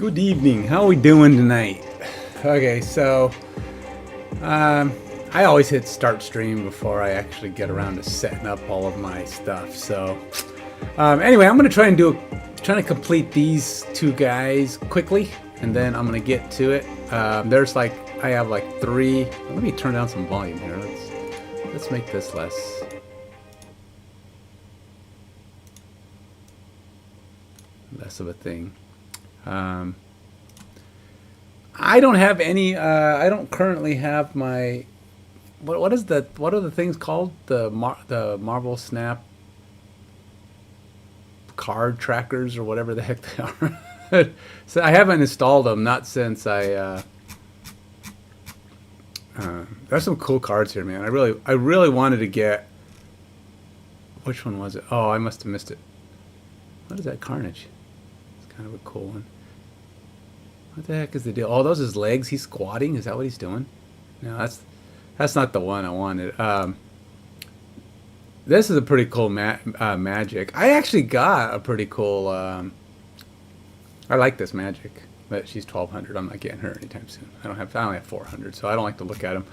Good evening. How are we doing tonight? Okay, so I always hit start stream before I actually get around to setting up all of my stuff. So anyway, I'm gonna trying to complete these two guys quickly, and then I'm gonna get to it. There's like I have like three. Let me turn down some volume here. Let's make this less of a thing. I don't have any. I don't currently have my. What are the things called? The Marvel Snap card trackers or whatever the heck they are. So I haven't installed them. Not since I. There's some cool cards here, man. I really wanted to get. Which one was it? Oh, I must have missed it. What is that? Carnage. It's kind of a cool one. What the heck is the deal? Oh, those are his legs. He's squatting. Is that what he's doing? No, that's not the one I wanted. This is a pretty cool magic. I actually got a pretty cool. I like this magic, but she's 1200. I'm not getting her anytime soon. I only have 400, so I don't like to look at them.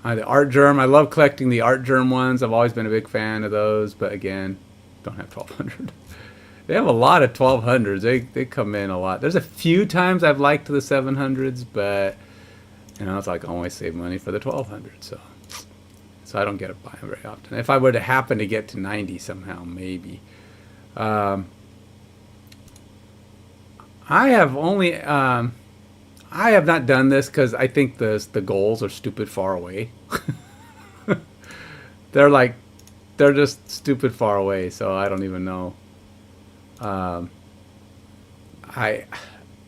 The art germ. I love collecting the art germ ones. I've always been a big fan of those, but again, don't have 1200. They have a lot of 1200s. They come in a lot. There's a few times I've liked the 700s, but you know, it's like I always save money for the 1200s. So I don't get to buy them very often. If I were to happen to get to 90 somehow, maybe. I have only I have not done this because I think the goals are stupid far away. they're just stupid far away, so I don't even know.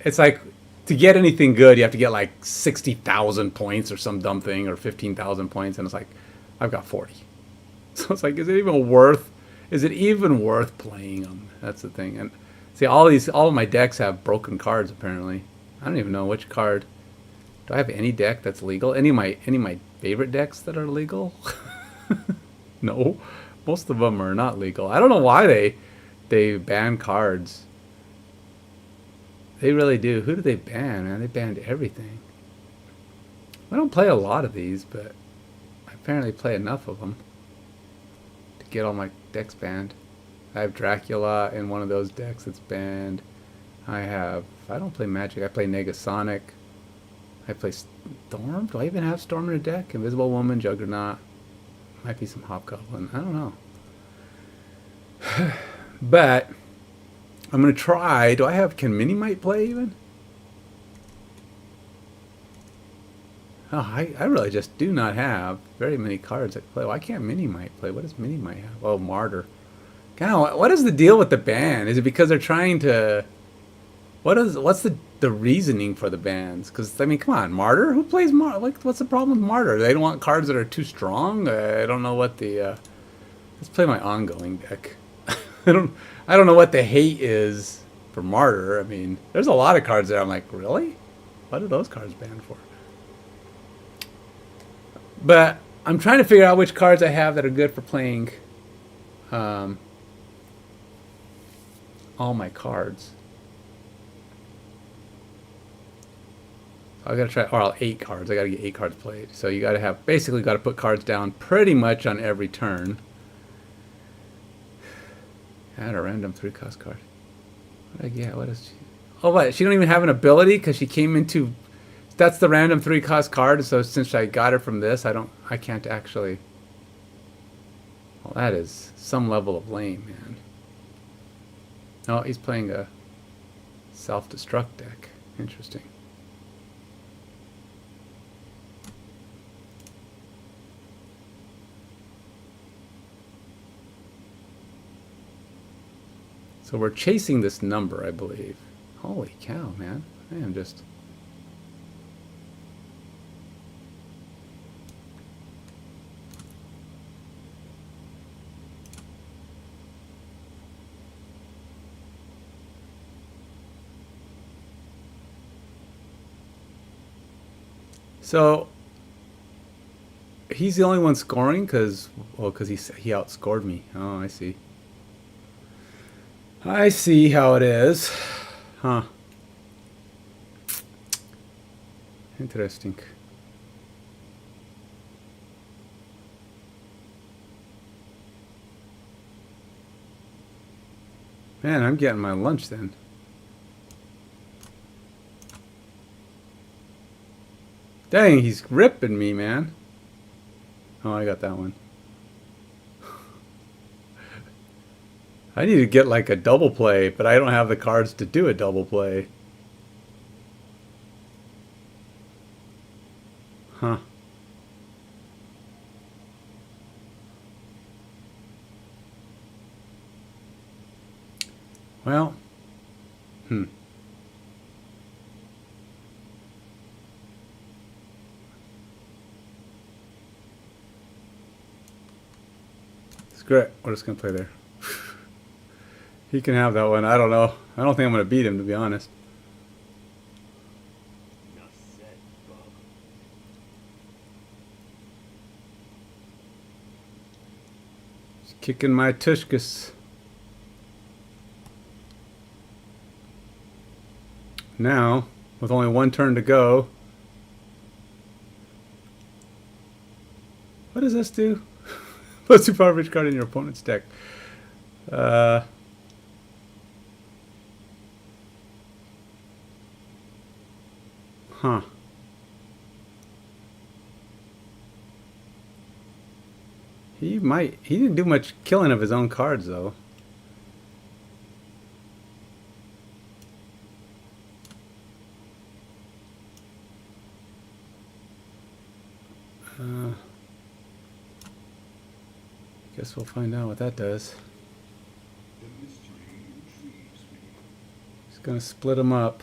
It's like to get anything good, you have to get like 60,000 points or some dumb thing, or 15,000 points, and it's like I've got 40. So it's like, is it even worth playing them? That's the thing. And see, all of my decks have broken cards apparently. I don't even know which card. Do I have any deck that's legal? Any of my favorite decks that are legal? No, most of them are not legal. I don't know why they ban cards. They really do. Who do they ban, man? They banned everything. I don't play a lot of these, but I apparently play enough of them to get all my decks banned. I have Dracula in one of those decks that's banned. I don't play Magic. I play Negasonic. I play Storm. Do I even have Storm in a deck? Invisible Woman, Juggernaut. Might be some Hobgoblin. I don't know. But I'm going to try. Can Minimite play even? Oh, I really just do not have very many cards I can play. Why can't Minimite play? What does Minimite have? Oh, Martyr. God, what is the deal with the ban? Is it because they're trying to... What's the reasoning for the bans? Because, I mean, come on, Martyr? Who plays Martyr? Like, what's the problem with Martyr? They don't want cards that are too strong? I don't know what the... Let's play my ongoing deck. I don't know what the hate is for Martyr. I mean, there's a lot of cards there. I'm like, really? What are those cards banned for? But I'm trying to figure out which cards I have that are good for playing all my cards. I gotta try, or 8 cards. I gotta get 8 cards played. So you gotta have, basically gotta put cards down pretty much on every turn. Add a random 3-cost card. What did I get? What is she? Oh, what? She don't even have an ability because she came into... That's the random 3-cost card. So since I got her from this, I can't actually... Well, that is some level of lame, man. Oh, he's playing a self-destruct deck. Interesting. So we're chasing this number, I believe. Holy cow, man. I am just... So he's the only one scoring because he outscored me. Oh, I see. I see how it is. Huh. Interesting. Man, I'm getting my lunch then. Dang, he's ripping me, man. Oh, I got that one. I need to get like a double play, but I don't have the cards to do a double play. Huh. Well. Screw it. We're just going to play there. He can have that one. I don't know. I don't think I'm going to beat him, to be honest. Just kicking my tushkus. Now, with only one turn to go. What does this do? Plus 2 power for each card in your opponent's deck. Huh. He didn't do much killing of his own cards, though. Guess we'll find out what that does. He's gonna split them up.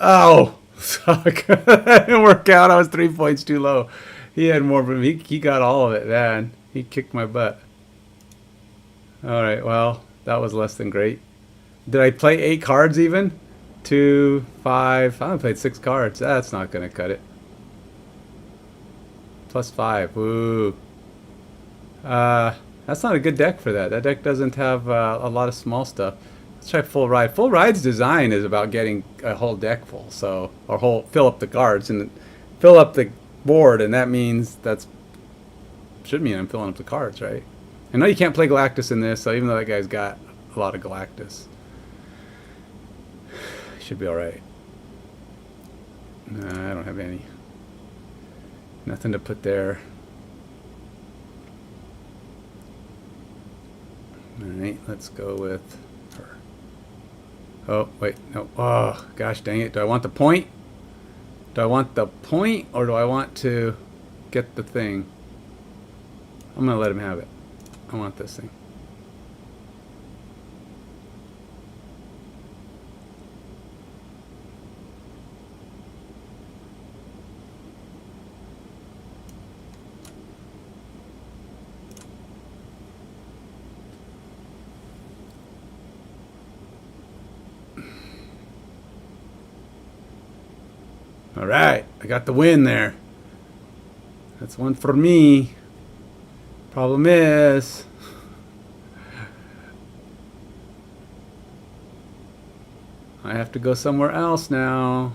Oh, suck! That didn't work out. I was 3 points too low. He had more, but he got all of it, man. He kicked my butt. All right, well, that was less than great. Did I play 8 cards even? 2, 5. I only played 6 cards. That's not gonna cut it. +5. Woo. That's not a good deck for that. That deck doesn't have a lot of small stuff. Let's try Full Ride. Full Ride's design is about getting a whole deck full, so fill up the cards and fill up the board, and that means should mean I'm filling up the cards, right? I know you can't play Galactus in this, so even though that guy's got a lot of Galactus, should be all right. Nah, I don't have any. Nothing to put there. Alright, let's go with her. Oh, wait, no. Oh, gosh dang it. Do I want the point? Do I want the point, or do I want to get the thing? I'm going to let him have it. I want this thing. All right, I got the win there. That's one for me. Problem is, I have to go somewhere else now.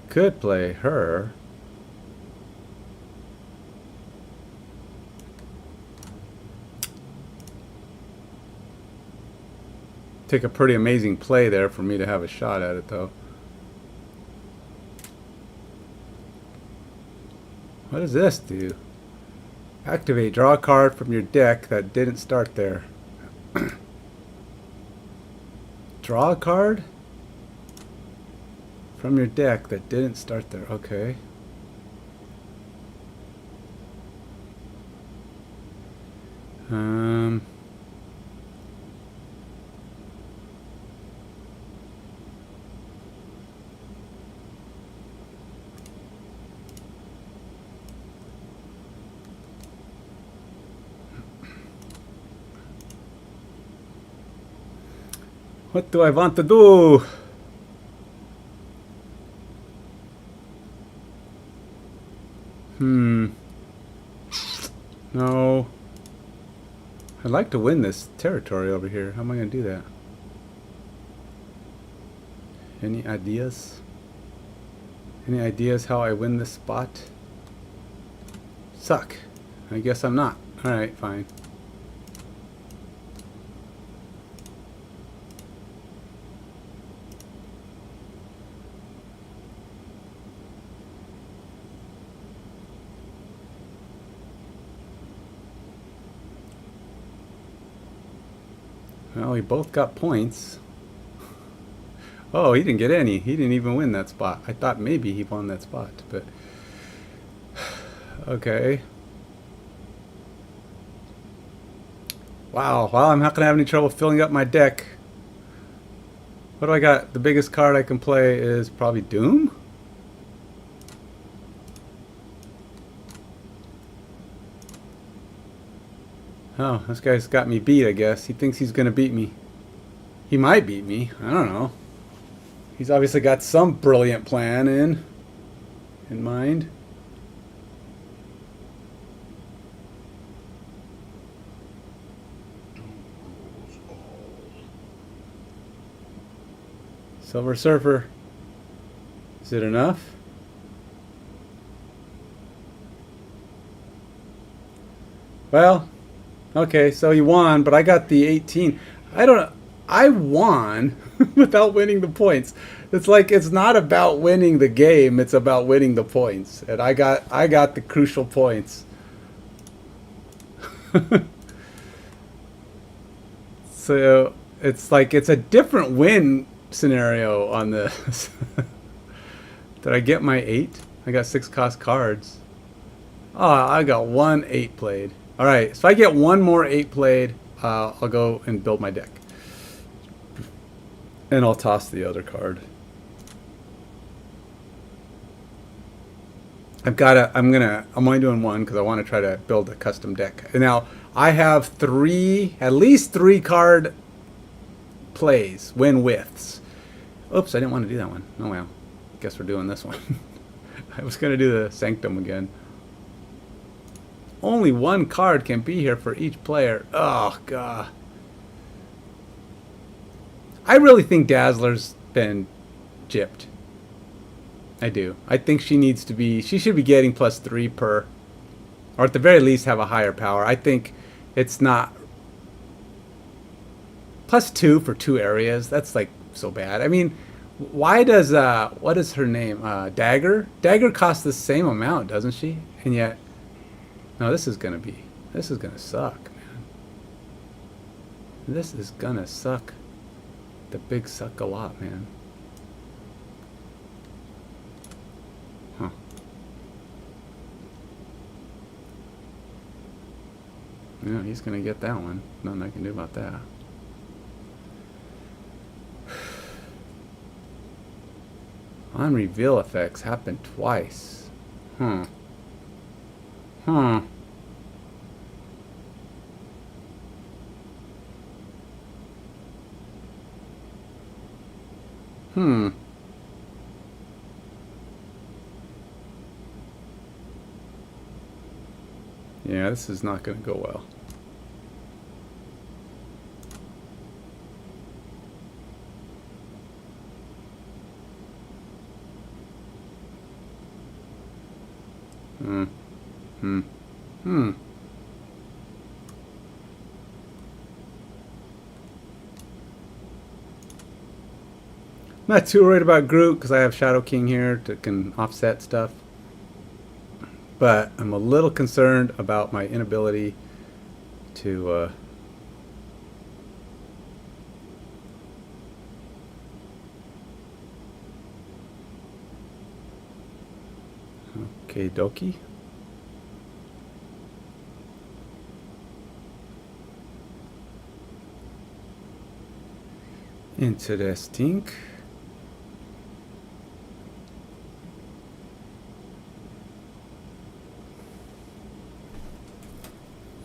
Could play her. Take a pretty amazing play there for me to have a shot at it, though. What does this do? Activate. Draw a card from your deck that didn't start there. Draw a card from your deck that didn't start there. Okay. What do I want to do? No. I'd like to win this territory over here. How am I going to do that? Any ideas? Any ideas how I win this spot? Suck. I guess I'm not. Alright, fine. Well, we both got points. Oh, he didn't get any. He didn't even win that spot. I thought maybe he won that spot, but... Okay. Wow, well, I'm not going to have any trouble filling up my deck. What do I got? The biggest card I can play is probably Doom? Oh, this guy's got me beat, I guess. He thinks he's going to beat me. He might beat me. I don't know. He's obviously got some brilliant plan in mind. Silver Surfer. Is it enough? Well, okay, so he won, but I got the 18. I won without winning the points. It's like it's not about winning the game, it's about winning the points. And I got the crucial points. So it's like it's a different win scenario on this. Did I get my 8? I got 6 cost cards. Oh, I got 1 8 played. Alright, so if I get 1 more 8 played, I'll go and build my deck. And I'll toss the other card. I'm only doing 1 because I want to try to build a custom deck. And now I have at least 3 card plays, win widths. Oops, I didn't want to do that one. Oh well, guess we're doing this one. I was going to do the Sanctum again. Only 1 card can be here for each player. Oh, God. I really think Dazzler's been gypped. I do. I think she should be getting +3 per, or at the very least have a higher power. I think it's not +2 for 2 areas. That's like so bad. I mean, why does, what is her name? Dagger? Dagger costs the same amount, doesn't she? And yet, no, this is gonna suck, man. This is gonna suck. The big suck a lot, man. Huh. Yeah, he's gonna get that one. Nothing I can do about that. On reveal effects happen twice. Hmm. Hmm. Hmm. Yeah, this is not going to go well. Hmm. Hmm. Hmm. I'm not too worried about Groot because I have Shadow King here that can offset stuff. But I'm a little concerned about my inability to okay, dokie. Interesting.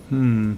Hmm.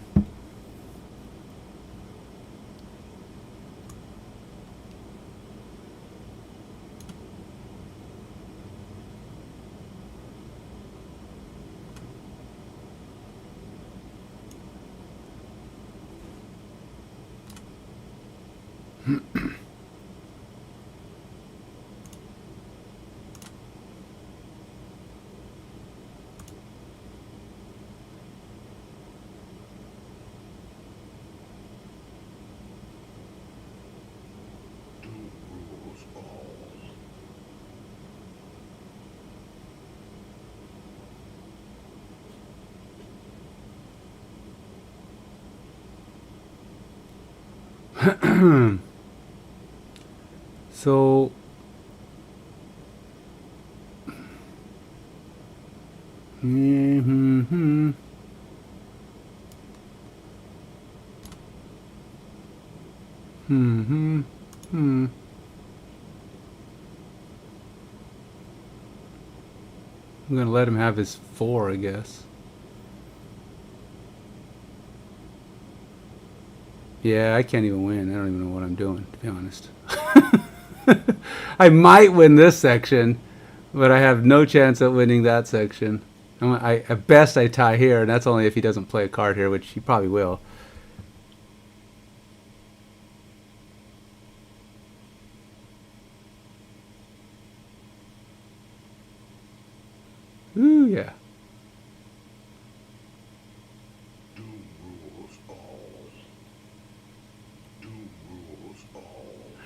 So mm-hmm. Mm-hmm. Hmm. I'm gonna let him have his 4, I guess. Yeah, I can't even win. I don't even know what I'm doing, to be honest. I might win this section, but I have no chance at winning that section. At best I tie here, and that's only if he doesn't play a card here, which he probably will. Ooh, yeah.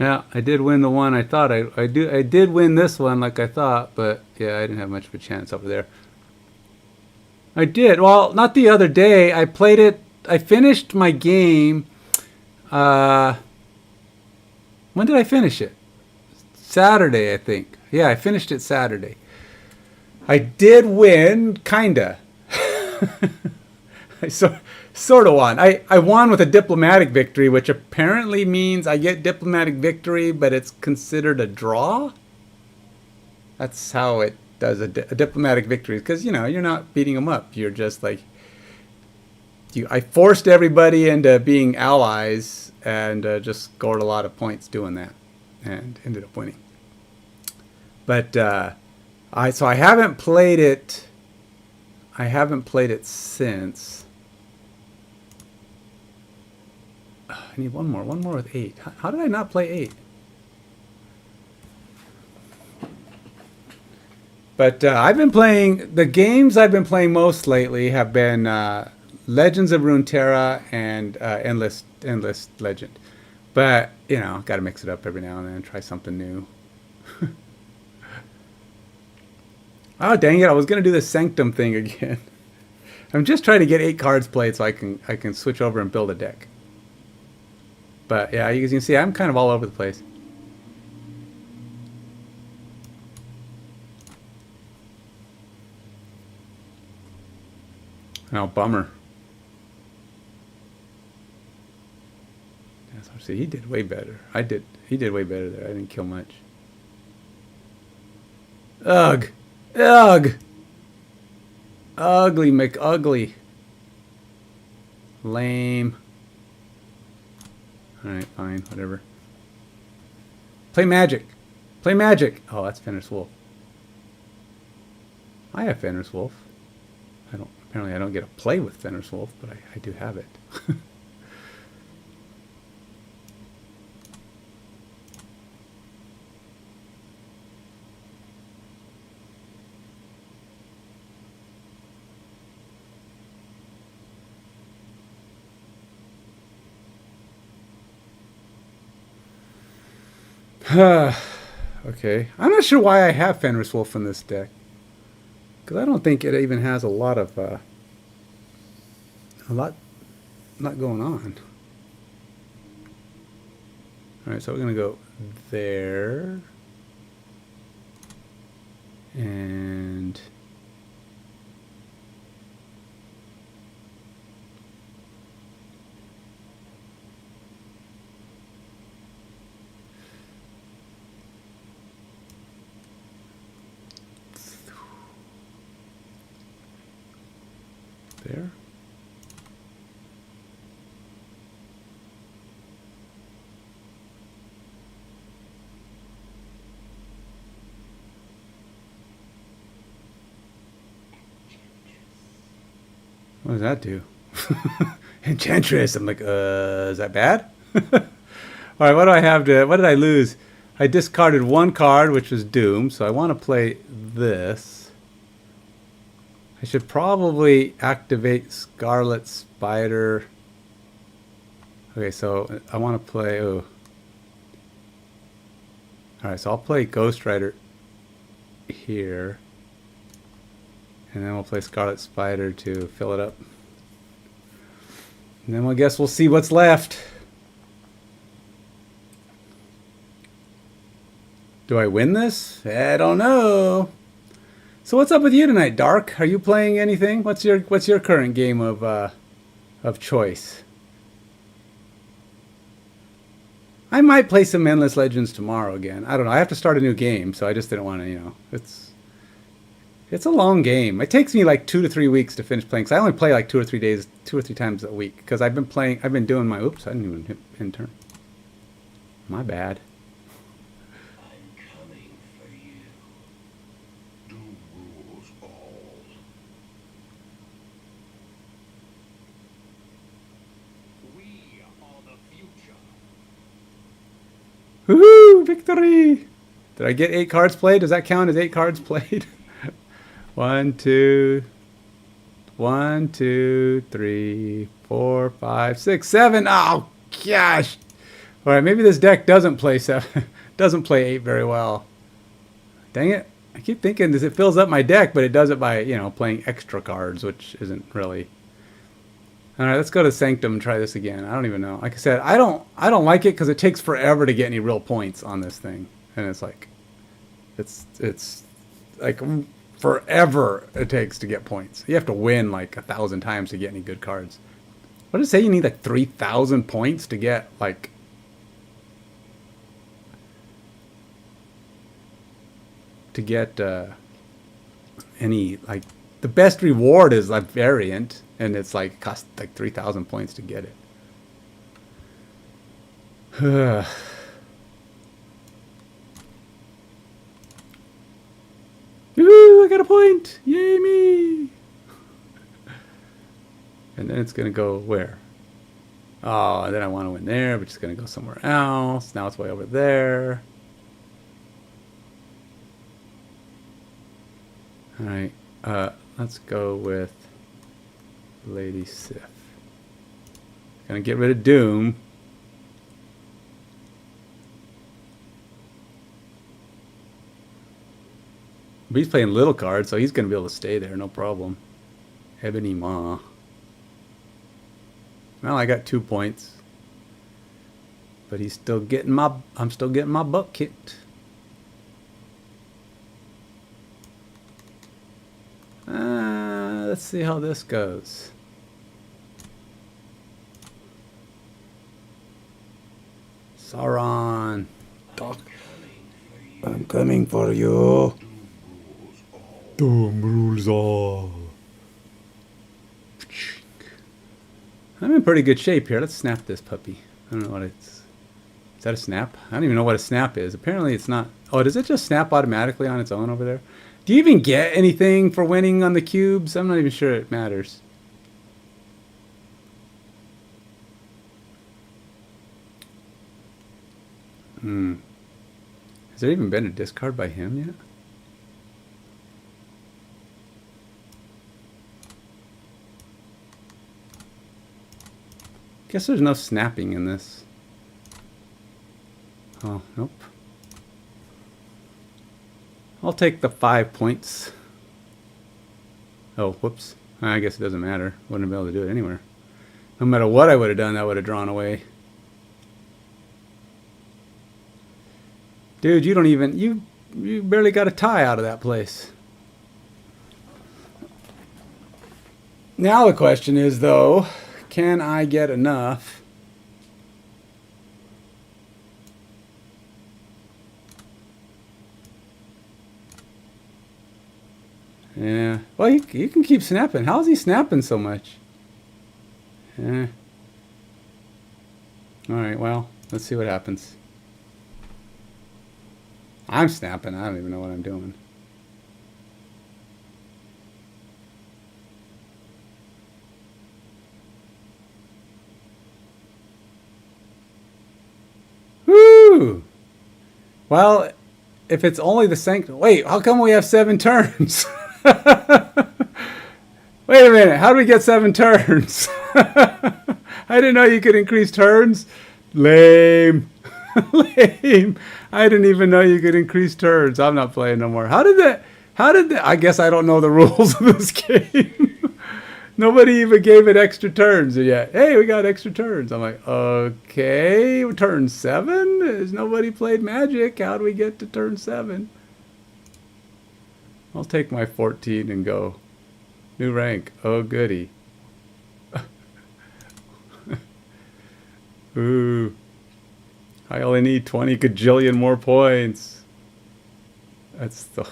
Yeah, I did win the one I thought I did win this one like I thought, but yeah, I didn't have much of a chance over there. I did. Well, not the other day. I played it. I finished my game. When did I finish it? Saturday, I think. Yeah, I finished it Saturday. I did win, kinda. I sort of won. I won with a diplomatic victory, which apparently means I get diplomatic victory, but it's considered a draw. That's how it does a diplomatic victory, because you're not beating them up. You're just like I forced everybody into being allies and just scored a lot of points doing that, and ended up winning. But I haven't played it. I haven't played it since. I need one more with 8. How did I not play 8? But I've been playing, the games I've been playing most lately have been Legends of Runeterra and Endless Legend. But, got to mix it up every now and then, try something new. Oh, dang it, I was going to do the Sanctum thing again. I'm just trying to get 8 cards played so I can switch over and build a deck. But yeah, you can see I'm kind of all over the place. Oh, bummer. Yeah, so see, he did way better. He did way better there. I didn't kill much. Ugh. Ugh. Ugly McUgly. Lame. Alright, fine, whatever. Play Magic. Play Magic. Oh, that's Fenris Wolf. I have Fenris Wolf. Apparently I don't get to play with Fenris Wolf, but I do have it. Okay. I'm not sure why I have Fenris Wolf in this deck. Because I don't think it even has a lot going on. Alright, so we're going to go there. And... there. What does that do? Enchantress. I'm like, is that bad? All right, what do I have to? What did I lose? I discarded one card, which was Doom. So I want to play this. I should probably activate Scarlet Spider. Okay, so I want to play. Oh. All right, so I'll play Ghost Rider here, and then we'll play Scarlet Spider to fill it up. And then I guess we'll see what's left. Do I win this? I don't know. So what's up with you tonight, Dark? Are you playing anything? What's your current game of choice? I might play some Endless Legends tomorrow again. I don't know. I have to start a new game, so I just didn't want to, you know. It's a long game. It takes me like 2 to 3 weeks to finish playing. Cause I only play like 2 or 3 days, 2 or 3 times a week. Because I've been doing my. Oops, I didn't even hit in turn. My bad. Woohoo! Victory! Did I get 8 cards played? Does that count as 8 cards played? 1, 2, 3, 4, 5, 6, 7. Oh gosh! All right, maybe this deck doesn't play 7. Doesn't play 8 very well. Dang it! I keep thinking this. It fills up my deck, but it does it by, you know, playing extra cards, which isn't really. All right, let's go to Sanctum and try this again. I don't even know. Like I said, I don't like it because it takes forever to get any real points on this thing, and it's like, it's like forever it takes to get points. You have to win like 1,000 times to get any good cards. What did it say? You need like 3,000 points to get like. To get any like. The best reward is a variant, and it's like cost like 3,000 points to get it. Ooh, I got a point! Yay me! And then it's gonna go where? Oh, and then I want to win there, but it's gonna go somewhere else. Now it's way over there. All right. Let's go with Lady Sif. Gonna get rid of Doom. But he's playing little cards, so he's gonna be able to stay there, no problem. Ebony Maw. Well, I got 2 points. But he's still getting I'm still getting my butt kicked. Let's see how this goes. Sauron. Doc. I'm coming for you. Doom rules all. I'm in pretty good shape here. Let's snap this puppy. I don't know what it's. Is that a snap? I don't even know what a snap is. Apparently it's not. Oh, does it just snap automatically on its own over there? Do you even get anything for winning on the cubes? I'm not even sure it matters. Has there even been a discard by him yet? Guess there's no snapping in this. Oh, nope. I'll take the 5 points. Oh, whoops. I guess it doesn't matter. Wouldn't have been able to do it anywhere. No matter what I would have done, that would have drawn away. Dude, you don't even... You barely got a tie out of that place. Now the question is, though, can I get enough... Yeah. Well, you can keep snapping. How is he snapping so much? Yeah. Alright, well, let's see what happens. I'm snapping. I don't even know what I'm doing. Ooh. Well, if it's only the sanct... Wait, how come we have 7 turns? Wait a minute, how do we get 7 turns? I didn't know you could increase turns. Lame. Lame. I didn't even know you could increase turns. I'm not playing no more. How did that... I guess I don't know the rules of this game. Nobody even gave it extra turns yet. Hey, we got extra turns. I'm like, okay, turn 7? Has nobody played Magic? How do we get to turn 7? I'll take my 14 and go. New rank. Oh, goody. Ooh. I only need 20 gajillion more points. That's so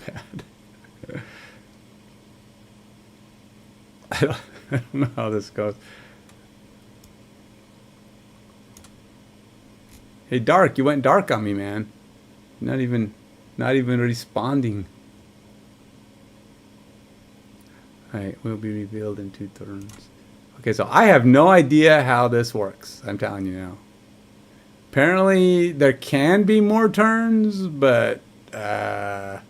bad. I don't know how this goes. Hey, Dark, you went dark on me, man. Not even responding. Alright, will be revealed in 2 turns. Okay, so I have no idea how this works. I'm telling you now. Apparently, there can be more turns, but I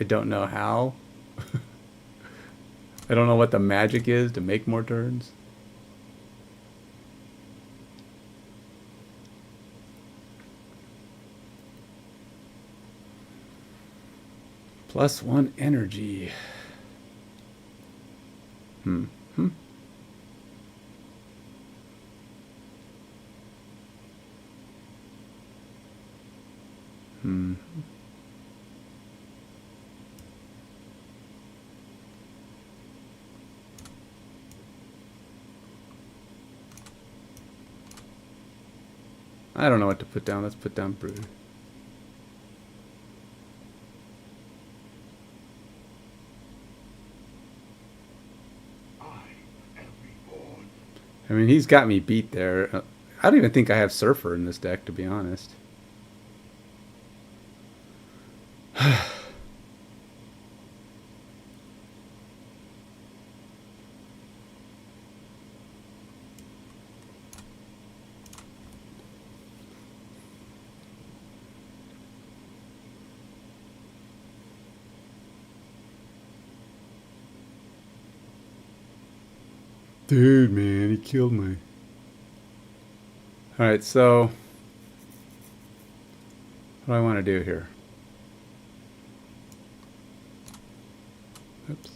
don't know how. I don't know what the magic is to make more turns. +1 energy. Hmm. I don't know what to put down. Let's put down Brood. I mean, he's got me beat there. I don't even think I have Surfer in this deck, to be honest. Dude, man, he killed me. Alright, so what do I want to do here? Oops.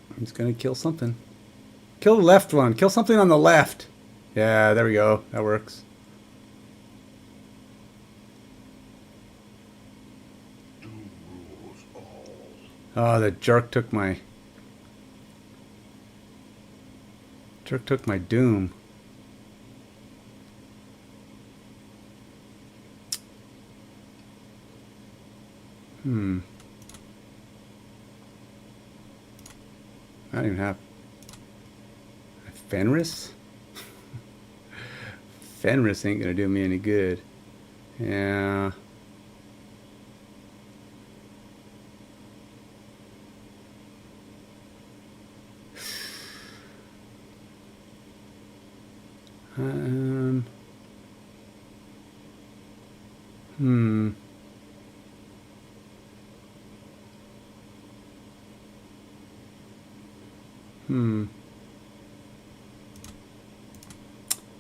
I'm just gonna kill something. Kill the left one. Kill something on the left. Yeah, there we go. That works. Oh, the jerk took my doom. I don't even have Fenris? Fenris ain't gonna do me any good. Yeah.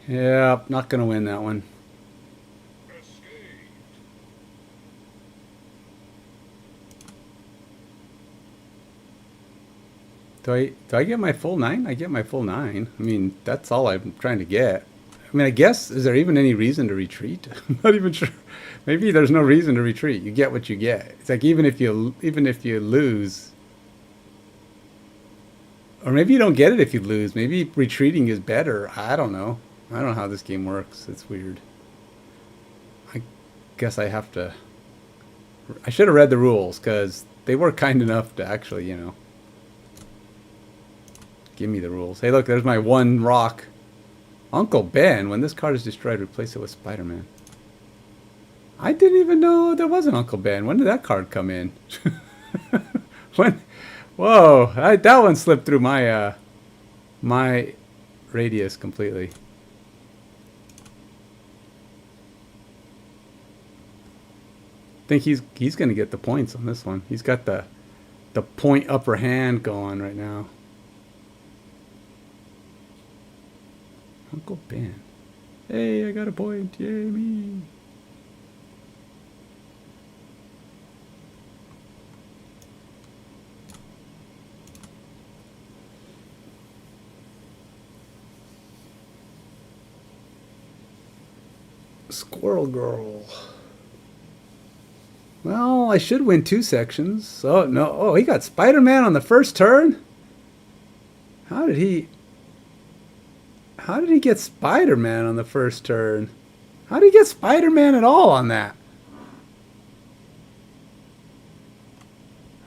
Yeah, not gonna win that one. Do I get my full 9? I get my full 9. I mean, that's all I'm trying to get. I mean, I guess, is there even any reason to retreat? I'm not even sure. Maybe there's no reason to retreat. You get what you get. It's like even if you lose, or maybe you don't get it if you lose. Maybe retreating is better. I don't know. I don't know how this game works. It's weird. I guess I have to... I should have read the rules, because they were kind enough to actually, you know, give me the rules. Hey, look, there's my 1 rock. Uncle Ben, when this card is destroyed, replace it with Spider-Man. I didn't even know there was an Uncle Ben. When did that card come in? When? Whoa! That one slipped through my my radius completely. I think he's gonna get the points on this one. He's got the point upper hand going right now. Uncle Ben. Hey, I got a point. Yay, me. Squirrel Girl. Well, I should win 2 sections. Oh, no. Oh, he got Spider-Man on the first turn? How did he get Spider-Man on the first turn? How did he get Spider-Man at all on that?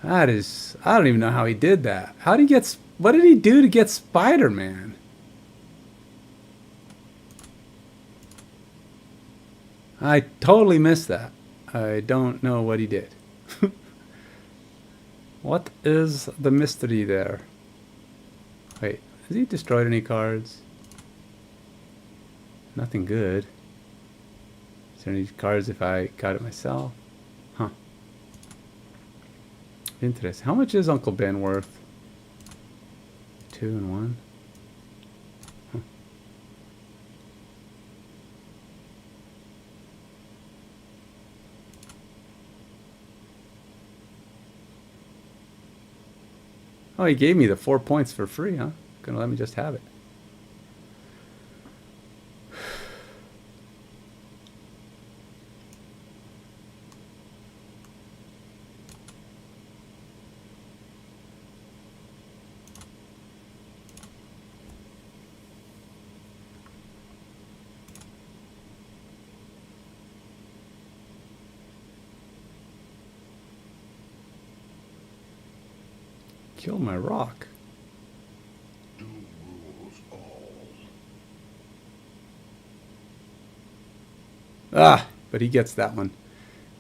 That is... I don't even know how he did that. How did he get... What did he do to get Spider-Man? I totally missed that. I don't know what he did. What is the mystery there? Wait, has he destroyed any cards? Nothing good. Is there any cards if I got it myself? Huh. Interesting. How much is Uncle Ben worth? 2 and 1? Huh. Oh, he gave me the 4 points for free, huh? Gonna let me just have it. Kill my rock. Do rules all. Ah, but he gets that one.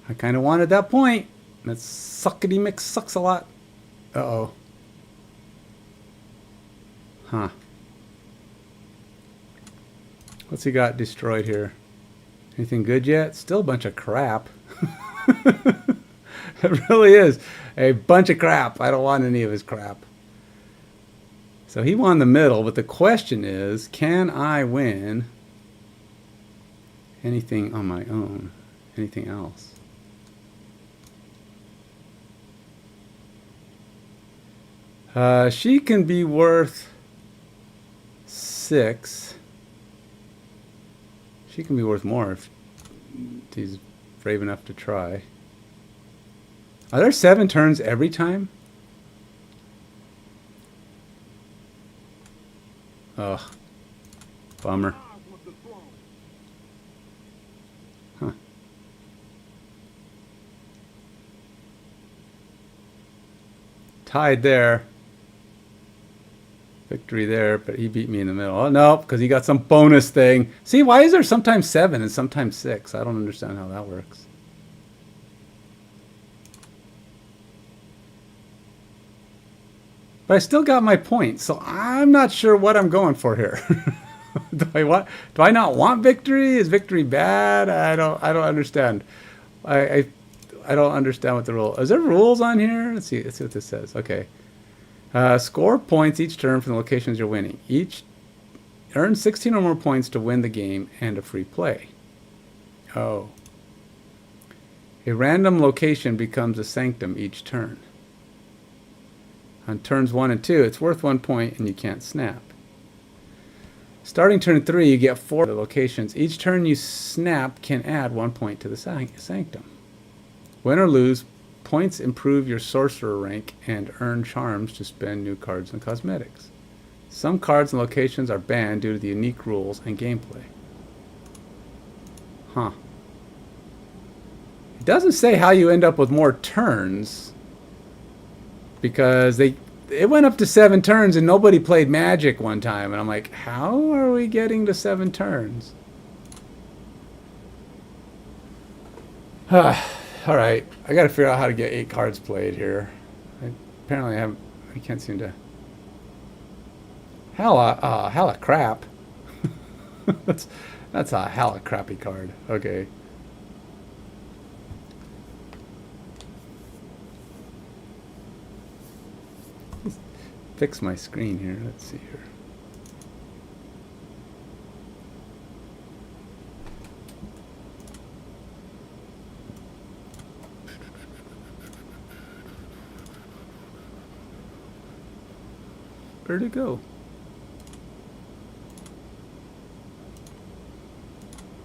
I kind of wanted that point. That suckety mix sucks a lot. Uh-oh. Huh. What's he got destroyed here? Anything good yet? Still a bunch of crap. It really is a bunch of crap. I don't want any of his crap. So he won the middle, but the question is, can I win anything on my own? Anything else? She can be worth 6. She can be worth more if he's brave enough to try. Are there 7 turns every time? Ugh. Bummer. Huh. Tied there. Victory there, but he beat me in the middle. Oh, no, because he got some bonus thing. See, why is there sometimes 7 and sometimes 6? I don't understand how that works. But I still got my point, so I'm not sure what I'm going for here. Do I not want victory? Is victory bad? I don't understand. I don't understand what the rule is. There rules on here? Let's see what this says. Okay. Score points each turn from the locations you're winning. Each earn 16 or more points to win the game and a free play. Oh. A random location becomes a sanctum each turn. On turns 1 and 2, it's worth 1 point and you can't snap. Starting turn 3, you get 4 locations. Each turn you snap can add 1 point to the sanctum. Win or lose, points improve your sorcerer rank and earn charms to spend new cards and cosmetics. Some cards and locations are banned due to the unique rules and gameplay. Huh. It doesn't say how you end up with more turns, because it went up to 7 turns and nobody played Magic one time, and I'm like, how are we getting to 7 turns? Alright, I gotta figure out how to get 8 cards played here. Apparently I can't seem to... hella crap. that's a hella crappy card. Okay. Let's fix my screen here. Let's see here. Where'd it go?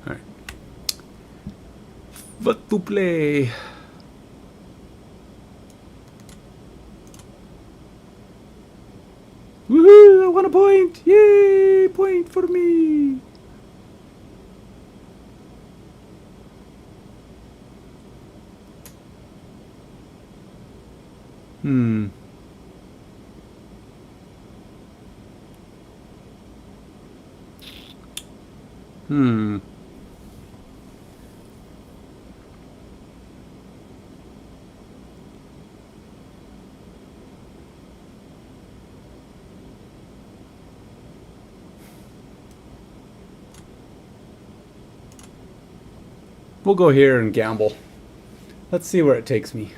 Alright. What to play? Woohoo! I want a point! Yay! Point for me! We'll go here and gamble. Let's see where it takes me.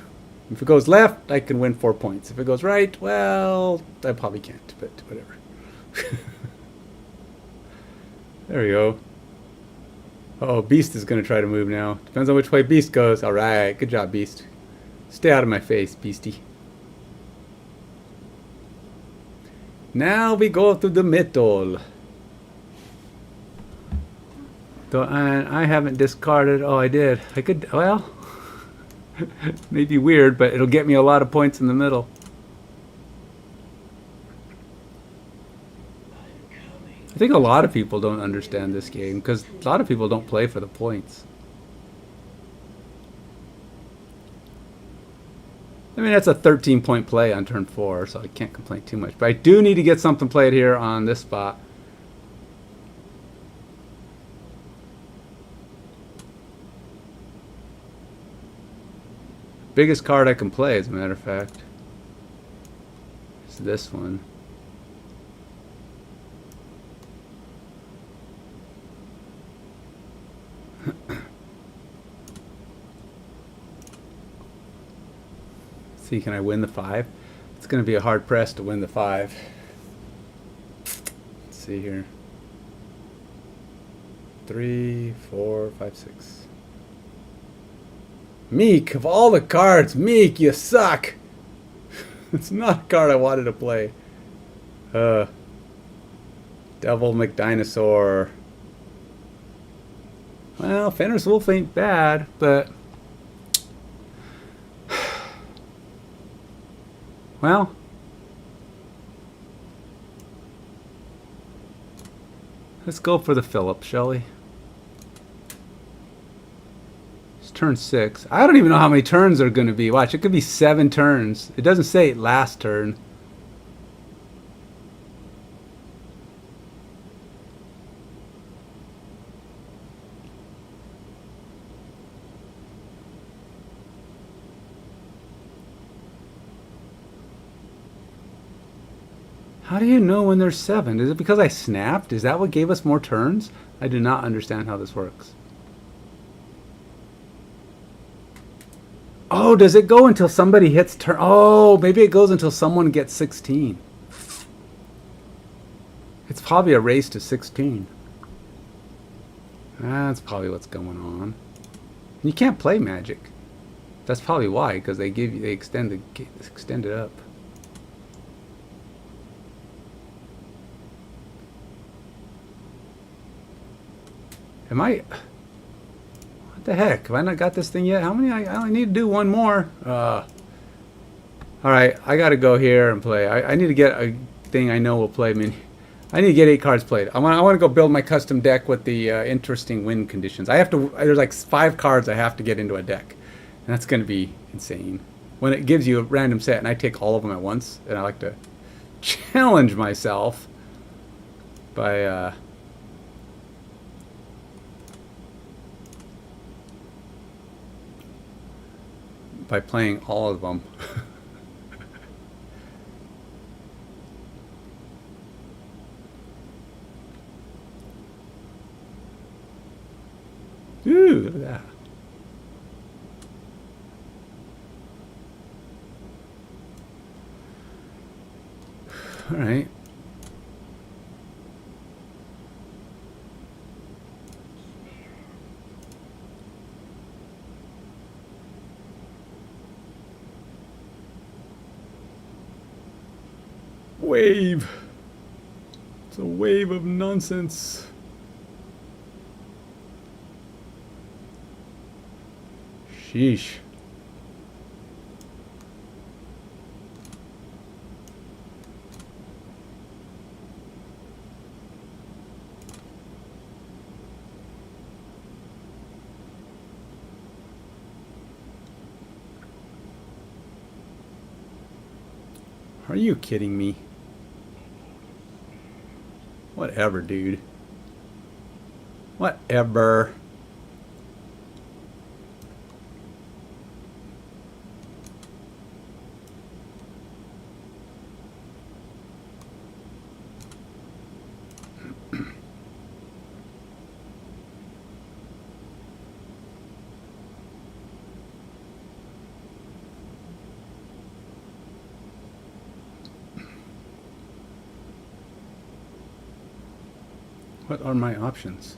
If it goes left, I can win 4 points. If it goes right, well, I probably can't, but whatever. There we go. Uh-oh, Beast is going to try to move now. Depends on which way Beast goes. Alright, good job, Beast. Stay out of my face, Beastie. Now we go to the middle. And I haven't discarded. Oh, I did. I could, well, maybe weird, but it'll get me a lot of points in the middle. I think a lot of people don't understand this game because a lot of people don't play for the points. I mean, that's a 13-point play on turn 4, so I can't complain too much. But I do need to get something played here on this spot. Biggest card I can play, as a matter of fact, is this one. See, can I win the 5? It's going to be a hard press to win the 5. Let's see here. 3, 4, 5, 6. Meek, of all the cards, Meek, you suck. It's not a card I wanted to play. Devil McDinosaur. Well, Fenris Wolf ain't bad, but... Well... Let's go for the Phillip, shall we? Turn 6. I don't even know how many turns are going to be. Watch, it could be 7 turns. It doesn't say last turn. How do you know when there's 7? Is it because I snapped? Is that what gave us more turns? I do not understand how this works. Oh, does it go until somebody hits turn? Oh, maybe it goes until someone gets 16. It's probably a race to 16. That's probably what's going on. You can't play Magic. That's probably why, because they extend it up. Am I? What the heck? Have I not got this thing yet? How many? I only need to do one more. All right, I gotta go here and play. I need to get a thing I know will play me. I need to get 8 cards played. I want to go build my custom deck with the interesting win conditions. I have to. There's like 5 cards I have to get into a deck, and that's gonna be insane. When it gives you a random set, and I take all of them at once, and I like to challenge myself by. by playing all of them. Ooh, look at that. All right. Wave. It's a wave of nonsense. Sheesh. Are you kidding me? Whatever, dude. Whatever. What are my options?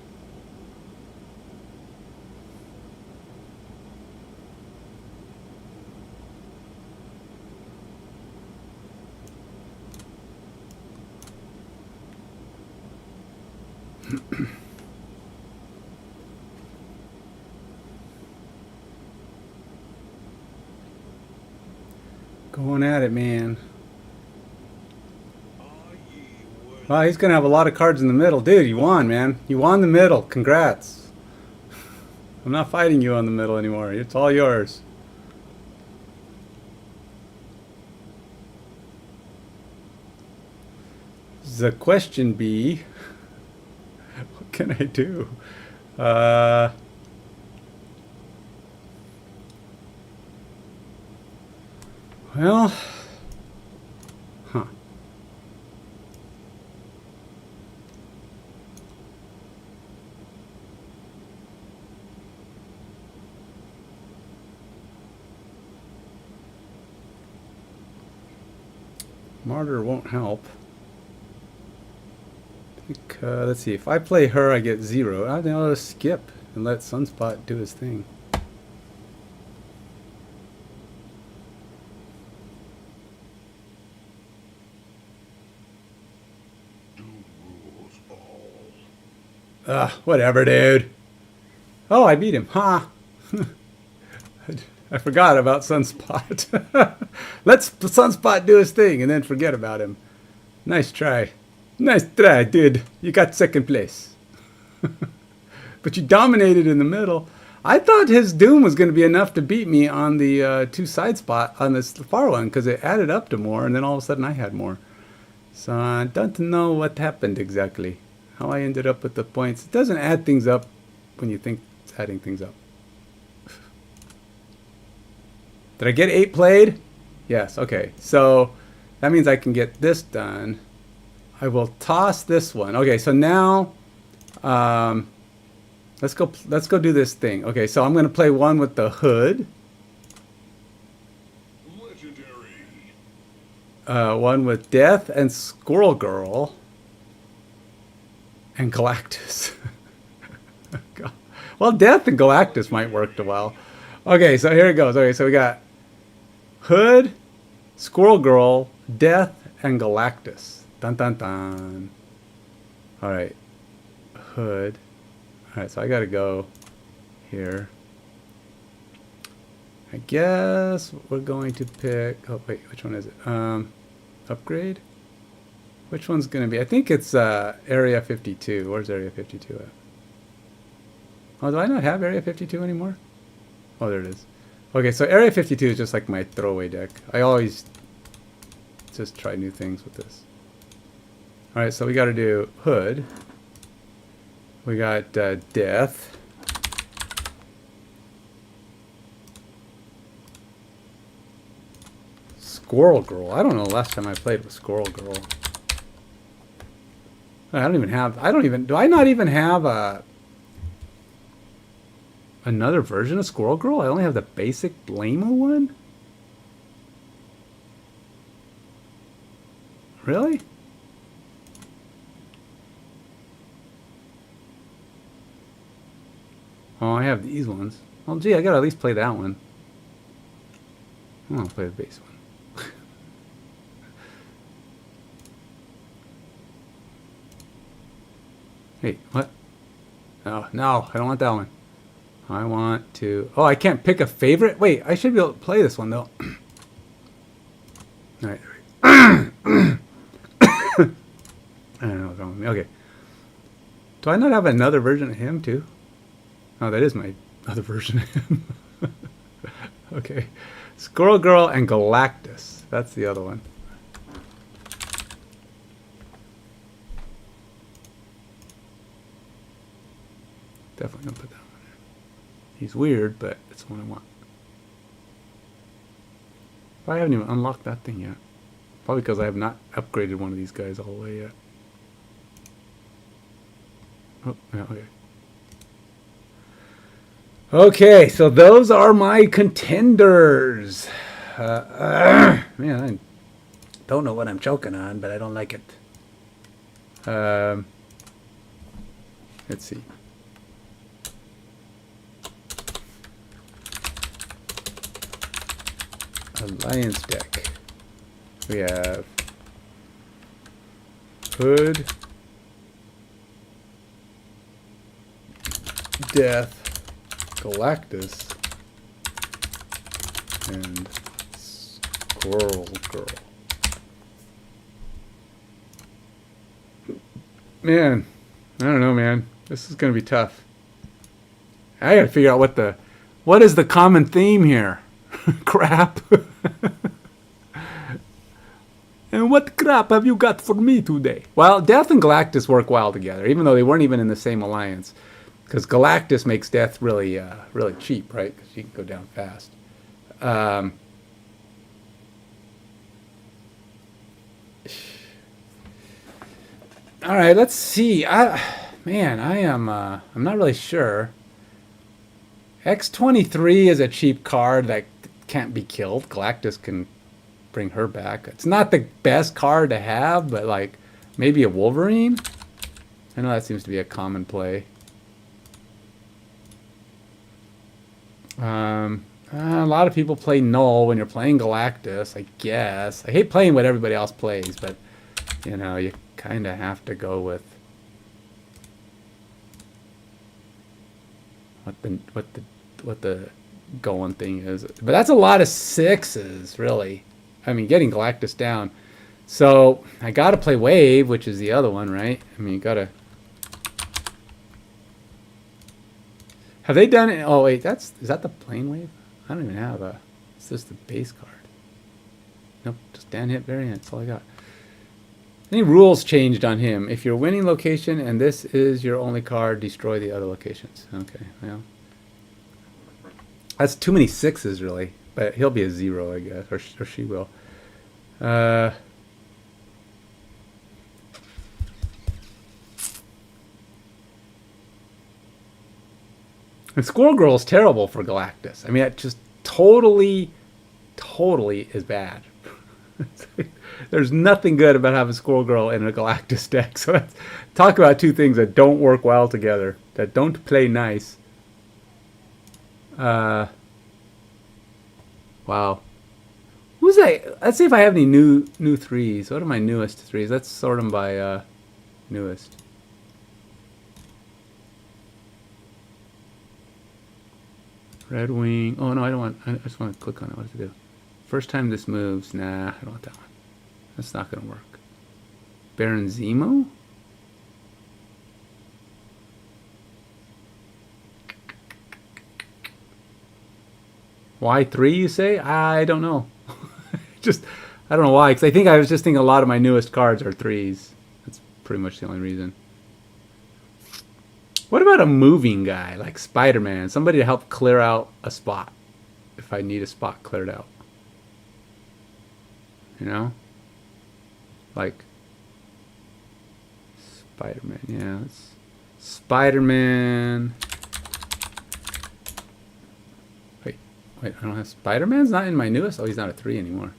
Going at it, man. Wow, he's going to have a lot of cards in the middle. Dude, you won, man. You won the middle. Congrats. I'm not fighting you on the middle anymore. It's all yours. The question be, what can I do? Well, huh. Martyr won't help. I think, let's see, if I play her, I get 0. I think I'll just skip and let Sunspot do his thing. Whatever, dude. Oh, I beat him. Ha! I forgot about Sunspot. Let's Sunspot do his thing and then forget about him. Nice try. Nice try, dude. You got second place. But you dominated in the middle. I thought his Doom was going to be enough to beat me on the 2 side spot on this far one because it added up to more and then all of a sudden I had more. So I don't know what happened exactly. How I ended up with the points. It doesn't add things up when you think it's adding things up. Did I get 8 played? Yes, okay. So that means I can get this done. I will toss this one. Okay, so now let's go do this thing. Okay, so I'm going to play one with the hood. Legendary. One with Death and Squirrel Girl. And Galactus. Well, Death and Galactus might work well. Okay, so here it goes. Okay, so we got Hood, Squirrel Girl, Death, and Galactus. Dun dun dun. Alright. Hood. Alright, so I gotta go here. I guess we're going to pick... Oh, wait, which one is it? Upgrade? Which one's going to be? I think it's Area 52. Where's Area 52 at? Oh, do I not have Area 52 anymore? Oh, there it is. Okay, so Area 52 is just like my throwaway deck. I always just try new things with this. Alright, so we got to do Hood. We got Death. Squirrel Girl. I don't know the last time I played with Squirrel Girl. I don't even have... Do I not even have another version of Squirrel Girl? I only have the basic lame one? Really? Oh, I have these ones. Well, gee, I gotta at least play that one. I'll play the base one. Hey, what? Oh, no, I don't want that one. I want to... Oh, I can't pick a favorite? Wait, I should be able to play this one, though. Alright. I don't know what's wrong with me. Okay. Do I not have another version of him, too? Oh, that is my other version of him. Okay. Squirrel Girl and Galactus. That's the other one. Definitely gonna put that one in. He's weird, but it's the one I want. I haven't even unlocked that thing yet. Probably because I have not upgraded one of these guys all the way yet. Oh, yeah, okay. Okay, so those are my contenders. Man, I don't know what I'm choking on, but I don't like it. Let's see. Alliance deck. We have Hood, Death, Galactus, and Squirrel Girl. Man, I don't know, man. This is gonna be tough. I gotta figure out what is the common theme here. Crap. And what crap have you got for me today? Well, Death and Galactus work well together, even though they weren't even in the same alliance. Because Galactus makes Death really, really cheap, right? Because you can go down fast. All right, let's see. Man, I'm not really sure. X-23 is a cheap card that can't be killed. Galactus can bring her back. It's not the best card to have, but like maybe a Wolverine. I know that seems to be a common play. A lot of people play Null when you're playing Galactus, I guess. I hate playing what everybody else plays, but you know, you kind of have to go with what the going thing is. But that's a lot of sixes, really. I mean, getting Galactus down. So I got to play Wave, which is the other one, right? I mean, you got to... Have they done it? Oh, wait, is that the plane Wave? I don't even have a... It's just the base card. Nope, just Dan hit variant. That's all I got. Any rules changed on him? If you're winning location and this is your only card, destroy the other locations. Okay, well... That's too many sixes, really. But he'll be a 0, I guess. Or she will. And Squirrel Girl is terrible for Galactus. I mean, it just totally is bad. There's nothing good about having Squirrel Girl in a Galactus deck. So let's talk about two things that don't work well together, that don't play nice. Wow. Who's that? Let's see if I have any new threes. What are my newest threes? Let's sort them by newest. Red Wing. Oh, no, I don't want... I just want to click on it. What does it do? First time this moves. Nah, I don't want that one. That's not going to work. Baron Zemo? Why 3, you say? I don't know. I don't know why. Because I was just thinking a lot of my newest cards are 3s. That's pretty much the only reason. What about a moving guy like Spider-Man? Somebody to help clear out a spot if I need a spot cleared out. You know? Like Spider-Man, yeah. It's Spider-Man. Wait, I don't have Spider-Man's not in my newest? Oh, he's not a 3 anymore.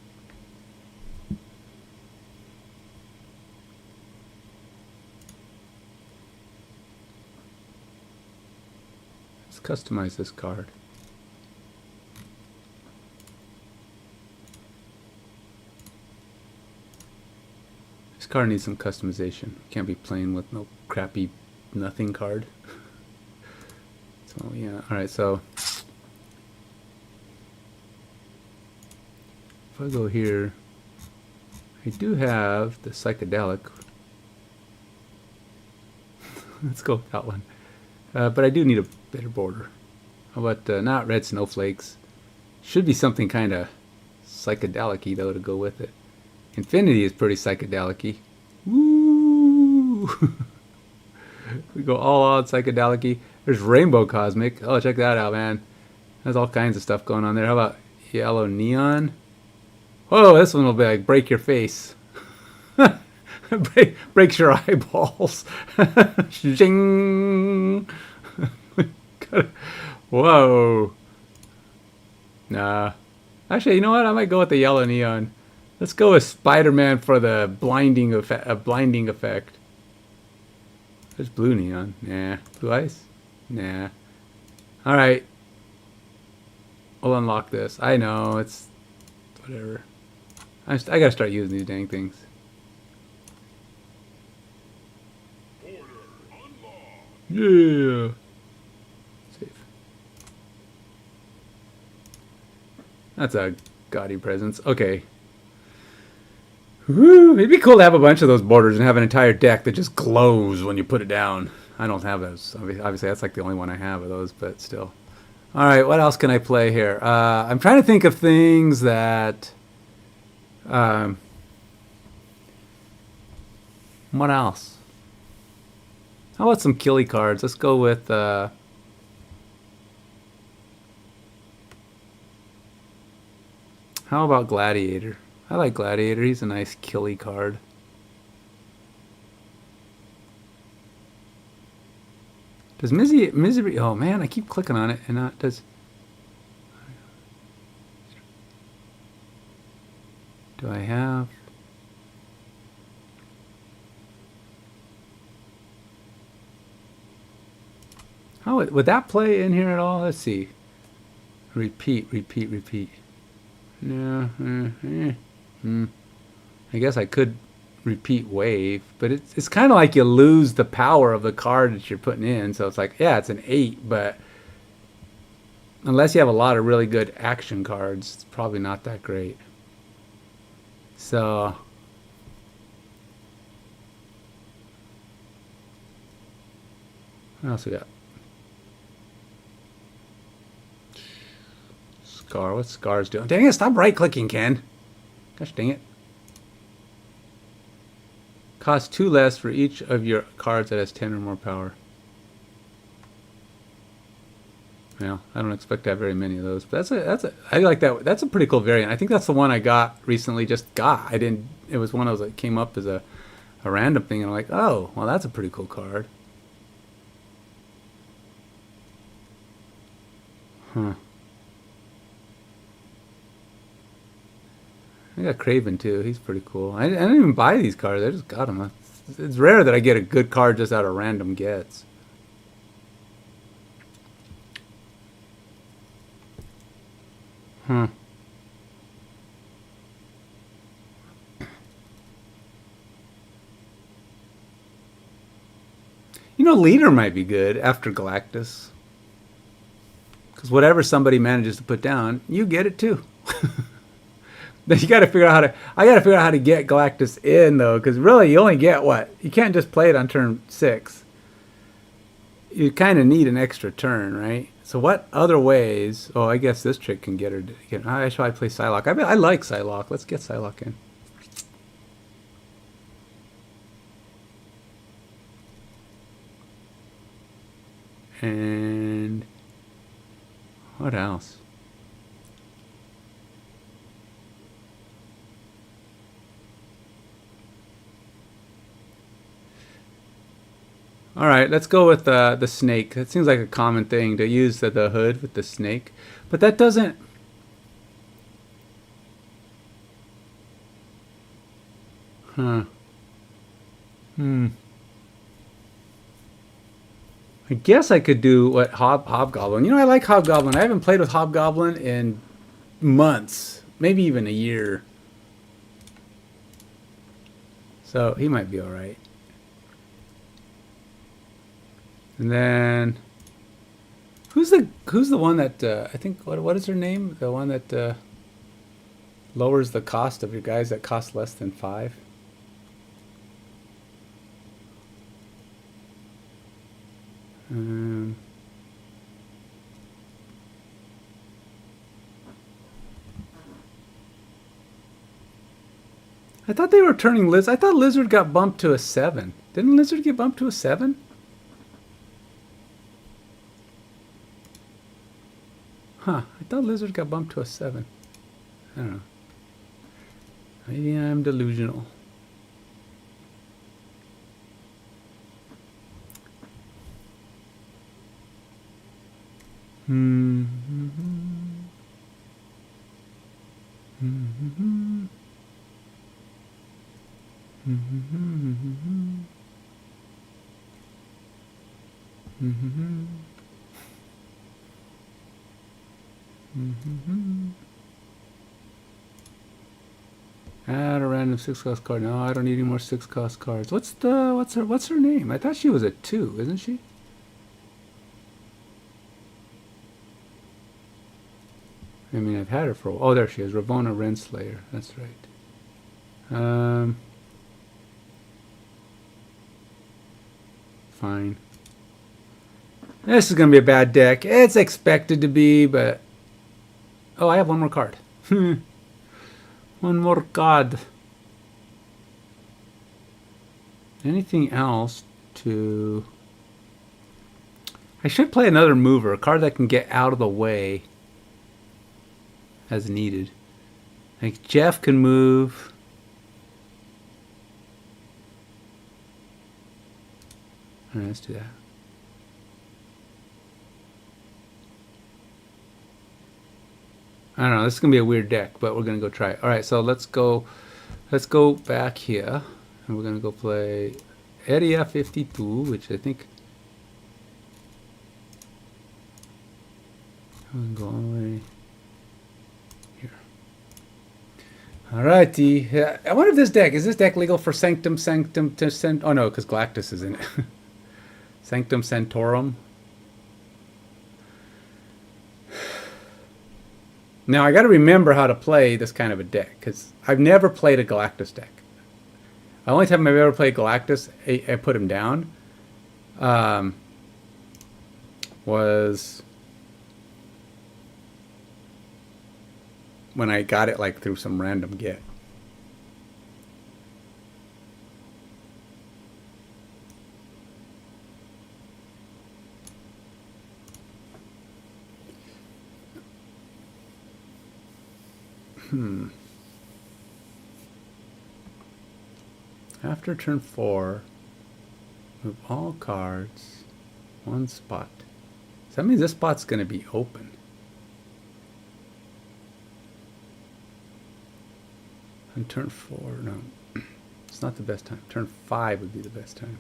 Let's customize this card. This card needs some customization. Can't be playing with no crappy nothing card. So yeah, alright, so if I go here, I do have the psychedelic. Let's go with that one. But I do need a better border. How about not red snowflakes? Should be something kind of psychedelic-y though to go with it. Infinity is pretty psychedelic-y. Woo! We go all out psychedelic-y. There's Rainbow Cosmic. Oh, check that out, man. There's all kinds of stuff going on there. How about Yellow Neon? Whoa, this one will be like break your face. Breaks your eyeballs. Zing! Whoa. Nah. Actually, you know what? I might go with the Yellow Neon. Let's go with Spider-Man for the blinding effect. There's Blue Neon. Nah. Blue Ice? Nah. Alright. We'll unlock this. I know, it's... whatever. I gotta start using these dang things. Yeah. Save. That's a gaudy presence. Okay. Woo, it'd be cool to have a bunch of those borders and have an entire deck that just glows when you put it down. I don't have those. Obviously, that's like the only one I have of those, but still. All right, what else can I play here? I'm trying to think of things that... what else? How about some killy cards? Let's go with... how about Gladiator? I like Gladiator. He's a nice killy card. Does Misery... oh man, I keep clicking on it and not does... do I have... how would that play in here at all? Let's see. Repeat. No. I guess I could repeat wave, but it's kind of like you lose the power of the card that you're putting in. So it's like, yeah, it's an 8, but unless you have a lot of really good action cards, it's probably not that great. So what else we got? Scar. What's Scar's doing? Dang it, stop right-clicking, Ken. Gosh dang it. Cost 2 less for each of your cards that has 10 or more power. Well, I don't expect to have very many of those, but I like that. That's a pretty cool variant. I think that's the one I got recently. Just got. I didn't. It was one of those that came up as a random thing, and I'm like, oh, well, that's a pretty cool card. Huh. I got Craven too. He's pretty cool. I didn't even buy these cards. I just got them. It's rare that I get a good card just out of random gets. Huh. You know, Leader might be good after Galactus. Because whatever somebody manages to put down, you get it too. Then you got to figure out how to... I got to figure out how to get Galactus in, though. Because really, you only get what? You can't just play it on turn 6. You kind of need an extra turn, right? So what other ways... oh, I guess this trick can get her... I should probably play Psylocke. I like Psylocke. Let's get Psylocke in. And... what else? All right, let's go with the snake. That seems like a common thing to use the hood with the snake, but that doesn't. Huh. I guess I could do what Hobgoblin. You know, I like Hobgoblin. I haven't played with Hobgoblin in months, maybe even a year. So he might be all right. And then who's the one that I think what is her name? The one that lowers the cost of your guys that cost less than 5. I thought they were turning Lizard. I thought Lizard got bumped to a 7. Didn't Lizard get bumped to a 7? Huh. I thought Lizard got bumped to a 7. I don't know. Maybe I'm delusional. Add a random 6-cost card. No, I don't need any more 6-cost cards. What's her name? I thought she was a 2, isn't she? I mean, I've had her for a while. Oh, there she is. Ravonna Renslayer. That's right. Fine. This is going to be a bad deck. It's expected to be, but... Oh, I have one more card. One more card. Anything else to... I should play another mover. A card that can get out of the way as needed. Like Jeff can move. All right, let's do that. I don't know. This is gonna be a weird deck, but we're gonna go try it. All right, so let's go back here, and we're gonna go play Area 52, which I think I'm gonna go all the way here. Alrighty. I wonder if this deck legal for Sanctum to send? Oh no, because Galactus is in it. Sanctum Sanctorum. Now I got to remember how to play this kind of a deck because I've never played a Galactus deck. The only time I've ever played Galactus, I put him down, was when I got it like through some random get. After turn 4, move all cards 1 spot. So that means this spot's going to be open. And turn 4, no, it's not the best time. Turn 5 would be the best time.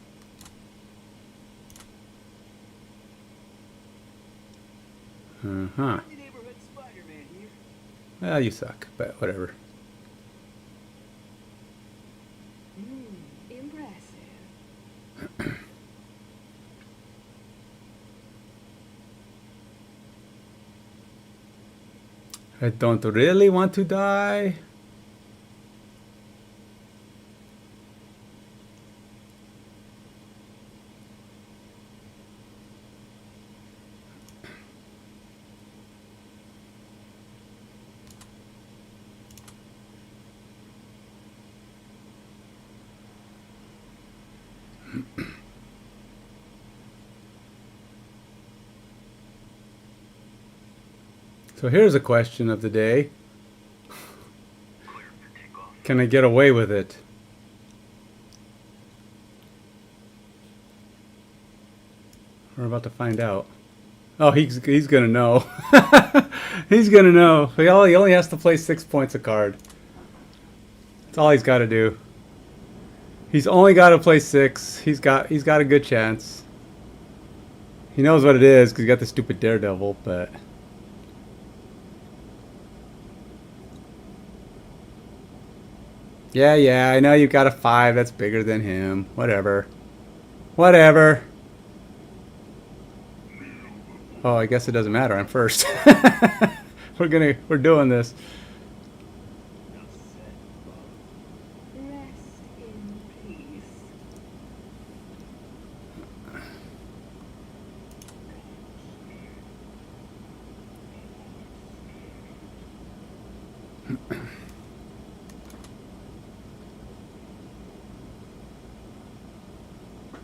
Well, you suck, but whatever. Impressive. I don't really want to die. So here's a question of the day. Can I get away with it? We're about to find out. Oh, he's gonna know. He's gonna know. He only has to play 6 points a card. That's all he's got to do. He's only got to play 6. He's got a good chance. He knows what it is because he got the stupid Daredevil, but. Yeah, I know you've got a 5 that's bigger than him. Whatever. Whatever. Oh, I guess it doesn't matter. I'm first. We're doing this. Rest in peace.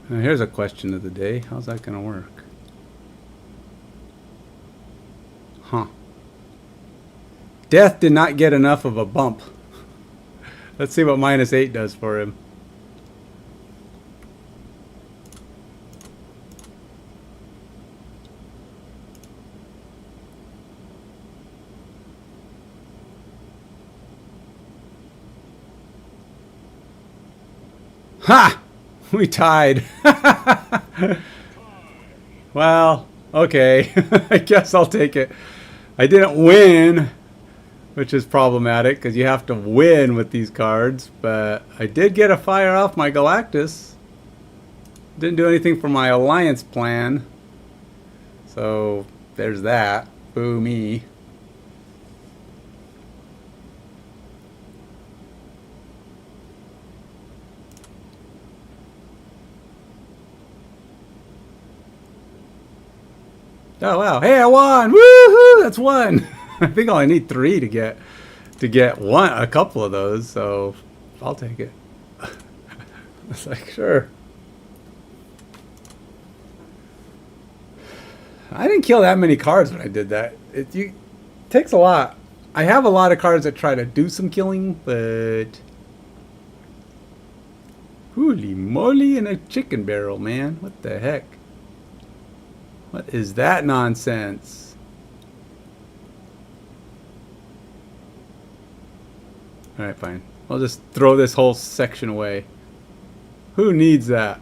Now here's a question of the day. How's that going to work? Huh. Death did not get enough of a bump. Let's see what -8 does for him. Ha! We tied. Well, okay. I guess I'll take it. I didn't win, which is problematic because you have to win with these cards, but I did get a fire off my Galactus. Didn't do anything for my alliance plan. So there's that. Boo me. Oh wow! Hey, I won! Woohoo! That's one. I think I only need 3 to get a couple of those. So I'll take it. It's like sure. I didn't kill that many cards when I did that. It takes a lot. I have a lot of cards that try to do some killing, but holy moly in a chicken barrel, man! What the heck? What is that nonsense? Alright, fine. I'll just throw this whole section away. Who needs that?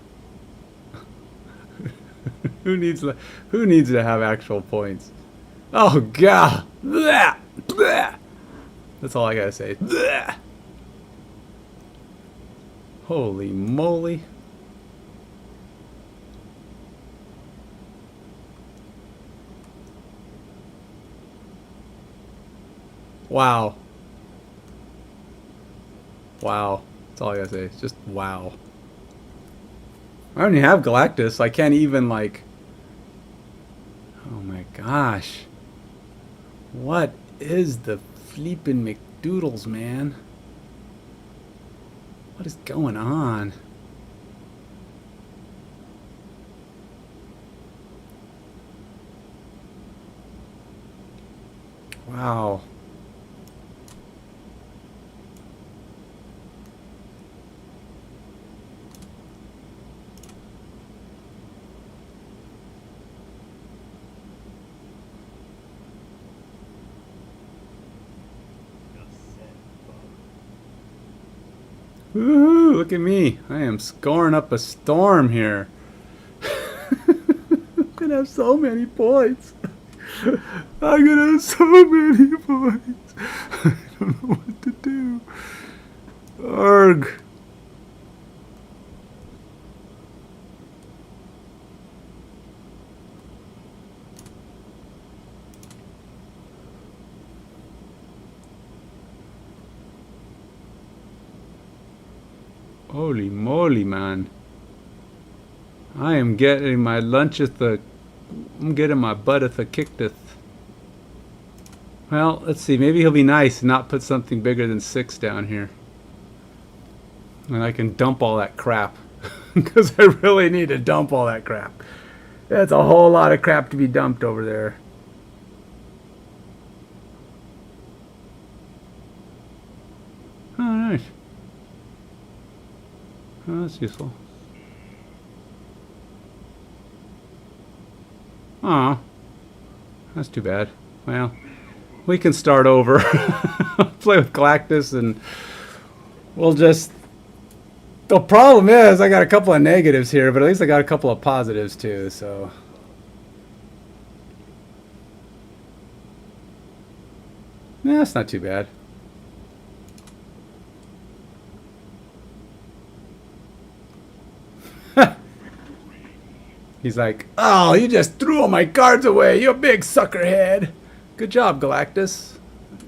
Who needs to have actual points? Oh god! Blah! Blah! That's all I gotta say. Blah! Holy moly. Wow. Wow. That's all I gotta say. It's just wow. I don't even have Galactus. I can't even like... Oh my gosh. What is the flippin' McDoodles, man? What is going on? Wow. Woohoo! Look at me. I am scoring up a storm here. I'm gonna have so many points. I'm gonna have so many points. I don't know what to do. Arg. Holy moly, man. I am getting my luncheth I'm getting my butteth a kickteth. Well, let's see. Maybe he'll be nice and not put something bigger than 6 down here. And I can dump all that crap. Because I really need to dump all that crap. That's a whole lot of crap to be dumped over there. Oh, nice. Oh, that's useful. Aw, that's too bad. Well, we can start over. Play with Galactus and we'll just... The problem is I got a couple of negatives here, but at least I got a couple of positives too, so... Yeah, that's not too bad. He's like, oh, you just threw all my cards away, you big suckerhead. Good job, Galactus.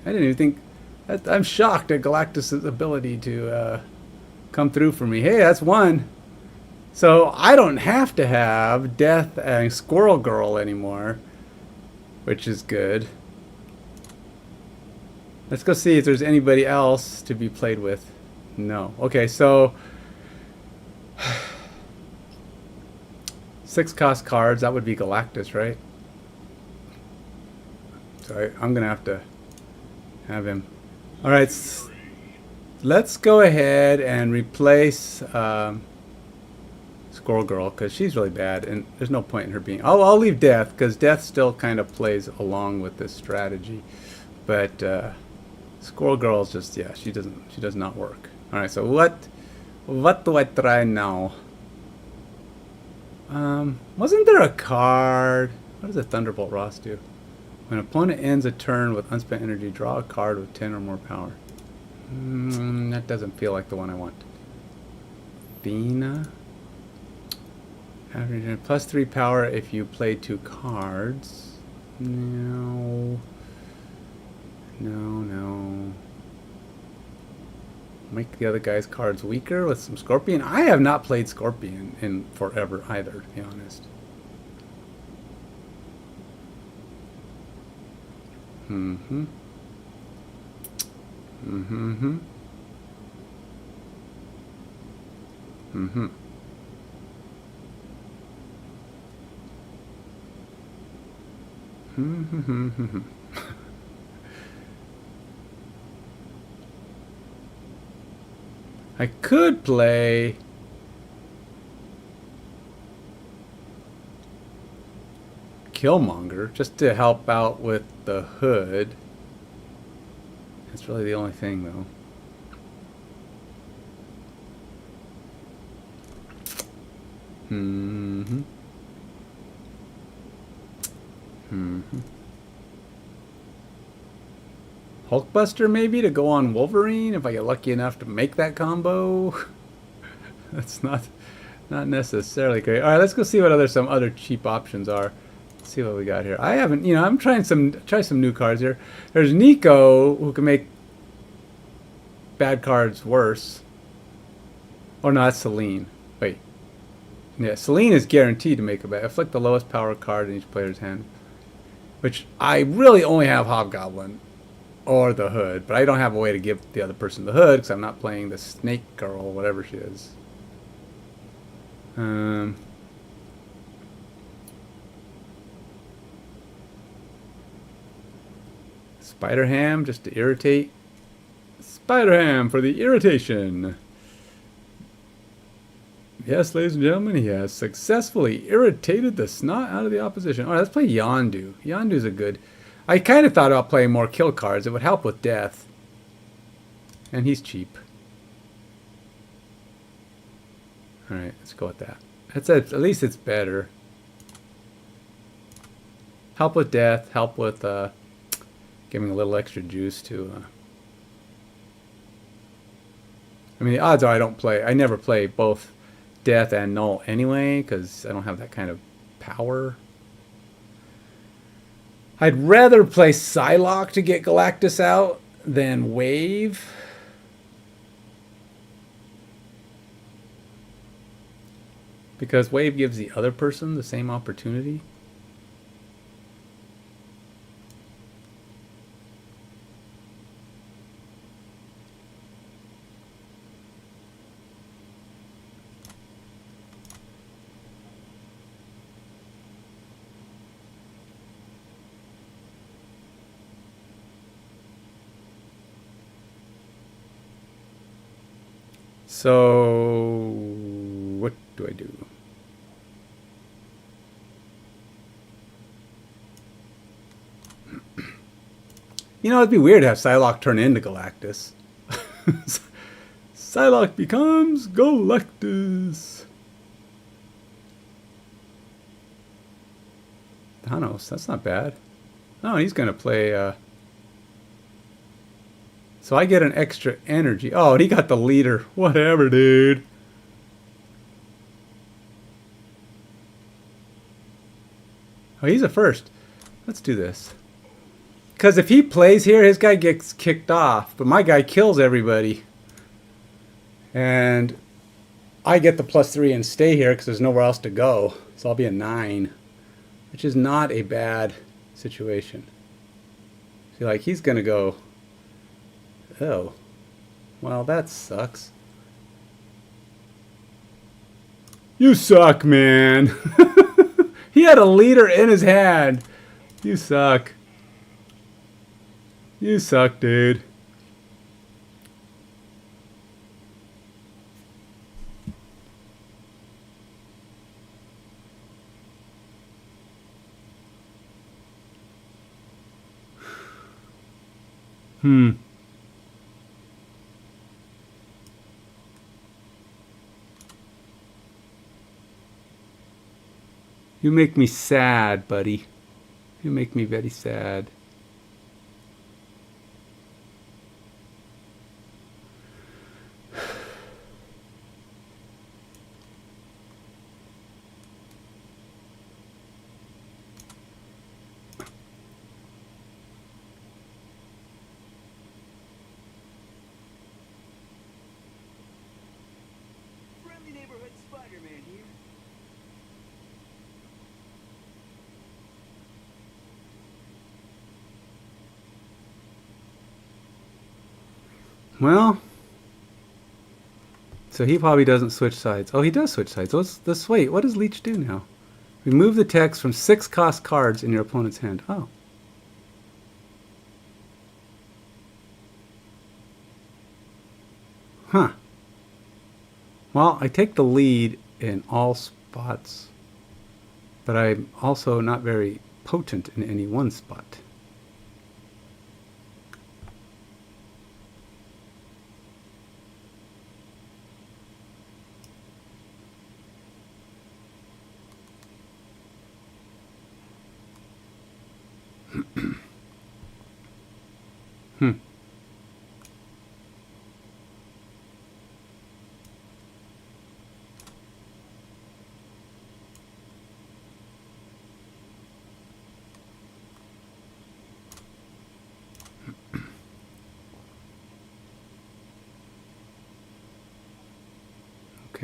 I didn't even think... I'm shocked at Galactus' ability to come through for me. Hey, that's one. So I don't have to have Death and Squirrel Girl anymore, which is good. Let's go see if there's anybody else to be played with. No. Okay, so... 6 cost cards, that would be Galactus, right? So I'm gonna have to have him. Alright, let's go ahead and replace Squirrel Girl, because she's really bad, and there's no point in her being... I'll leave Death, because Death still kind of plays along with this strategy. But Squirrel Girl is just, yeah, she does not work. Alright, so what do I try now? Wasn't there a card? What does a Thunderbolt Ross do? When an opponent ends a turn with unspent energy, draw a card with 10 or more power. That doesn't feel like the one I want. Bina. Average plus 3 power if you play 2 cards. No. No. Make the other guy's cards weaker with some Scorpion. I have not played Scorpion in forever either, to be honest. Mm-hmm. Mm-hmm. Mm-hmm. Mm-hmm. I could play Killmonger just to help out with the hood. That's really the only thing, though. Mm-hmm. Mm-hmm. Hulkbuster maybe to go on Wolverine if I get lucky enough to make that combo. That's not necessarily great. All right, let's go see what some other cheap options are. Let's see what we got here. I haven't, I'm try some new cards here. There's Nico who can make bad cards worse. Oh no, that's Celine. Wait. Yeah, Celine is guaranteed to make a bad. Afflict the lowest power card in each player's hand. Which I really only have Hobgoblin. Or the hood, but I don't have a way to give the other person the hood because I'm not playing the snake girl, whatever she is. Spider Ham just to irritate. Spider Ham for the irritation. Yes, ladies and gentlemen, he has successfully irritated the snot out of the opposition. All right, let's play Yondu. Yondu's a good... I kind of thought about playing more kill cards. It would help with Death. And he's cheap. Alright, let's go with that. At least it's better. Help with Death. Help with giving a little extra juice to... I mean, the odds are I never play both Death and Null anyway, because I don't have that kind of power. I'd rather play Psylocke to get Galactus out than Wave. Because Wave gives the other person the same opportunity. So, what do I do? You know, it'd be weird to have Psylocke turn into Galactus. Psylocke becomes Galactus. Thanos, that's not bad. Oh, he's going to play... So I get an extra energy. Oh, and he got the leader. Whatever, dude. Oh, he's a first. Let's do this. Because if he plays here, his guy gets kicked off. But my guy kills everybody. And I get the +3 and stay here because there's nowhere else to go. So I'll be a 9. Which is not a bad situation. See, like, he's going to go... Oh. Well, that sucks. You suck, man. He had a leader in his hand. You suck. You suck, dude. You make me sad, buddy. You make me very sad. Friendly neighborhood Spider-Man here. Well, so he probably doesn't switch sides. Oh, he does switch sides. Let's wait. What does Leech do now? Remove the text from 6 cost cards in your opponent's hand. Oh. Huh. Well, I take the lead in all spots, but I'm also not very potent in any one spot.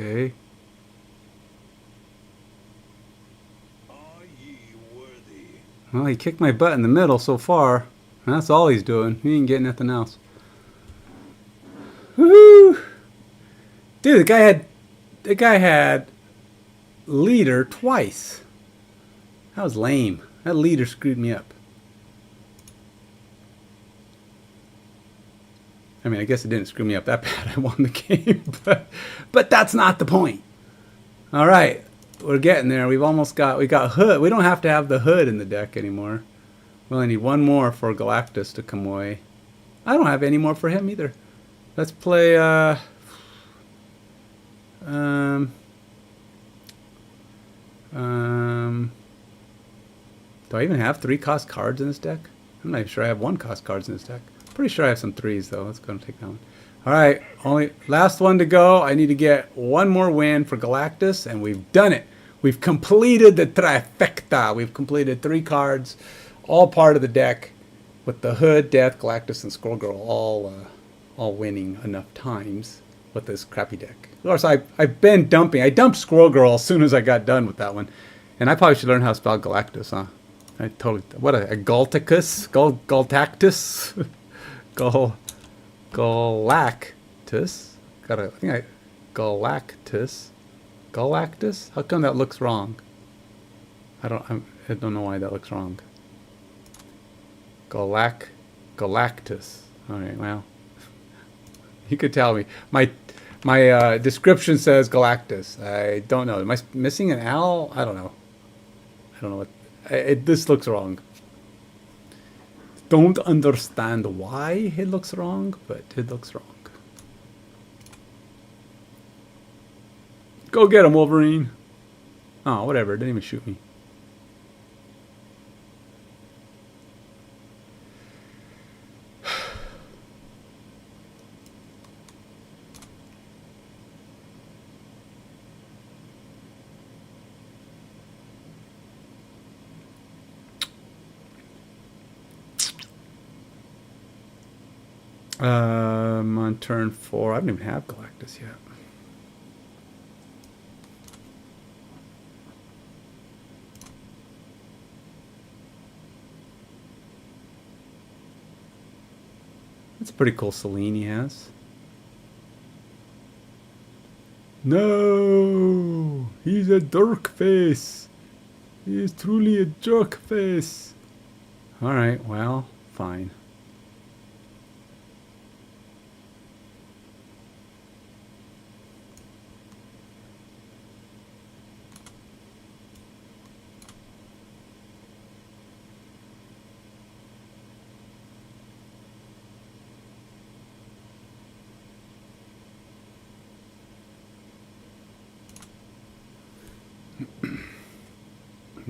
Okay. Are ye worthy? Well, he kicked my butt in the middle so far. And that's all he's doing. He ain't getting nothing else. Woohoo! Dude, the guy had leader twice. That was lame. That leader screwed me up. I mean, I guess it didn't screw me up that bad. I won the game, but that's not the point. All right, we're getting there. We got hood. We don't have to have the hood in the deck anymore. We only need one more for Galactus to come away. I don't have any more for him either. Let's play. Do I even have 3 cost cards in this deck? I'm not even sure I have 1 cost cards in this deck. Pretty sure I have some 3s though. Let's go and take that one. All right, only last one to go. I need to get one more win for Galactus, and we've done it. We've completed the trifecta. We've completed 3 cards, all part of the deck, with the Hood, Death, Galactus, and Squirrel Girl all winning enough times with this crappy deck. Of course, I've been dumping. I dumped Squirrel Girl as soon as I got done with that one, and I probably should learn how to spell Galactus, huh? I totally. What a Galtacus, Galtactus, Galactus. Galactus. How come that looks wrong? I don't know why that looks wrong. Galactus. All right. Well, you could tell me. My description says Galactus. I don't know. Am I missing an L? I don't know. I don't know what. This looks wrong. don't understand why it looks wrong, but it looks wrong. Go get him, Wolverine. Oh, whatever. Didn't even shoot me. On turn 4, I don't even have Galactus yet. That's a pretty cool Celine he has. No! He's a jerk face! He is truly a jerk face! Alright, well, fine.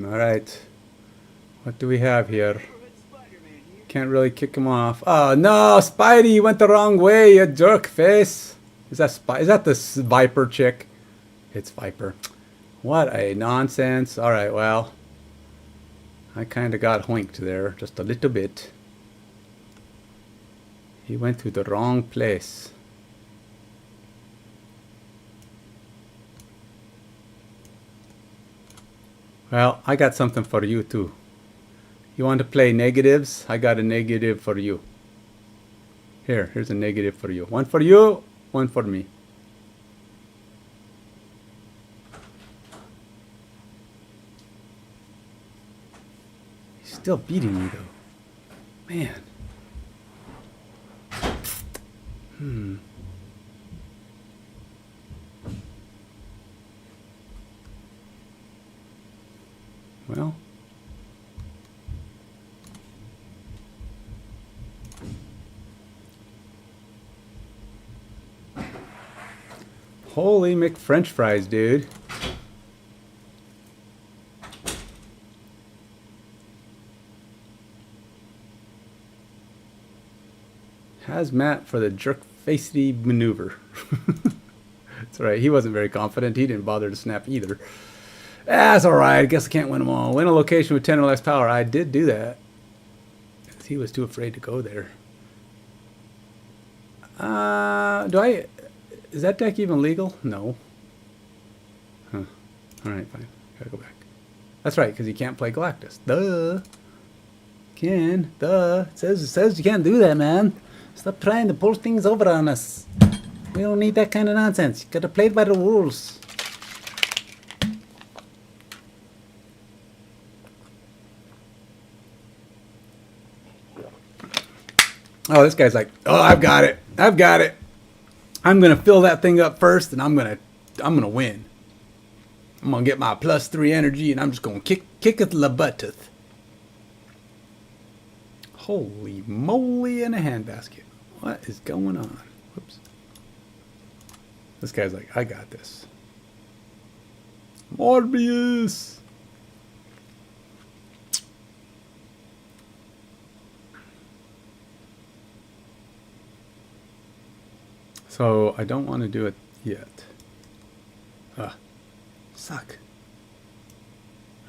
Alright. What do we have here? Neighborhood Spider-Man here. Can't really kick him off. Oh no, Spidey, you went the wrong way, you jerk face. Is that the Viper chick? It's Viper. What a nonsense. Alright, well. I kinda got hoinked there, just a little bit. He went to the wrong place. Well, I got something for you too. You want to play negatives? I got a negative for you. Here's a negative for you. One for you, one for me. He's still beating me though. Man. Well. Holy McFrench fries, dude. Hazmat for the jerk-facedy maneuver. That's right, he wasn't very confident. He didn't bother to snap either. That's alright, I guess I can't win them all. Win a location with 10 or less power. I did do that. He was too afraid to go there. Is that deck even legal? No. Huh. Alright, fine. Gotta go back. That's right, because you can't play Galactus. Duh. Duh. It says you can't do that, man. Stop trying to pull things over on us. We don't need that kind of nonsense. You gotta play by the rules. Oh, this guy's like, oh, I've got it. I've got it. I'm gonna fill that thing up first, and I'm gonna win. I'm gonna get my +3 energy, and I'm just gonna kicketh la butteth. Holy moly in a handbasket. What is going on? Whoops. This guy's like, I got this. Morbius. So I don't want to do it yet. Suck.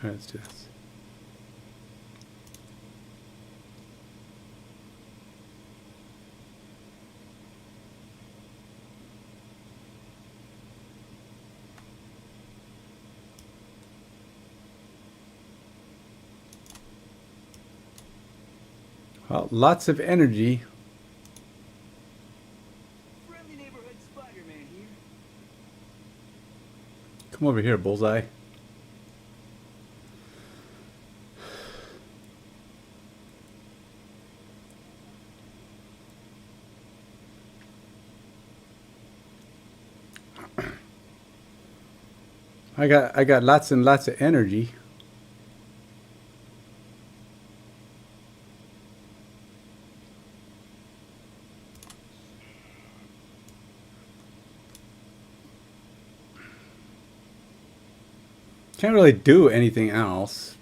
Alright, let's do this. Well, lots of energy. Friendly neighborhood Spider-Man here. Come over here, Bullseye. I got lots and lots of energy. Can't really do anything else.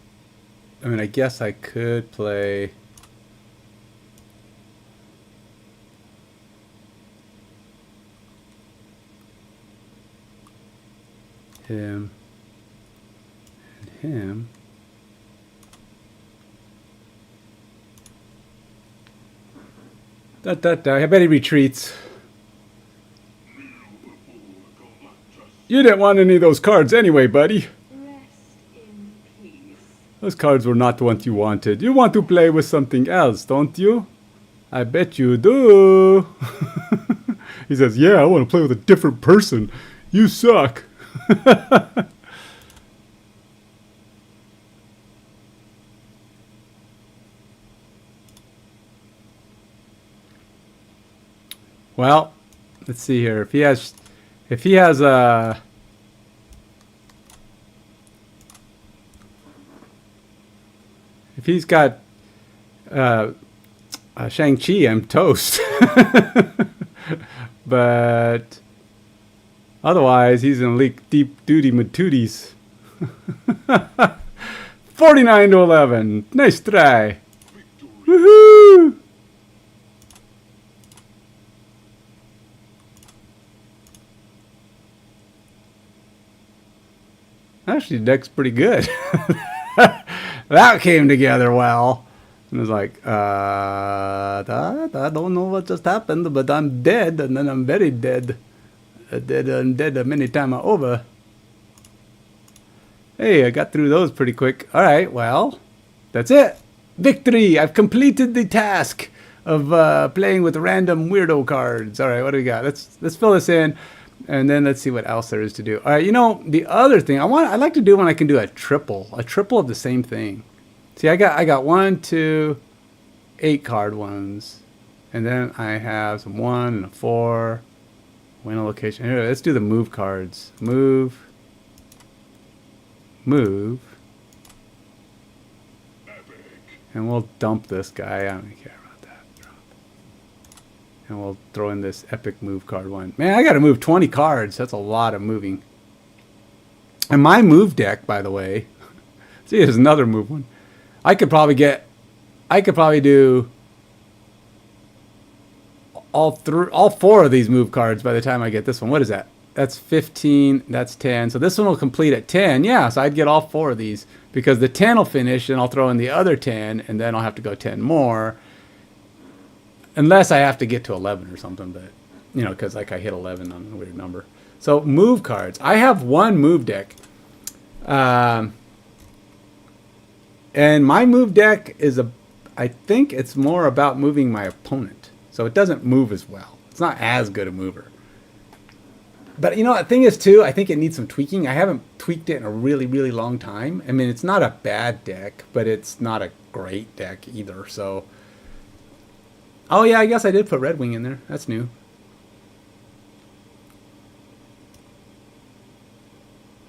I mean, I guess I could play... him and him. I bet he retreats. You didn't want any of those cards anyway, buddy. Rest in peace. Those cards were not the ones you wanted. You want to play with something else, don't you? I bet you do. He says, yeah, I want to play with a different person. You suck. Well, let's see here. If he has a if he's got Shang-Chi, I'm toast. But otherwise, he's in leak deep duty matooties. 49-11. Nice try. Woohoo! Actually, the deck's pretty good. That came together well. And it was like, I don't know what just happened, but I'm dead, and then I'm very dead. I'm dead many times over. Hey, I got through those pretty quick. All right, well, that's it. Victory! I've completed the task of playing with random weirdo cards. All right, what do we got? Let's fill this in, and then let's see what else there is to do. All right, you know, the other thing I like to do when I can do a triple of the same thing. See, I got 1, 2, 8 card ones, and then I have some 1 and a 4. Win a location. Here, let's do the move cards. Move. And we'll dump this guy. I don't care about that. And we'll throw in this epic move card one. Man, I got to move 20 cards. That's a lot of moving. And my move deck, by the way. See, there's another move one. I could probably do all 4 of these move cards by the time I get this one. What is that? That's 15, that's 10. So this one will complete at 10. Yeah, so I'd get all 4 of these because the 10 will finish and I'll throw in the other 10 and then I'll have to go 10 more. Unless I have to get to 11 or something, but you know, because like I hit 11 on a weird number. So move cards. I have one move deck. And my move deck is I think it's more about moving my opponent. So it doesn't move as well. It's not as good a mover. But you know, the thing is too, I think it needs some tweaking. I haven't tweaked it in a really, really long time. I mean, it's not a bad deck, but it's not a great deck either. So, oh yeah, I guess I did put Red Wing in there. That's new.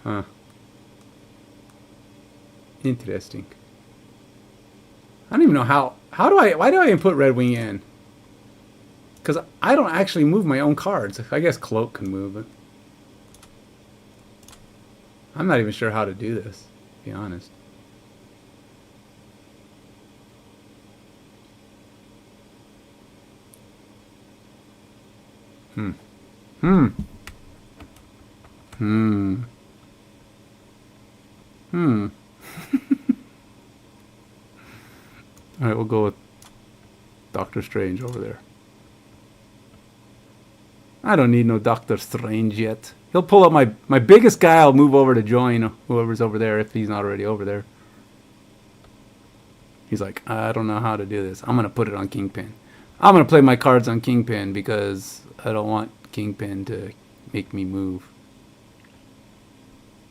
Huh. Interesting. I don't even know why do I even put Red Wing in? Because I don't actually move my own cards. I guess Cloak can move it. I'm not even sure how to do this, to be honest. Alright, we'll go with Doctor Strange over there. I don't need no Doctor Strange yet. He'll pull up my biggest guy. I'll move over to join whoever's over there if he's not already over there. He's like, I don't know how to do this. I'm going to put it on Kingpin. I'm going to play my cards on Kingpin because I don't want Kingpin to make me move.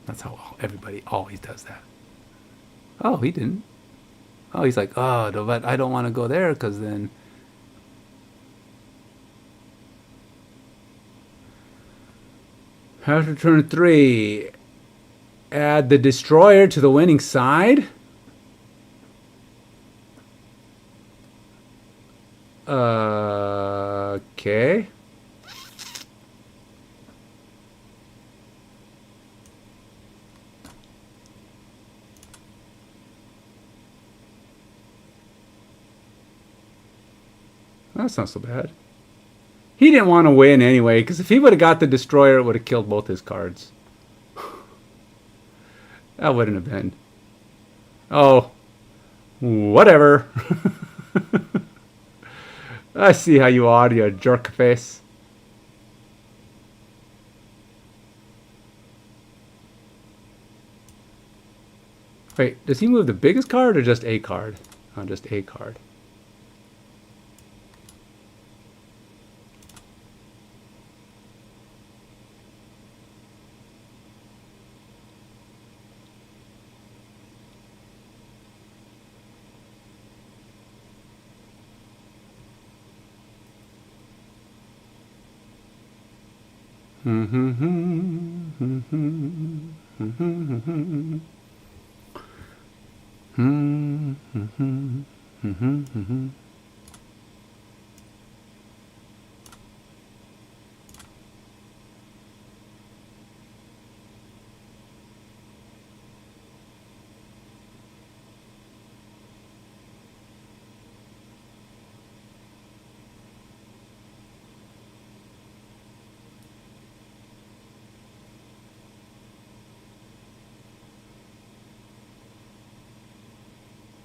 That's how everybody always does that. Oh, he didn't. Oh, he's like, oh, but I don't want to go there because then... After turn 3, add the Destroyer to the winning side. Okay. That's not so bad. He didn't want to win anyway, because if he would have got the destroyer, it would have killed both his cards. That wouldn't have been. Oh, whatever. I see how you are, you jerk face. Wait, does he move the biggest card or just a card? Oh, just a card.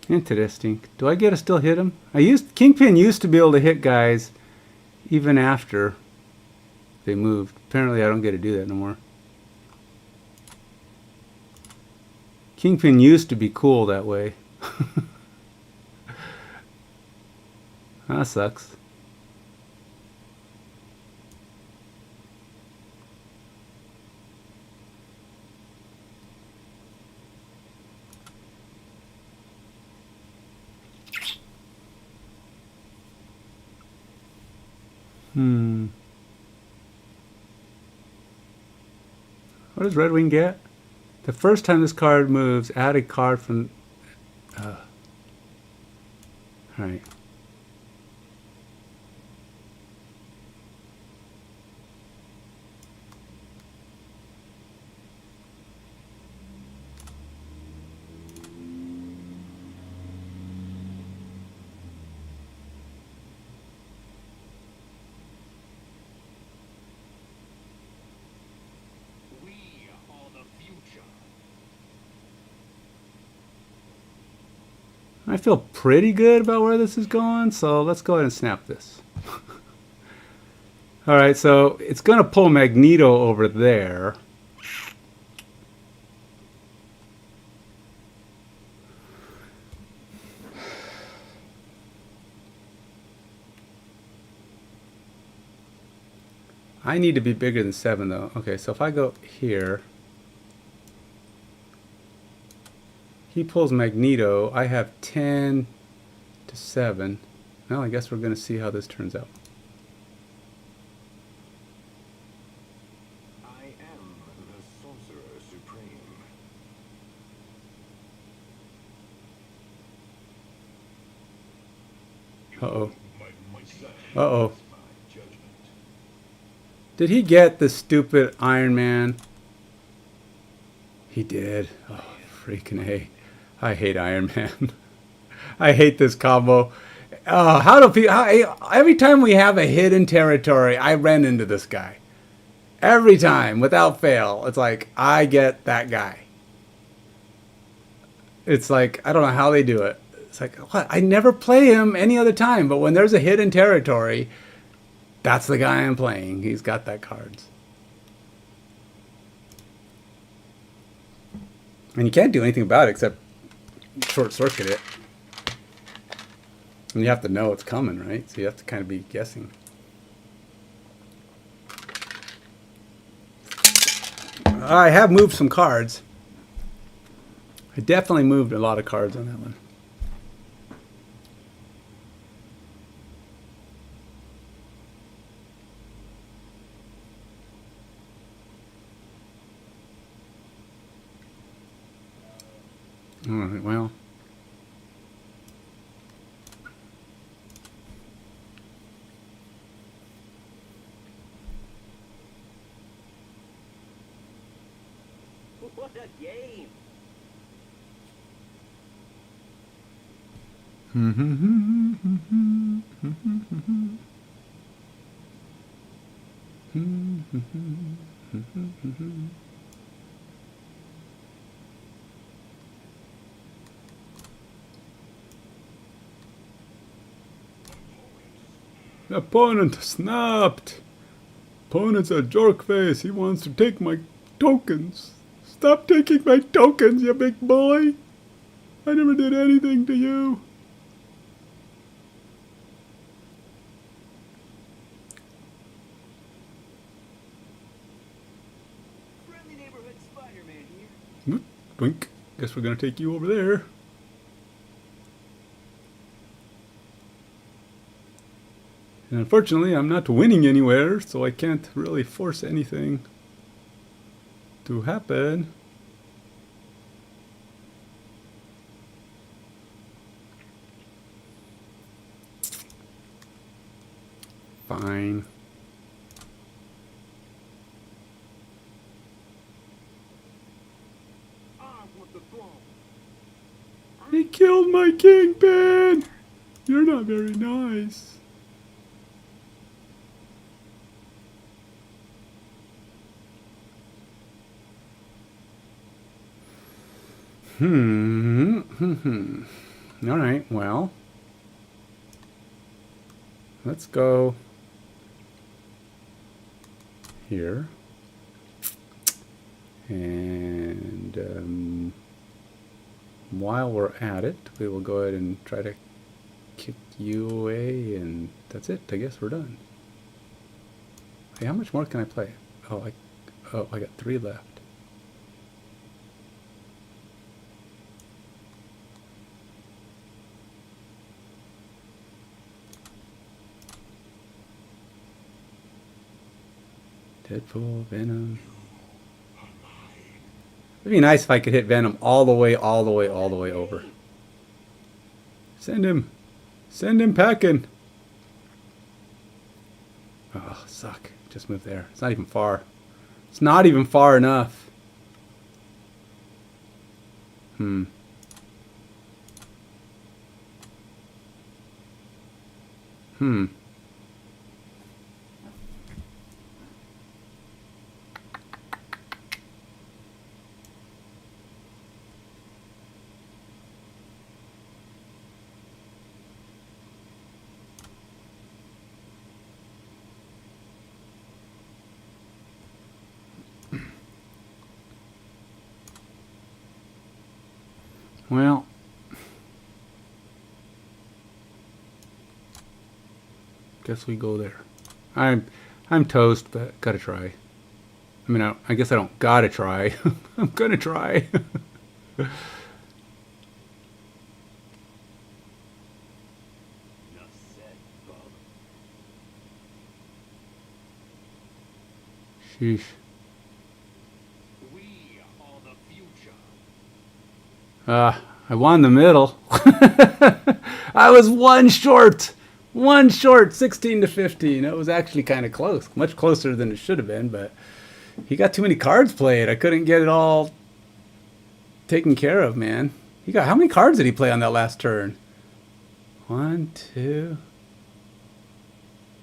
Interesting. Do I get to still hit him? Kingpin used to be able to hit guys even after they moved. Apparently I don't get to do that no more. Kingpin used to be cool that way. That sucks. What does Red Wing get? The first time this card moves, add a card from... Alright. I feel pretty good about where this is going, so let's go ahead and snap this. Alright, so it's going to pull Magneto over there. I need to be bigger than 7 though. Okay, so if I go here, he pulls Magneto. I have 10 to 7. Well, I guess we're going to see how this turns out. I am the Sorcerer Supreme. Uh-oh. My son Uh-oh. is my judgment. Did he get the stupid Iron Man? He did. Oh, freaking A. I hate Iron Man. I hate this combo. How do people... every time we have a hidden territory, I run into this guy. Every time, without fail. It's like, I get that guy. It's like, I don't know how they do it. It's like, what? I never play him any other time, but when there's a hidden territory, that's the guy I'm playing. He's got that cards. And you can't do anything about it except short circuit it. And you have to know it's coming, right? So you have to kind of be guessing. I have moved some cards. I definitely moved a lot of cards on that one. All right, well. What a game! Opponent snapped. Opponent's a jerk face. He wants to take my tokens. Stop taking my tokens, you big boy. I never did anything to you. Friendly neighborhood Spider-Man here. Oop, Twink. Guess we're gonna take you over there. And unfortunately, I'm not winning anywhere, so I can't really force anything to happen. Fine. I want the throne. He killed my kingpin! You're not very nice. Alright, well. Let's go here. And while we're at it, we will go ahead and try to kick you away, and that's it. I guess we're done. Hey, how much more can I play? Oh, I got 3 left. Deadpool, Venom. It'd be nice if I could hit Venom all the way over. Send him packing. Oh, suck. Just moved there. It's not even far. It's not even far enough. Well, guess we go there. I'm toast, but gotta try. I mean, I guess I don't gotta try. I'm gonna try. Enough said, bub. Sheesh. We are the future. I won the middle. I was one short, 16 to 15. It was actually kind of close, much closer than it should have been, but he got too many cards played. I couldn't get it all taken care of, man. He got, how many cards did he play on that last turn? 1, 2.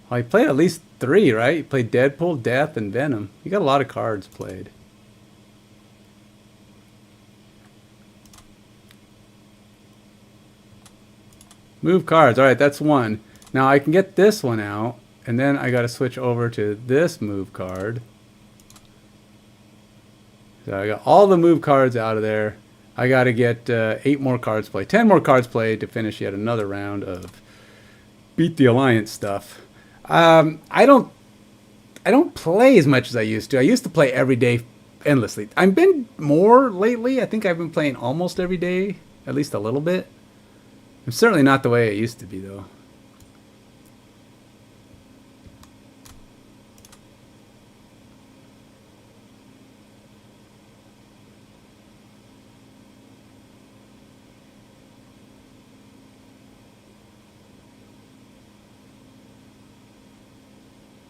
Oh, he played at least 3, right? He played Deadpool, Death, and Venom. He got a lot of cards played. Move cards. All right, that's one. Now I can get this one out, and then I got to switch over to this move card. So I got all the move cards out of there. I got to get 8 more cards played, 10 more cards played to finish yet another round of Beat the Alliance stuff. I don't play as much as I used to. I used to play every day endlessly. I've been more lately. I think I've been playing almost every day, at least a little bit. It's certainly not the way it used to be, though.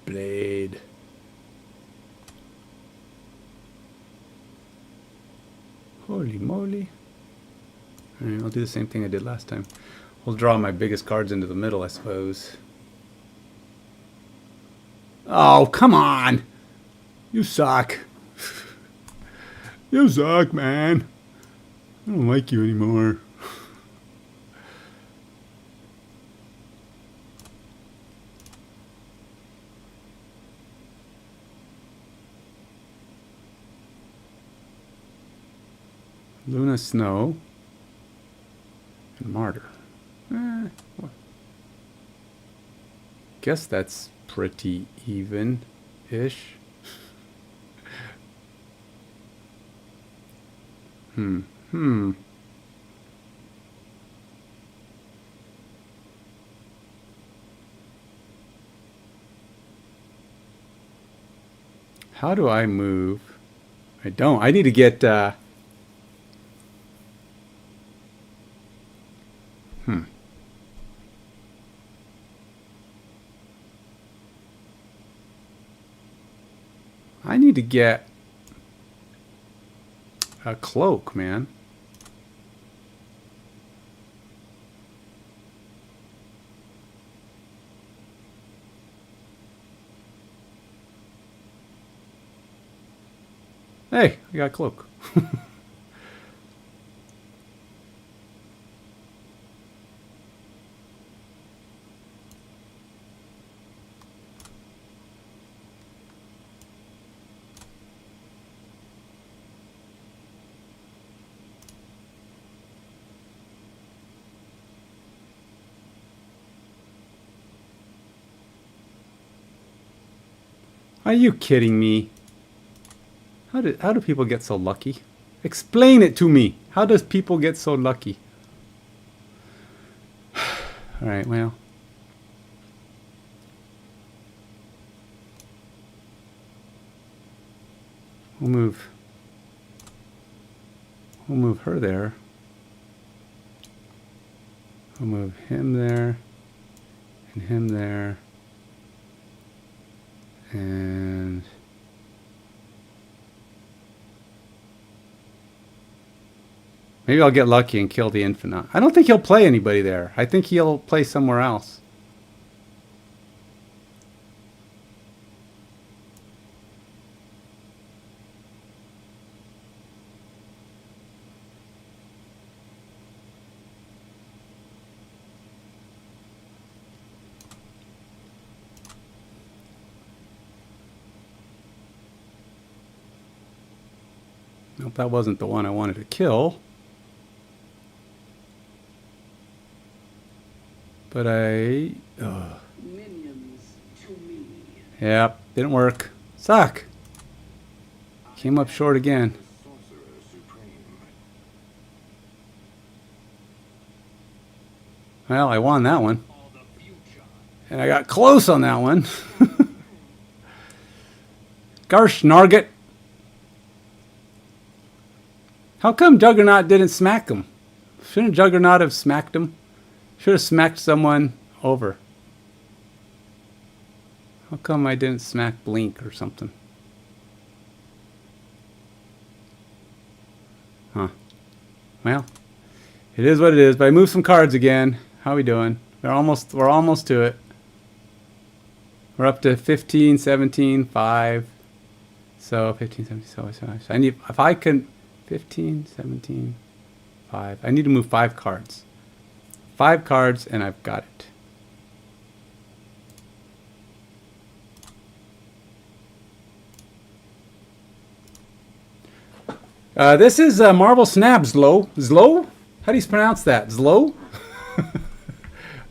Blade. Holy moly. Alright, I'll do the same thing I did last time. We'll draw my biggest cards into the middle, I suppose. Oh, come on! You suck. You suck, man. I don't like you anymore. Luna Snow and Martyr. Well, guess that's pretty even-ish. How do I move? I don't. I need to get... I need to get a cloak, man. Hey, I got a cloak. Are you kidding me? How do people get so lucky? Explain it to me. How does people get so lucky? All right, well. We'll move her there. We'll move him there and him there. And maybe I'll get lucky and kill the Infinite. I don't think he'll play anybody there. I think he'll play somewhere else. Nope, that wasn't the one I wanted to kill. But Minions to me. Yep, didn't work. Suck. Came up short again. Sorcerer Supreme. Well, I won that one. All the future. And I got close on that one. Garsh Narget. How come Juggernaut didn't smack him? Shouldn't Juggernaut have smacked him? Should have smacked someone over. How come I didn't smack Blink or something? Huh. Well, it is what it is. But I moved some cards again. How are we doing? We're almost to it. We're up to 15, 17, 5. So 15, 17, so I need, if I can, 15, 17, 5. I need to move 5 cards. 5 cards and I've got it. This is Marvel Snap Zlo. Zlo? How do you pronounce that? Zlo?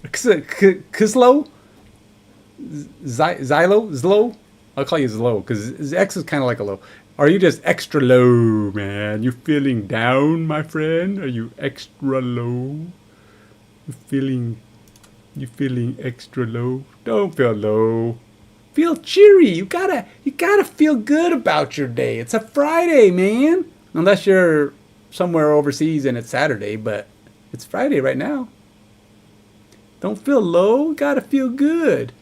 Kislo? Zylo? Zlo? I'll call you Zlo because X is kind of like a low. Are you just extra low, man? You feeling down, my friend? Are you extra low? You feeling extra low? Don't feel low. Feel cheery. You gotta feel good about your day. It's a Friday, man. Unless you're somewhere overseas and it's Saturday, but it's Friday right now. Don't feel low. Gotta feel good.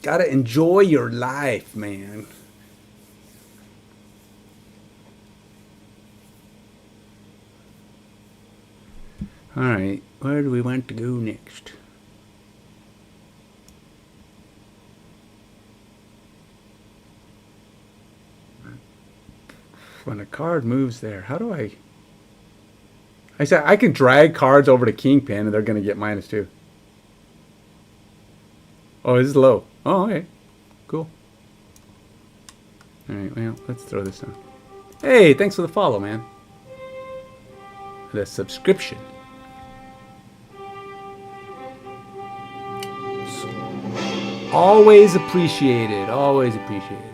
Gotta enjoy your life, man. Alright, where do we want to go next? When a card moves there, how do I... I said I can drag cards over to Kingpin and they're going to get -2. Oh, this is low. Oh, okay. Cool. Alright, well, let's throw this on. Hey, thanks for the follow, man. The subscription. Always appreciated. Always appreciated.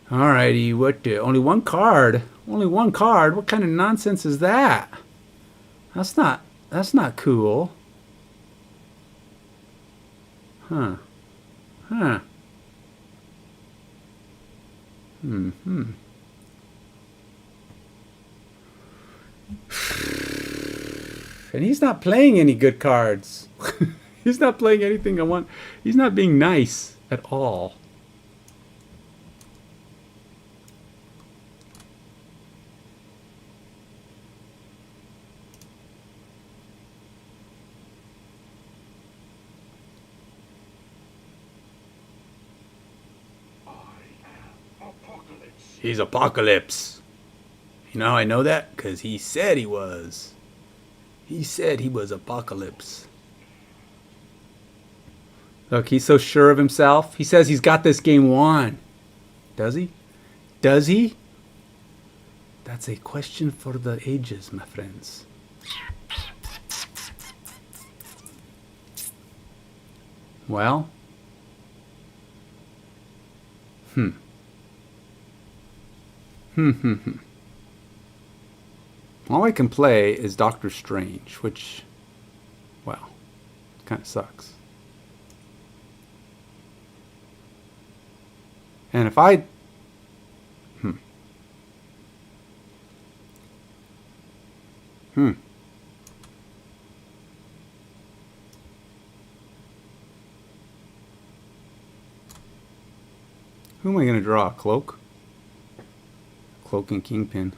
Alrighty, what the... Only one card? Only one card? What kind of nonsense is that? That's not cool. Huh. Huh. Mm-hmm. And he's not playing any good cards. He's not playing anything I want. He's not being nice at all. Apocalypse. He's Apocalypse. You know how I know that? Because he said he was. He said he was Apocalypse. Look, he's so sure of himself. He says he's got this game won. Does he? Does he? That's a question for the ages, my friends. Well. All I can play is Doctor Strange, which, well, kind of sucks. And if I... Who am I going to draw? Cloak? Cloak and Kingpin.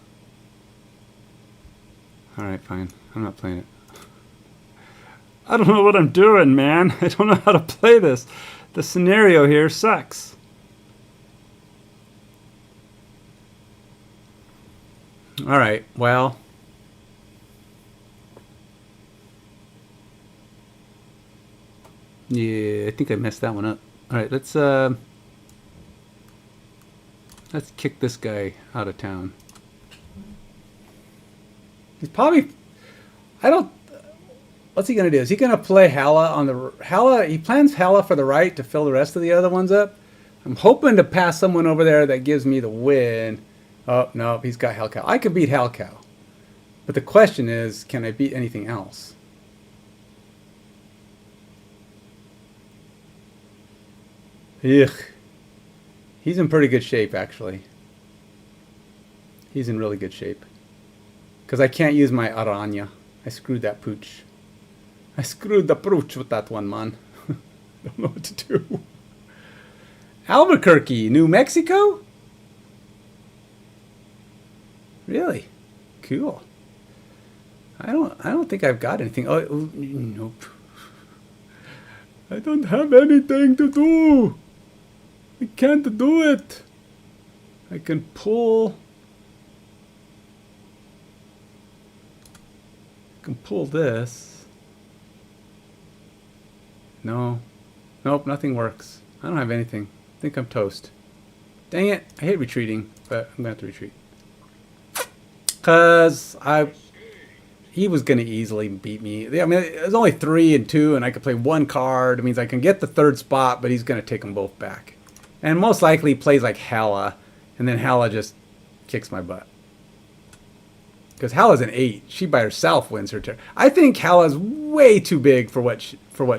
Alright, fine. I'm not playing it. I don't know what I'm doing, man. I don't know how to play this. The scenario here sucks. Alright, well. Yeah, I think I messed that one up. Alright, let's kick this guy out of town. He's probably... I don't... What's he going to do? Is he going to play Hala on the... Hala... He plans Hala for the right to fill the rest of the other ones up. I'm hoping to pass someone over there that gives me the win. Oh, no. He's got Hellcow. I could beat Hellcow. But the question is, can I beat anything else? Ugh. He's in pretty good shape, actually. He's in really good shape. Because I can't use my Aranya. I screwed that pooch. I screwed the pooch with that one, man. Don't know what to do. Albuquerque, New Mexico? Really? Cool. I don't think I've got anything. Oh, nope. I don't have anything to do. I can't do it. I can pull. I can pull this. No. Nope, nothing works. I don't have anything. I think I'm toast. Dang it. I hate retreating, but I'm going to have to retreat. Because he was going to easily beat me. I mean, it was only 3 and 2, and I could play one card. It means I can get the third spot, but he's going to take them both back. And most likely he plays like Hala, and then Hala just kicks my butt. Because Hala's an 8. She by herself wins her turn. I think Hala's way too big for what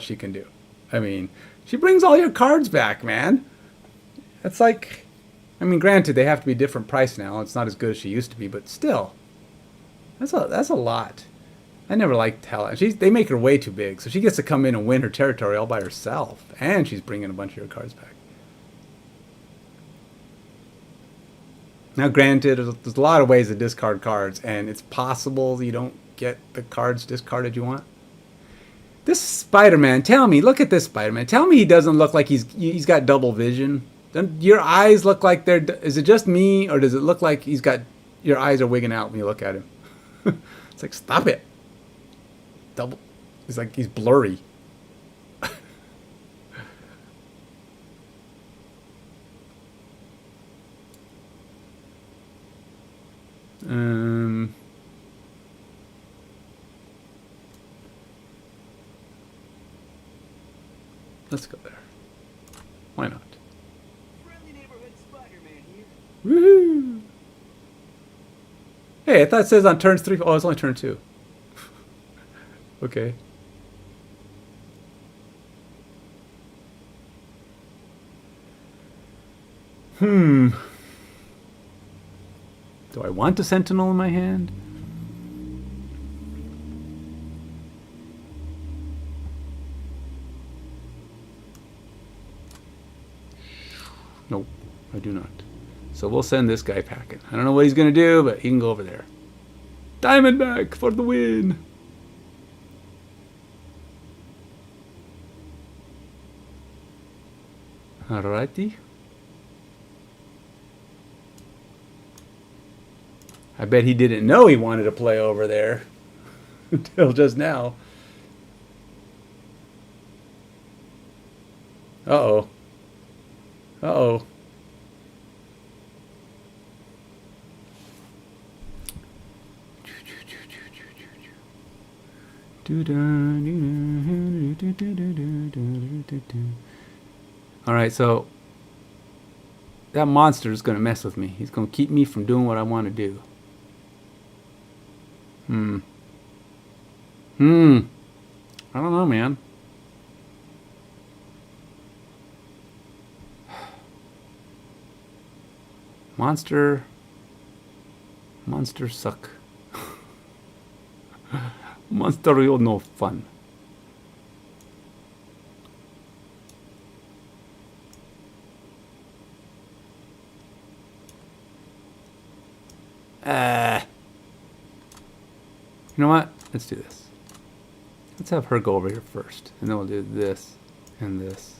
she can do. I mean, she brings all your cards back, man. That's like... I mean, granted, they have to be different price now. It's not as good as she used to be, but still. That's a lot. I never liked Hella. They make her way too big, so she gets to come in and win her territory all by herself. And she's bringing a bunch of her cards back. Now, granted, there's a lot of ways to discard cards, and it's possible you don't get the cards discarded you want. This Spider-Man, tell me, look at this Spider-Man. Tell me he doesn't look like he's got double vision. Your eyes look like they're... Is it just me, or does it look like he's got... Your eyes are wigging out when you look at him? It's like, stop it. Double... It's like he's blurry. Let's go there. Why not? Friendly neighborhood Spider-Man here. Woohoo! Hey, I thought it says on turns 3. Oh, it's only turn 2. Okay. Do I want a Sentinel in my hand? Nope, I do not. So we'll send this guy packing. I don't know what he's going to do, but he can go over there. Diamondback for the win! Alrighty. I bet he didn't know he wanted to play over there until just now. Uh-oh. Uh-oh. Alright, so that monster is going to mess with me. He's going to keep me from doing what I want to do. I don't know, man. Monsters suck. Monster real no fun. You know what? Let's do this. Let's have her go over here first, and then we'll do this and this.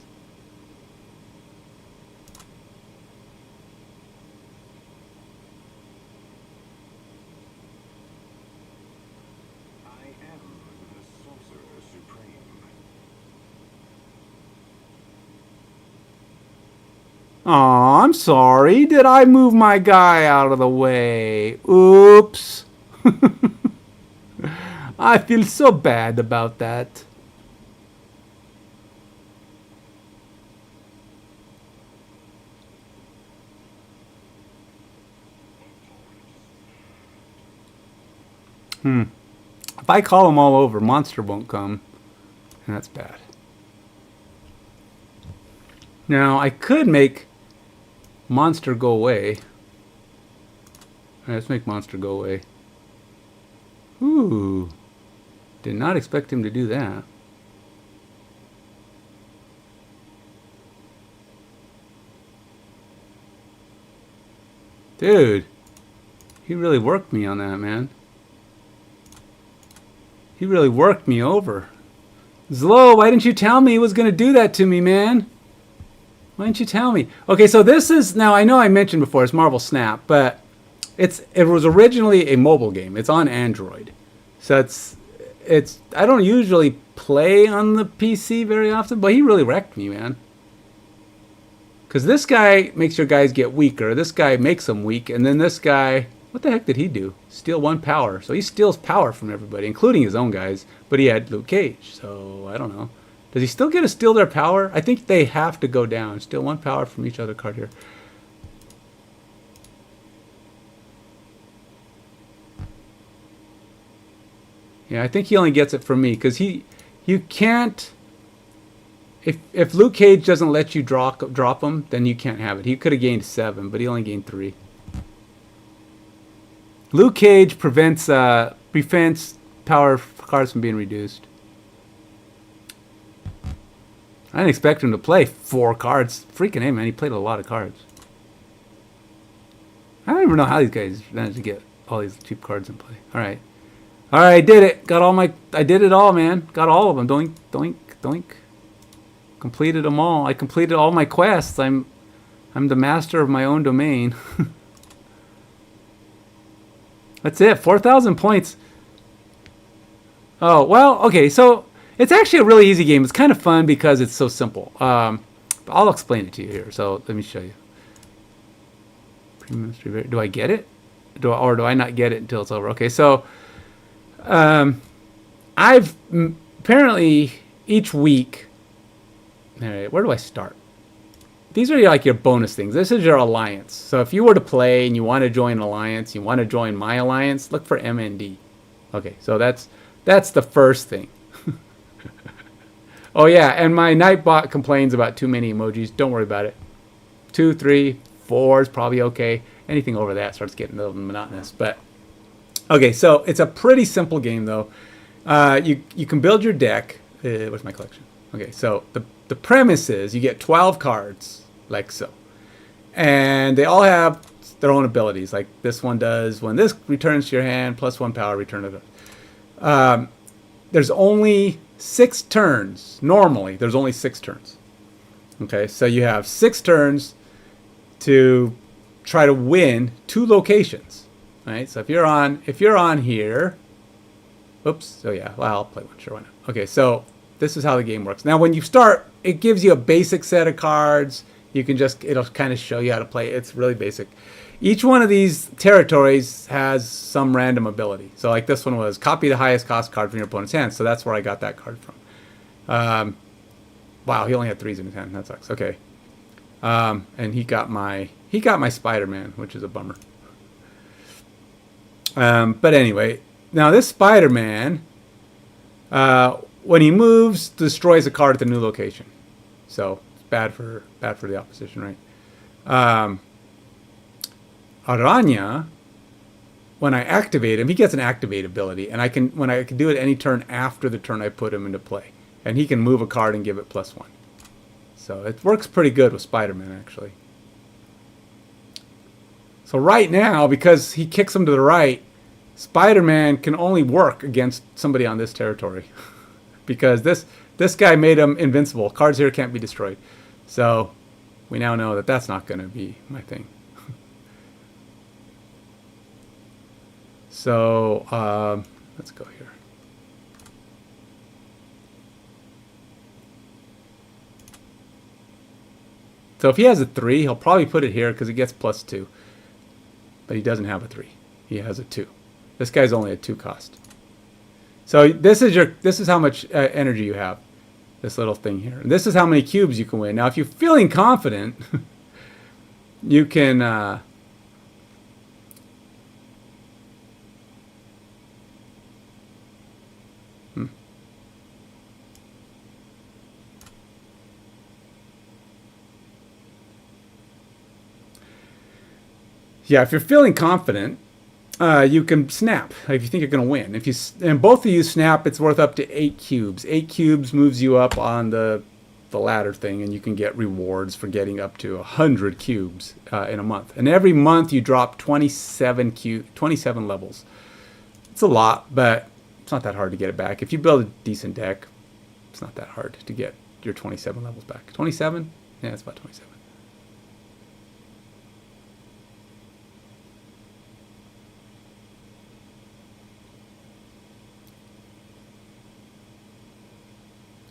I am the Sorcerer Supreme. Aw, I'm sorry. Did I move my guy out of the way? Oops. I feel so bad about that. If I call them all over, Monster won't come. And that's bad. Now, I could make Monster go away. Alright, let's make Monster go away. Ooh. Did not expect him to do that. Dude. He really worked me on that, man. He really worked me over. Zlo, why didn't you tell me he was going to do that to me, man? Why didn't you tell me? Okay, so this is... Now, I know I mentioned before, it's Marvel Snap, but it was originally a mobile game. It's on Android. So it's I don't usually play on the PC very often, but he really wrecked me, man. Because this guy makes your guys get weaker. This guy makes them weak. And then this guy... What the heck did he do? Steal 1 power. So he steals power from everybody, including his own guys. But he had Luke Cage, so I don't know. Does he still get to steal their power? I think they have to go down. Steal 1 power from each other card here. Yeah, I think he only gets it from me, because you can't... If Luke Cage doesn't let you drop him, then you can't have it. He could have gained 7, but he only gained 3. Luke Cage prevents power cards from being reduced. I didn't expect him to play 4 cards. Freaking A, man. He played a lot of cards. I don't even know how these guys managed to get all these cheap cards in play. All right. All right, I did it. Got all my... I did it all, man. Got all of them. Doink, doink, doink. Completed them all. I completed all my quests. I'm the master of my own domain. That's it. 4,000 points. Oh, well, okay. So it's actually a really easy game. It's kind of fun because it's so simple. I'll explain it to you here. So let me show you. Do I get it? Or do I not get it until it's over? Okay, so I've apparently each week. All right, where do I start? These are like your bonus things. This is your alliance. So if you were to play and you want to join an alliance, you want to join my alliance, look for MND. Okay, so that's the first thing. Oh yeah, and my Nightbot complains about too many emojis. Don't worry about it. 2, 3, 4 is probably okay. Anything over that starts getting a little monotonous. But okay, so it's a pretty simple game though. You can build your deck. Where's my collection? Okay, so the premise is you get 12 cards like so, and they all have their own abilities. Like this one does when this returns to your hand, +1 power, return it. There's only 6 turns. Normally, there's only 6 turns. Okay, so you have 6 turns to try to win 2 locations. Right? So if you're on here, oops. Oh yeah, well I'll play one. Sure, why not? Okay, so this is how the game works. Now, when you start, it gives you a basic set of cards. You can it'll kind of show you how to play. It's really basic. Each one of these territories has some random ability. So like this one was copy the highest cost card from your opponent's hand. So that's where I got that card from. Wow, he only had 3s in his hand. That sucks. Okay. And he got my Spider-Man, which is a bummer. But anyway, now this Spider-Man, when he moves, destroys a card at the new location. So it's bad for the opposition, right? Aranya, when I activate him, he gets an activate ability, and I can do it any turn after the turn I put him into play, and he can move a card and give it +1. So it works pretty good with Spider-Man actually. So right now, because he kicks him to the right, Spider-Man can only work against somebody on this territory. Because this guy made him invincible. Cards here can't be destroyed. So we now know that that's not going to be my thing. So let's go here. So if he has a 3, he'll probably put it here because he gets +2. But he doesn't have a 3. He has a 2. This guy's only a 2 cost. So this is how much energy you have. This little thing here. And this is how many cubes you can win. Now, if you're feeling confident, you can. Yeah, if you're feeling confident, you can snap if you think you're going to win. And both of you snap, it's worth up to 8 cubes. 8 cubes moves you up on the ladder thing, and you can get rewards for getting up to 100 cubes in a month. And every month you drop 27 levels. It's a lot, but it's not that hard to get it back. If you build a decent deck, it's not that hard to get your 27 levels back. 27? Yeah, it's about 27.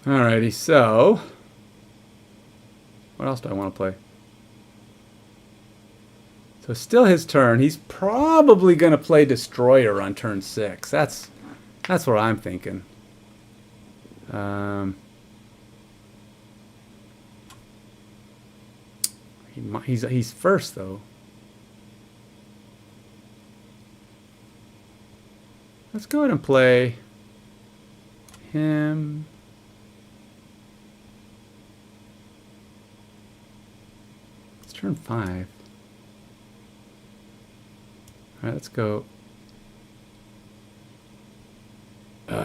Alrighty, so what else do I want to play? So still his turn. He's probably going to play Destroyer on turn 6. That's what I'm thinking. He's first though. Let's go ahead and play him. Turn 5. All right, let's go.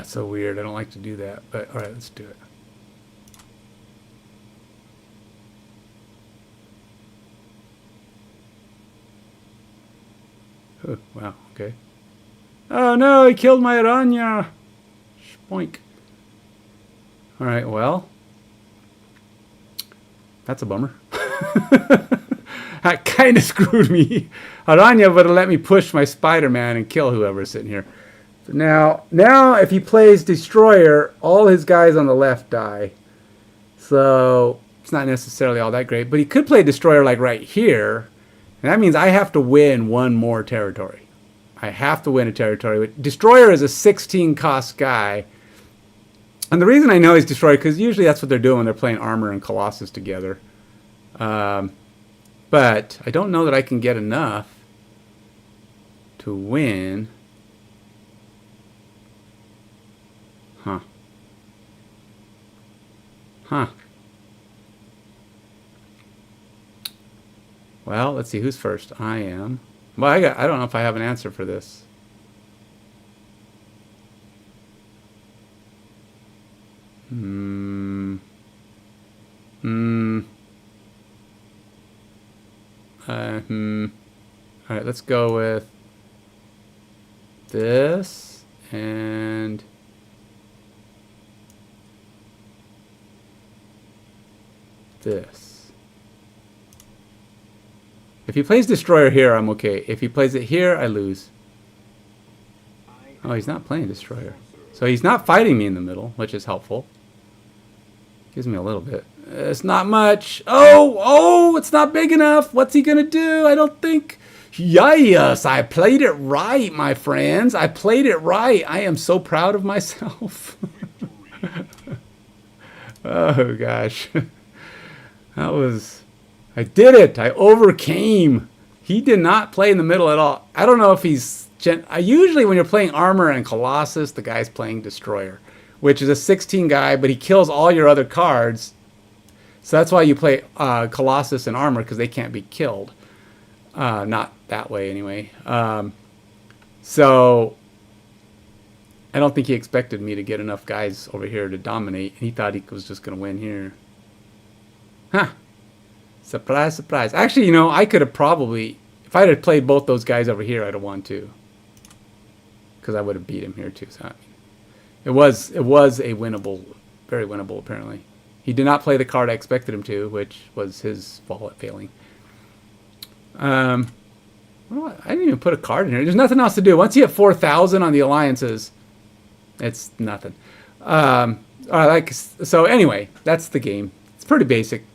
That's so weird. I don't like to do that. But all right, let's do it. Oh, wow, okay. Oh no, he killed my Aranya! Spoink. Alright, well. That's a bummer. That kind of screwed me. Aranya would have let me push my Spider-Man and kill whoever's sitting here. Now if he plays Destroyer, all his guys on the left die. So, it's not necessarily all that great. But he could play Destroyer like right here. And that means I have to win one more territory. I have to win a territory. Destroyer is a 16 cost guy. And the reason I know he's Destroyer, because usually that's what they're doing when they're playing Armor and Colossus together. But I don't know that I can get enough to win. Huh. Huh. Well, let's see who's first. I am. Well, I don't know if I have an answer for this. All right, let's go with this and this. If he plays Destroyer here, I'm okay. If he plays it here, I lose. Oh, he's not playing Destroyer. So he's not fighting me in the middle, which is helpful. Gives me a little bit. It's not much. Oh, it's not big enough. What's he going to do? I don't think. Yes, I played it right, my friends. I played it right. I am so proud of myself. Oh, gosh. That was... I did it. I overcame. He did not play in the middle at all. I don't know if he's... usually when you're playing Armor and Colossus, the guy's playing Destroyer, which is a 16 guy, but he kills all your other cards. So that's why you play Colossus and Armor, because they can't be killed. Not that way, anyway. So I don't think he expected me to get enough guys over here to dominate. He thought he was just going to win here. Huh. Surprise, surprise. Actually, you know, I could have probably, if I had played both those guys over here, I'd have won too. Because I would have beat him here too. So it was a winnable, very winnable apparently. He did not play the card I expected him to, which was his fault at failing. I didn't even put a card in here. There's nothing else to do. Once you hit 4,000 on the alliances, it's nothing. So anyway, that's the game. It's pretty basic.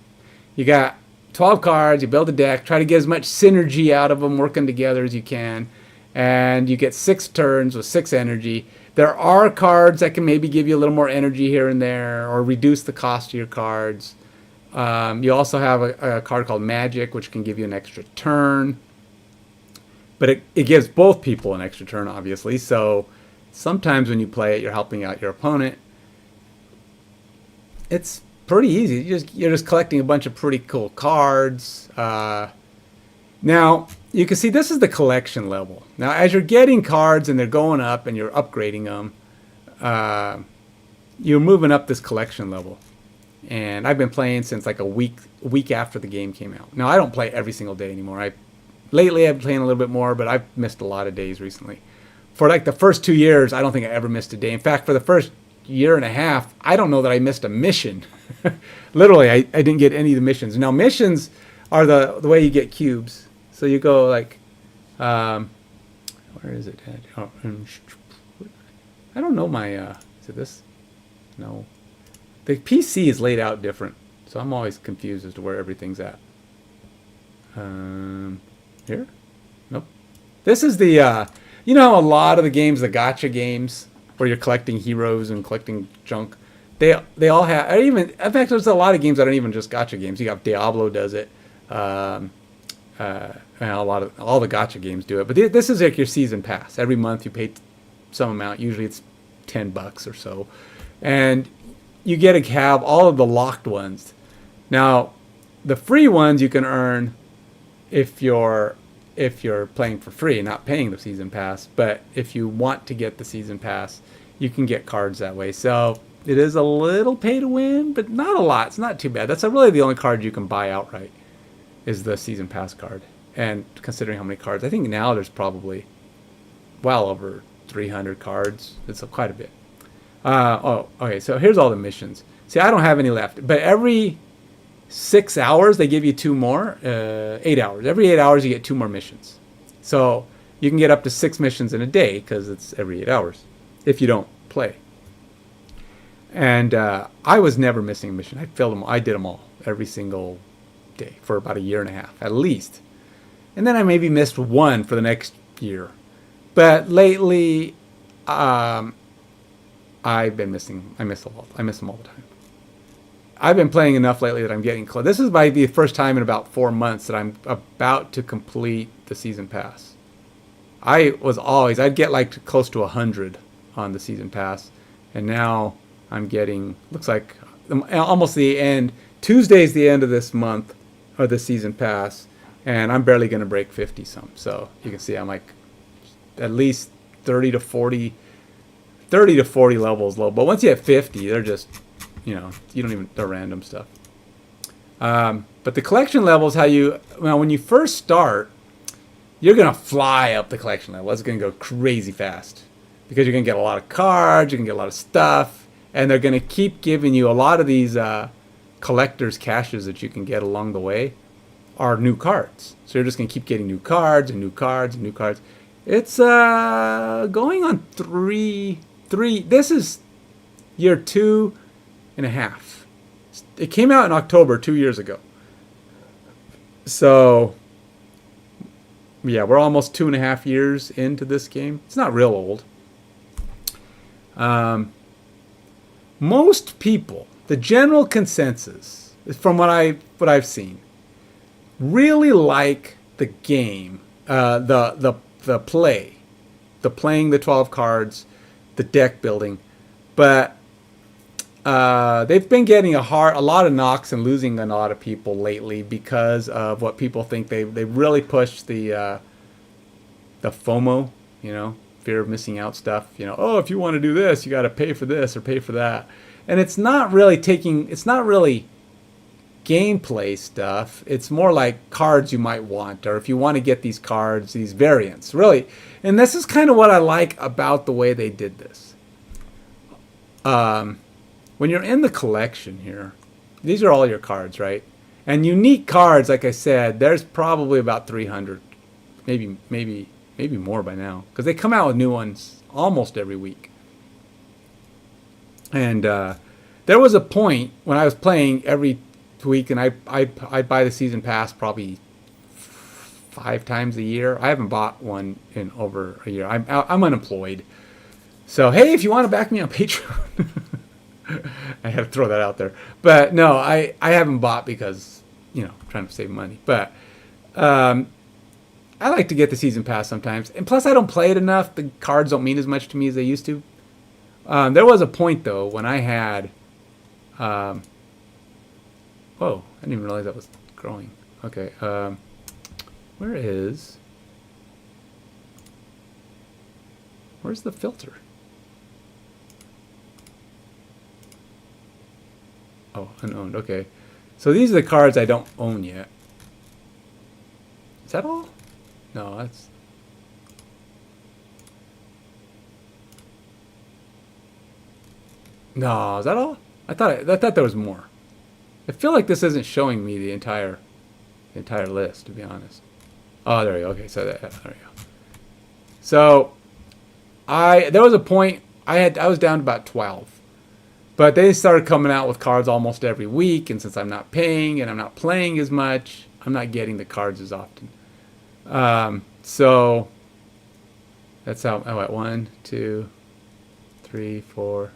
You got 12 cards, you build a deck, try to get as much synergy out of them working together as you can, and you get 6 turns with 6 energy. There are cards that can maybe give you a little more energy here and there, or reduce the cost of your cards. You also have a card called Magic, which can give you an extra turn. But it gives both people an extra turn, obviously. So sometimes when you play it, you're helping out your opponent. It's pretty easy. You're just collecting a bunch of pretty cool cards. Now, you can see this is the collection level. Now, as you're getting cards and they're going up and you're upgrading them, you're moving up this collection level. And I've been playing since like a week after the game came out. Now, I don't play every single day anymore. Lately, I've been playing a little bit more, but I've missed a lot of days recently. For like the first 2 years, I don't think I ever missed a day. In fact, for the first year and a half, I don't know that I missed a mission. Literally, I didn't get any of the missions. Now, missions are the way you get cubes. So you go like, where is it? Oh, I don't know my, is it this? No. The PC is laid out different, so I'm always confused as to where everything's at. Here? Nope. This is the, you know, a lot of the games, the gacha games, where you're collecting heroes and collecting junk. They all have, in fact, there's a lot of games that aren't even just gacha games. You got Diablo does it. And all the gacha games do it. But this is like your season pass. Every month you pay some amount. Usually it's $10 or so, and you get to have all of the locked ones. Now, the free ones you can earn if you're playing for free, not paying the season pass. But if you want to get the season pass, you can get cards that way. So it is a little pay to win, but not a lot. It's not too bad. That's really the only card you can buy outright is the season pass card. And considering how many cards, I think now there's probably well over 300 cards. It's quite a bit. Okay. So here's all the missions. See, I don't have any left, but every 6 hours they give you 2 more. 8 hours. Every 8 hours you get 2 more missions. So you can get up to 6 missions in a day because it's every 8 hours if you don't play. And I was never missing a mission. I filled them. I did them all every single day for about a year and a half at least. And then I maybe missed one for the next year. But lately, I've been missing. I miss them all the time. I've been playing enough lately that I'm getting close. This is the first time in about 4 months that I'm about to complete the season pass. I'd get like close to 100 on the season pass, and now I'm getting, looks like almost the end. Tuesday's the end of this month, or the season pass, and I'm barely going to break 50 some. So you can see I'm like at least 30 to 40 levels low. But once you hit 50, they're just, they're random stuff. But the collection levels, when you first start, you're going to fly up the collection level. It's going to go crazy fast because you're going to get a lot of cards, you can get a lot of stuff, and they're going to keep giving you a lot of these collector's caches that you can get along the way are new cards. So you're just going to keep getting new cards and new cards and new cards. It's going on three. This is year 2.5. It came out in October 2 years ago. So yeah, we're almost 2.5 years into this game. It's not real old. Most people, the general consensus, from what I've seen, really like the game, the playing the 12 cards, the deck building, but they've been getting a lot of knocks and losing a lot of people lately because of what people think they really push the FOMO, fear of missing out stuff. If you want to do this, you got to pay for this or pay for that, and it's not really gameplay stuff. It's more like cards you might want, or if you want to get these cards, these variants, really. And this is kind of what I like about the way they did this. When you're in the collection here, these are all your cards, right? And unique cards, like I said, there's probably about 300, maybe more by now, because they come out with new ones almost every week. And there was a point when I was playing every week, and I'd buy the season pass probably 5 times a year. I haven't bought one in over a year. I'm unemployed, so hey, if you want to back me on Patreon, I had to throw that out there. But no, I haven't bought because trying to save money. But I like to get the season pass sometimes, and plus I don't play it enough. The cards don't mean as much to me as they used to. There was a point though when I had. Whoa! I didn't even realize that was growing. Okay. Where's the filter? Oh, unowned. Okay. So these are the cards I don't own yet. Is that all? No, that's... No, is that all? I thought there was more. I feel like this isn't showing me the entire list, to be honest. Oh, there we go. Okay, so there we go. So there was a point I was down to about 12. But they started coming out with cards almost every week, and since I'm not paying and I'm not playing as much, I'm not getting the cards as often. So that's how. Oh, at 1, 2, 3, 4.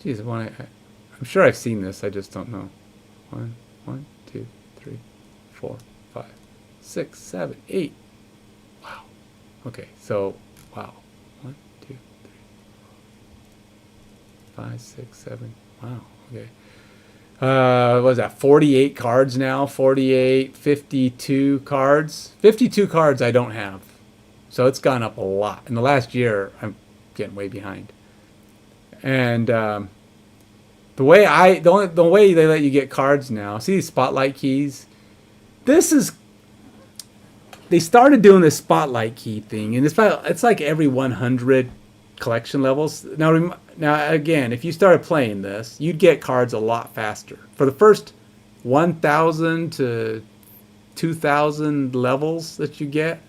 Geez, I'm sure I've seen this. I just don't know. 1, 2, 3, 4, 5, 6, 7, 8. Wow. Okay, so wow. 1, 2, 3, 5, 6, 7. Wow. Okay. What was that? 48 cards now. 48, 52 cards. 52 cards I don't have. So it's gone up a lot. In the last year, I'm getting way behind. And the way they let you get cards now, see these spotlight keys? They started doing this spotlight key thing, and it's like every 100 collection levels. Now again, if you started playing this, you'd get cards a lot faster. For the first 1,000 to 2,000 levels that you get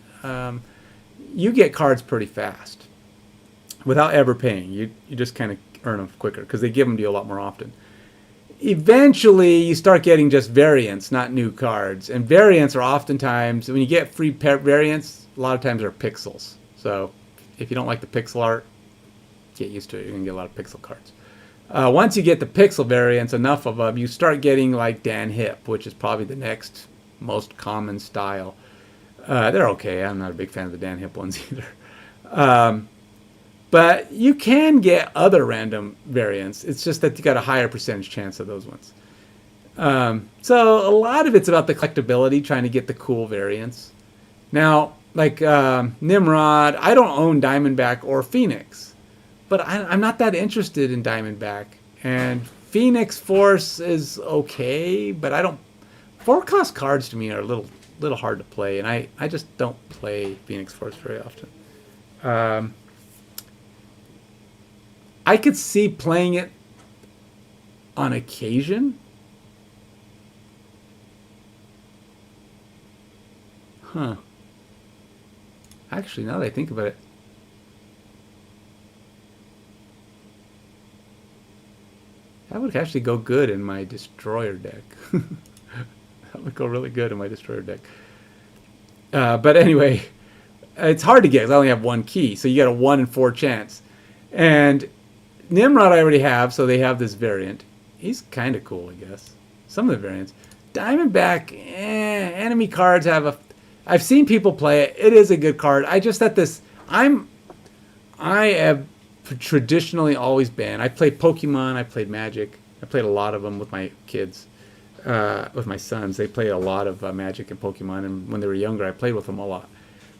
cards pretty fast without ever paying. You just kind of earn them quicker because they give them to you a lot more often. Eventually, you start getting just variants, not new cards. And variants are oftentimes, when you get free variants, a lot of times they're pixels. So if you don't like the pixel art, get used to it. You're going to get a lot of pixel cards. Once you get the pixel variants, enough of them, you start getting like Dan Hip, which is probably the next most common style. They're okay. I'm not a big fan of the Dan Hip ones either. But you can get other random variants. It's just that you got a higher percentage chance of those ones. So a lot of it's about the collectability, trying to get the cool variants. Now, like Nimrod, I don't own Diamondback or Phoenix, but I'm not that interested in Diamondback. And Phoenix Force is okay, but I don't. 4-cost cards to me are a little hard to play, and I just don't play Phoenix Force very often. I could see playing it on occasion. Huh. Actually, now that I think about it, that would actually go good in my Destroyer deck. That would go really good in my Destroyer deck. But anyway, it's hard to get because I only have one key, so you got a 1 in 4 chance. And Nimrod I already have, so they have this variant. He's kind of cool, I guess. Some of the variants. Diamondback, enemy cards have a... I've seen people play it. It is a good card. I just at this... I have traditionally always been... I played Pokemon, I played Magic. I played a lot of them with my kids. With my sons. They played a lot of Magic and Pokemon, and when they were younger, I played with them a lot.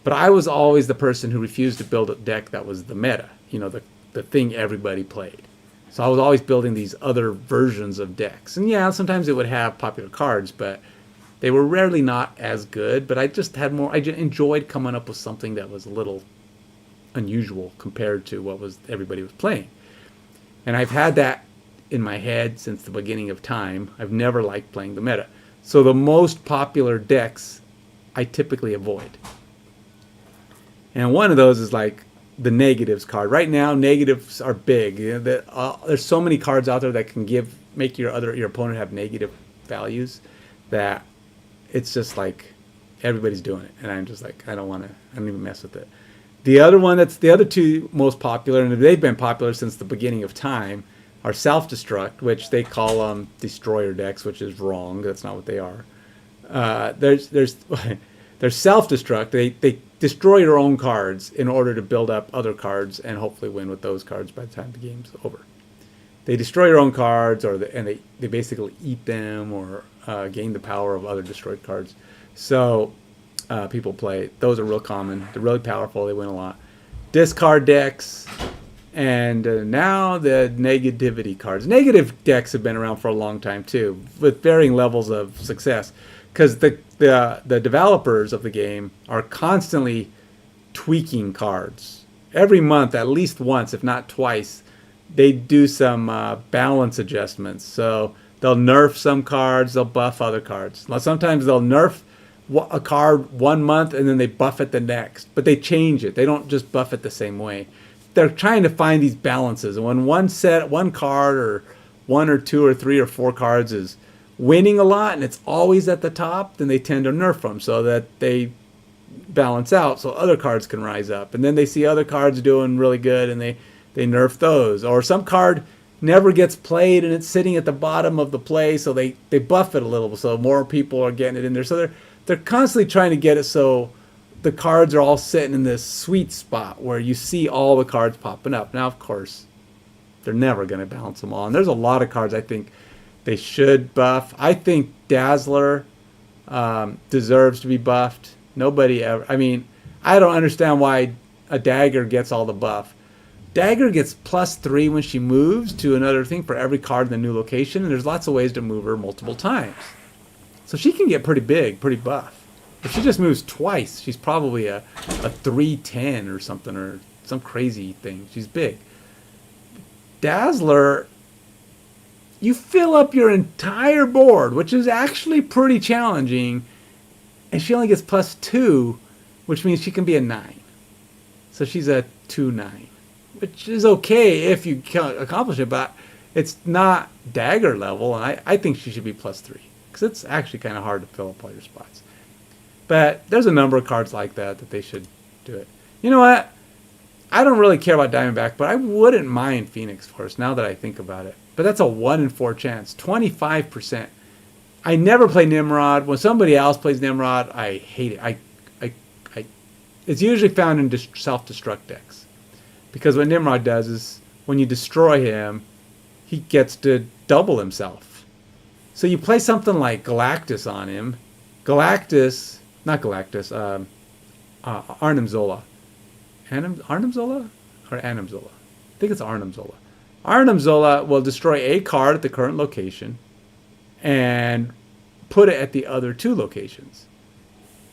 But I was always the person who refused to build a deck that was the meta. You know, the thing everybody played. So I was always building these other versions of decks. And yeah, sometimes it would have popular cards, but they were rarely not as good. But I just had more, I just enjoyed coming up with something that was a little unusual compared to what everybody was playing. And I've had that in my head since the beginning of time. I've never liked playing the meta. So the most popular decks I typically avoid. And one of those is like the negatives card. Right now, negatives are big. You know, there's so many cards out there that can make your opponent have negative values that it's just like everybody's doing it, and I'm just like I don't even mess with it. The other two most popular, and they've been popular since the beginning of time, are self-destruct, which they call destroyer decks, which is wrong. That's not what they are. There's self-destruct. They destroy your own cards in order to build up other cards and hopefully win with those cards by the time the game's over. They destroy your own cards, and they basically eat them or gain the power of other destroyed cards. So people play. Those are real common. They're really powerful. They win a lot. Discard decks, and now the negativity cards. Negative decks have been around for a long time too, with varying levels of success. Because the developers of the game are constantly tweaking cards. Every month, at least once, if not twice, they do some balance adjustments. So they'll nerf some cards, they'll buff other cards. Now, sometimes they'll nerf a card 1 month and then they buff it the next. But they change it. They don't just buff it the same way. They're trying to find these balances. And when one card or 1 or 2 or 3 or 4 cards is winning a lot and it's always at the top, then they tend to nerf them so that they balance out so other cards can rise up. And then they see other cards doing really good and they nerf those. Or some card never gets played and it's sitting at the bottom of the play, so they buff it a little so more people are getting it in there. So they're constantly trying to get it so the cards are all sitting in this sweet spot where you see all the cards popping up. Now, of course, they're never going to balance them all. And there's a lot of cards I think they should buff. I think Dazzler deserves to be buffed. Nobody ever... I mean, I don't understand why a dagger gets all the buff. Dagger gets +3 when she moves to another thing for every card in the new location, and there's lots of ways to move her multiple times. So she can get pretty big, pretty buff. If she just moves twice, she's probably a 310 or something, or some crazy thing. She's big. Dazzler, you fill up your entire board, which is actually pretty challenging, and she only gets +2, which means she can be a 9. So she's a 2/9, which is okay if you can accomplish it, but it's not dagger level, and I think she should be +3, because it's actually kind of hard to fill up all your spots. But there's a number of cards like that they should do it. You know what? I don't really care about Diamondback, but I wouldn't mind Phoenix Force now that I think about it. But that's a 1 in 4 chance, 25%. I never play Nimrod. When somebody else plays Nimrod, I hate it. It's usually found in self-destruct decks. Because what Nimrod does is, when you destroy him, he gets to double himself. So you play something like Galactus on him. Arnim Zola. Arnim Zola? Or Anim Zola? I think it's Arnim Zola. Arnim Zola will destroy a card at the current location and put it at the other 2 locations.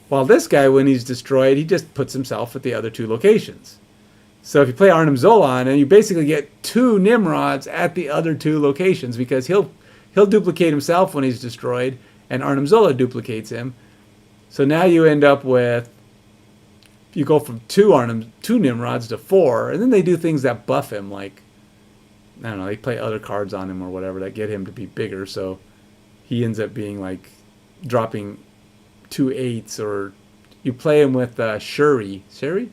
While this guy, when he's destroyed, he just puts himself at the other 2 locations. So if you play Arnim Zola on him, you basically get 2 Nimrods at the other 2 locations, because he'll duplicate himself when he's destroyed, and Arnim Zola duplicates him. So now you end up with, you go from 2 Nimrods to 4, and then they do things that buff him, like, I don't know, they play other cards on him or whatever that get him to be bigger, so he ends up being like dropping 2 8s, or you play him with Shuri. I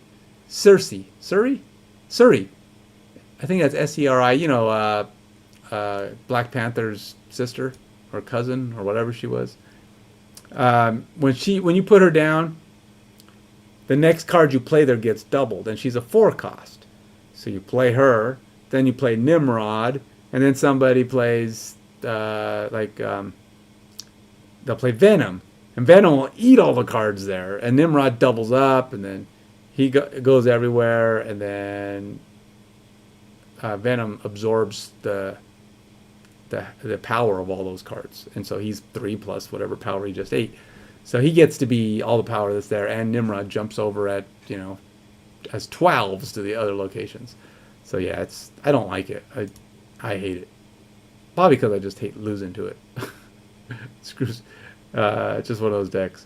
think that's SERI. You know, Black Panther's sister or cousin or whatever she was. When you put her down, the next card you play there gets doubled, and she's a 4 cost. So you play her, then you play Nimrod, and then somebody plays they'll play Venom, and Venom will eat all the cards there, and Nimrod doubles up, and then he goes everywhere, and then Venom absorbs the power of all those cards, and so he's 3 plus whatever power he just ate. So he gets to be all the power that's there, and Nimrod jumps over at, as 12s to the other locations. So yeah, I don't like it. I hate it. Probably because I just hate losing to it. Screws. It's just one of those decks.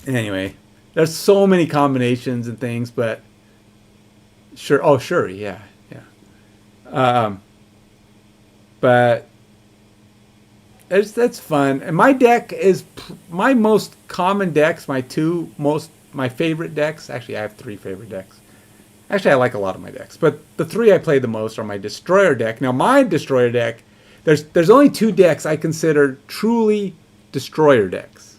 Anyway, there's so many combinations and things, but sure. Oh, sure. Yeah. But that's fun. And my deck is my most common decks. My favorite decks. Actually, I have 3 favorite decks. Actually, I like a lot of my decks, but the 3 I play the most are my Destroyer deck. Now, my Destroyer deck, there's only 2 decks I consider truly Destroyer decks.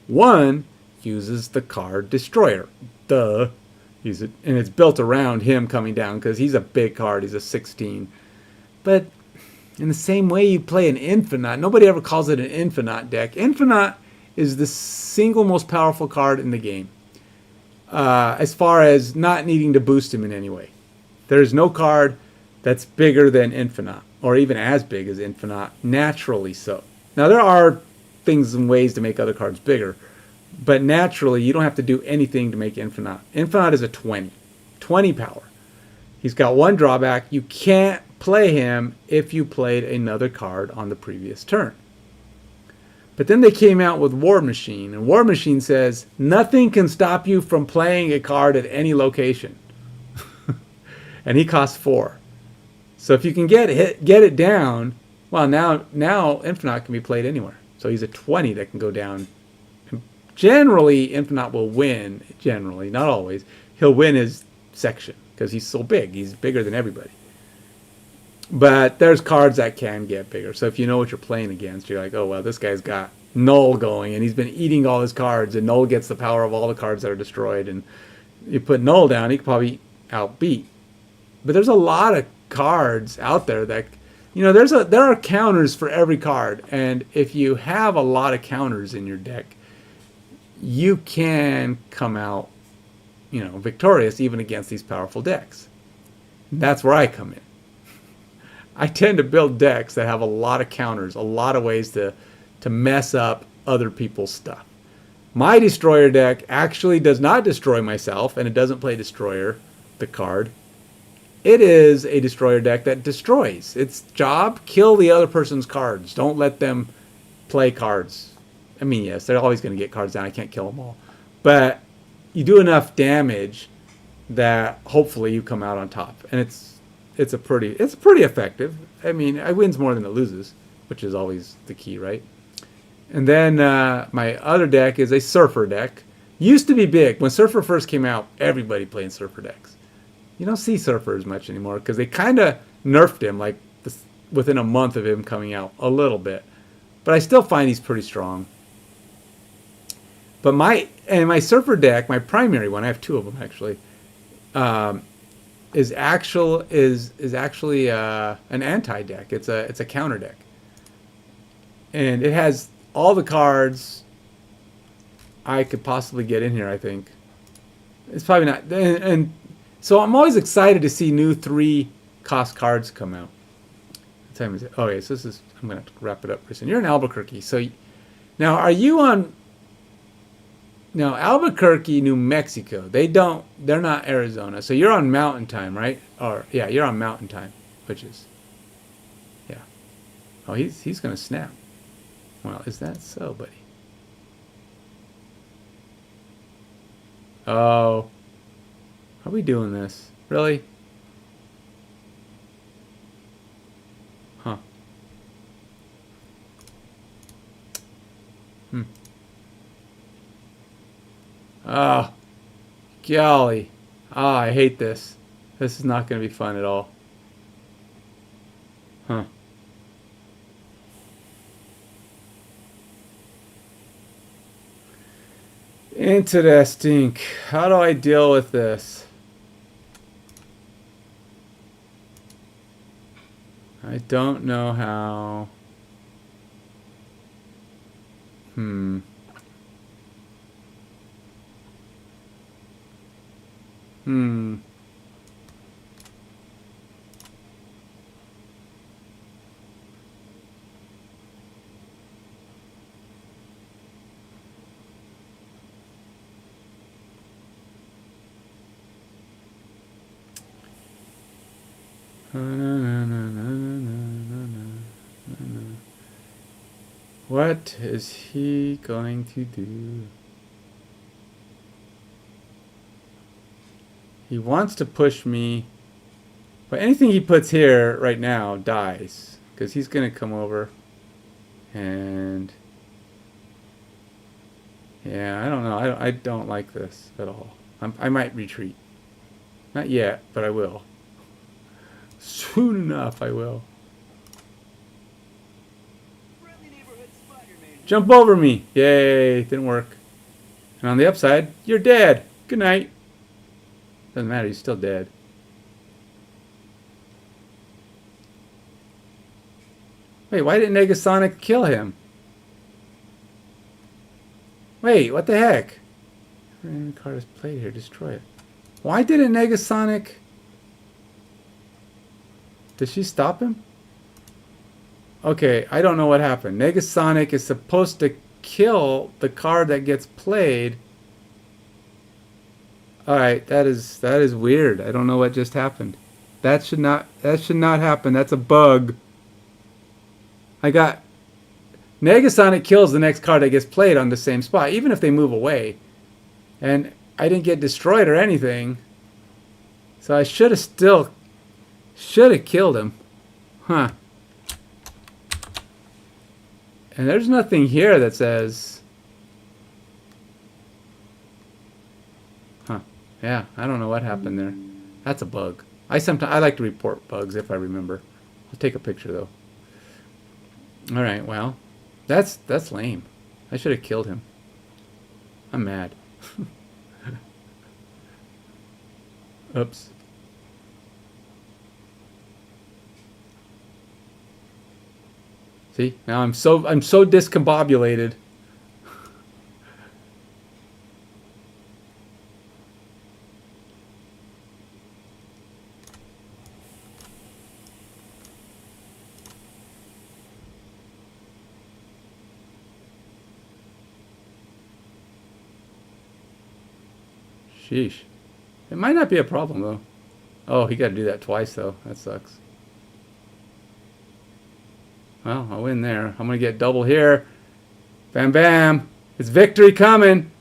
One uses the card Destroyer. Use it, and it's built around him coming down because he's a big card. He's a 16. But in the same way you play an Infinite, nobody ever calls it an Infinite deck. Infinite is the single most powerful card in the game. As far as not needing to boost him in any way. There's no card that's bigger than Infinite, or even as big as Infinite, naturally so. Now, there are things and ways to make other cards bigger, but naturally, you don't have to do anything to make Infinite. Infinite is a 20 power. He's got one drawback. You can't play him if you played another card on the previous turn. But then they came out with War Machine, and War Machine says nothing can stop you from playing a card at any location. And he costs 4. So if you can get it down, well, now Infinite can be played anywhere. So he's a 20 that can go down. And generally, Infinite will win. Generally, not always. He'll win his section because he's so big. He's bigger than everybody. But there's cards that can get bigger. So if you know what you're playing against, you're like, oh, well, this guy's got Null going, and he's been eating all his cards, and Null gets the power of all the cards that are destroyed. And you put Null down, he could probably outbeat. But there's a lot of cards out there that, there are counters for every card. And if you have a lot of counters in your deck, you can come out victorious even against these powerful decks. And that's where I come in. I tend to build decks that have a lot of counters, a lot of ways to mess up other people's stuff. My Destroyer deck actually does not destroy myself, and it doesn't play Destroyer, the card. It is a Destroyer deck that destroys. Its job, kill the other person's cards. Don't let them play cards. I mean, yes, they're always going to get cards down. I can't kill them all. But you do enough damage that hopefully you come out on top. And it's pretty effective. I mean, it wins more than it loses, which is always the key, right? And then my other deck is a Surfer deck. Used to be big. When Surfer first came out, everybody played Surfer decks. You don't see Surfer as much anymore because they kind of nerfed him like within a month of him coming out a little bit. But I still find he's pretty strong. But my Surfer deck, my primary one, I have two of them actually, is actually an anti deck. It's a counter deck, and it has all the cards I could possibly get in here. I think it's probably not, and so I'm always excited to see new 3-cost cards come out. What time is it? Okay, so this is, I'm gonna have to wrap it up pretty soon. You're in Albuquerque, so now are you on? Now, Albuquerque, New Mexico, they're not Arizona. So you're on Mountain Time, right? Or, yeah, you're on Mountain Time, which is, yeah. Oh, he's going to snap. Well, is that so, buddy? Oh. Are we doing this? Really? Huh. Oh, golly. Oh, I hate this. This is not going to be fun at all. Huh. Interesting. How do I deal with this? I don't know how. Hmm. What is he going to do? He wants to push me, but anything he puts here right now dies, because he's going to come over and yeah, I don't know. I don't like this at all. I might retreat. Not yet, but I will. Soon enough, I will. Friendly neighborhood Spider-Man. Jump over me. Yay, didn't work. And on the upside, you're dead. Good night. Doesn't matter, he's still dead. Wait, why didn't Negasonic kill him? Wait, what the heck? Every card is played here, destroy it. Why didn't Negasonic... Did she stop him? Okay, I don't know what happened. Negasonic is supposed to kill the card that gets played. Alright, that is weird. I don't know what just happened. That should not happen. That's a bug. I got Negasonic kills the next card that gets played on the same spot, even if they move away. And I didn't get destroyed or anything. So I should have killed him. Huh. And there's nothing here that says... Huh. Yeah, I don't know what happened there. That's a bug. I like to report bugs if I remember. I'll take a picture though. Alright, well. That's lame. I should have killed him. I'm mad. Oops. See? Now I'm so discombobulated. Sheesh. It might not be a problem, though. Oh, he got to do that twice, though. That sucks. Well, I'll win there. I'm going to get double here. Bam, bam. It's victory coming.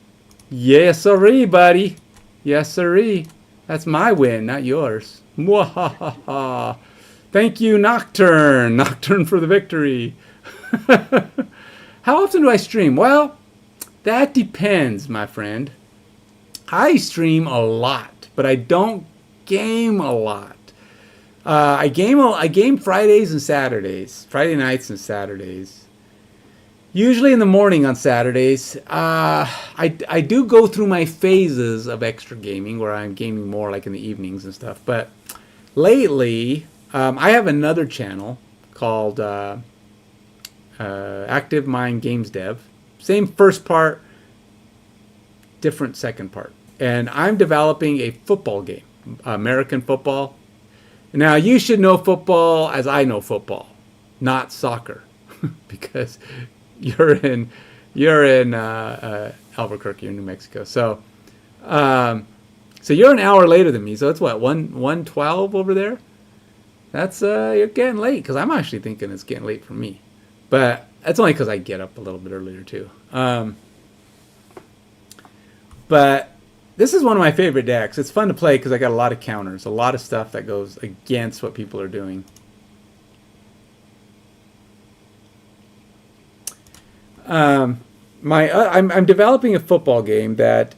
Yes, sirree, buddy. Yes, sirree. That's my win, not yours. Mwahaha. Thank you, Nocturne. Nocturne for the victory. How often do I stream? Well, that depends, my friend. I stream a lot, but I don't game a lot. I game Fridays and Saturdays, Friday nights and Saturdays. Usually in the morning on Saturdays. I do go through my phases of extra gaming where I'm gaming more like in the evenings and stuff. But lately, I have another channel called Active Mind Games Dev. Same first part, different second part. And I'm developing a football game, American football. Now, you should know football as I know football, not soccer, because you're in Albuquerque, New Mexico. So you're an hour later than me. So it's what, 1:12 over there? That's you're getting late, because I'm actually thinking it's getting late for me. But that's only because I get up a little bit earlier too. But this is one of my favorite decks. It's fun to play because I got a lot of counters, a lot of stuff that goes against what people are doing. I'm developing a football game that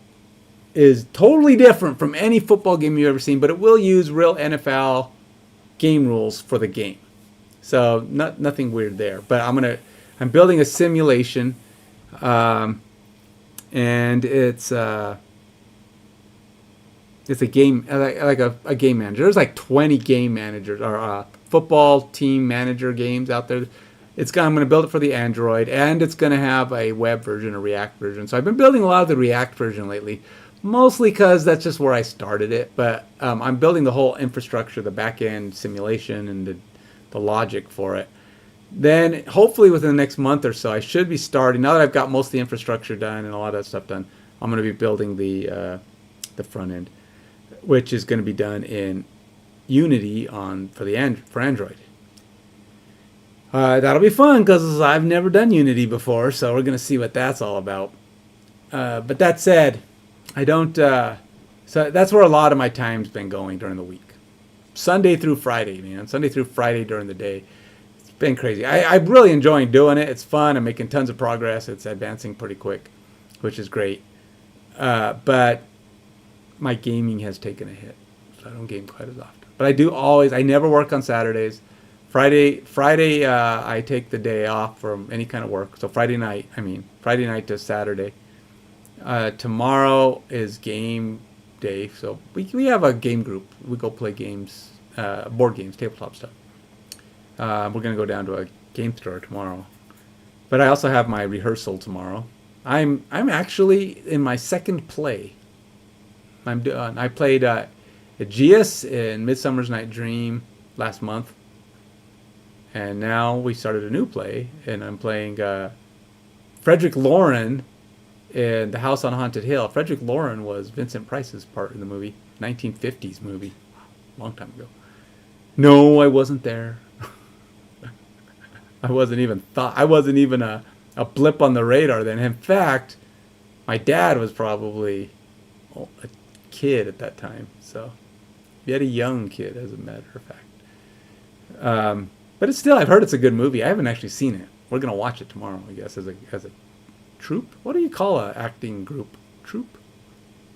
is totally different from any football game you've ever seen, but it will use real NFL game rules for the game. So nothing weird there. But I'm building a simulation, and it's a game, like a game manager. There's like 20 game managers or football team manager games out there. I'm going to build it for the Android, and it's going to have a web version, a React version. So I've been building a lot of the React version lately, mostly because that's just where I started it. But I'm building the whole infrastructure, the back-end simulation, and the logic for it. Then hopefully within the next month or so, I should be starting. Now that I've got most of the infrastructure done and a lot of that stuff done, I'm going to be building the front end, which is going to be done in Unity for Android. That'll be fun because I've never done Unity before, so we're going to see what that's all about. But that said, I don't. So that's where a lot of my time's been going during the week. Sunday through Friday, man. Sunday through Friday during the day. It's been crazy. I'm really enjoying doing it. It's fun. I'm making tons of progress. It's advancing pretty quick, which is great. But my gaming has taken a hit, so I don't game quite as often. But I never work on Saturdays. Friday, I take the day off from any kind of work. So Friday night to Saturday. Tomorrow is game day, so we have a game group. We go play games, board games, tabletop stuff. We're gonna go down to a game store tomorrow. But I also have my rehearsal tomorrow. I'm actually in my second play. I played Aegeus in Midsummer's Night Dream last month. And now we started a new play, and I'm playing Frederick Lauren in The House on Haunted Hill. Frederick Lauren was Vincent Price's part in the movie, 1950s movie, long time ago. No, I wasn't there. I wasn't even a blip on the radar then. In fact, my dad was probably a kid at that time, so he had a young kid, as a matter of fact. But it's still, I've heard it's a good movie. I haven't actually seen it. We're gonna watch it tomorrow, I guess, as a troupe. What do you call a acting group? Troupe?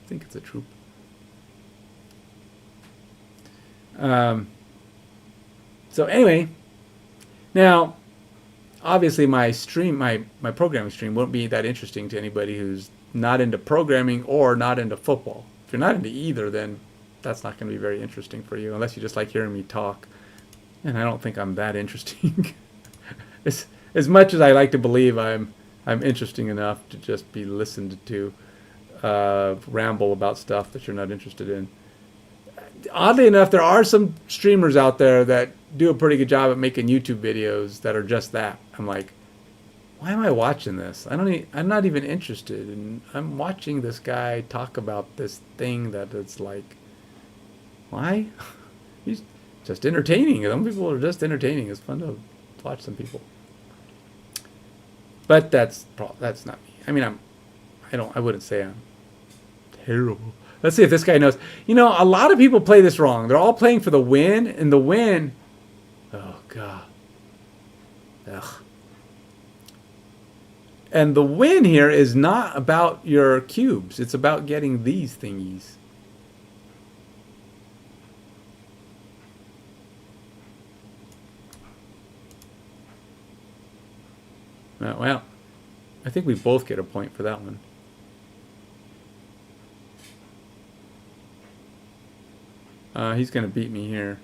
I think it's a troupe. So anyway, now obviously my programming stream won't be that interesting to anybody who's not into programming or not into football. If you're not into either, then that's not going to be very interesting for you, unless you just like hearing me talk. And I don't think I'm that interesting. As much as I like to believe I'm interesting enough to just be listened to ramble about stuff that you're not interested in. Oddly enough, there are some streamers out there that do a pretty good job at making YouTube videos that are just that. I'm like, Why am I watching this? I'm not even interested. And I'm watching this guy talk about this thing that it's like, why? He's just entertaining. Some people are just entertaining. It's fun to watch some people. But that's not me. I mean, I wouldn't say I'm terrible. Let's see if this guy knows. You know, a lot of people play this wrong. They're all playing for the win, and the win. Oh God. Ugh. And the win here is not about your cubes. It's about getting these thingies. Well, I think we both get a point for that one. He's going to beat me here.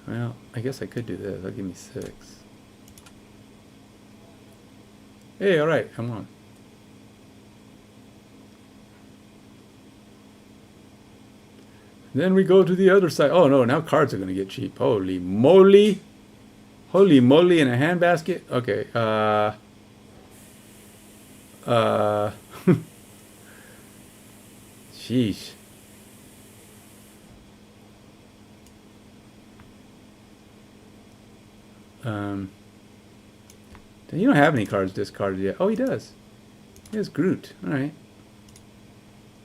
Well, I guess I could do this. That'll give me 6. Hey, all right, come on. Then we go to the other side. Oh no, now cards are going to get cheap. Holy moly. Holy moly in a handbasket. Okay. Sheesh. You don't have any cards discarded yet. Oh, he does. He has Groot. All right.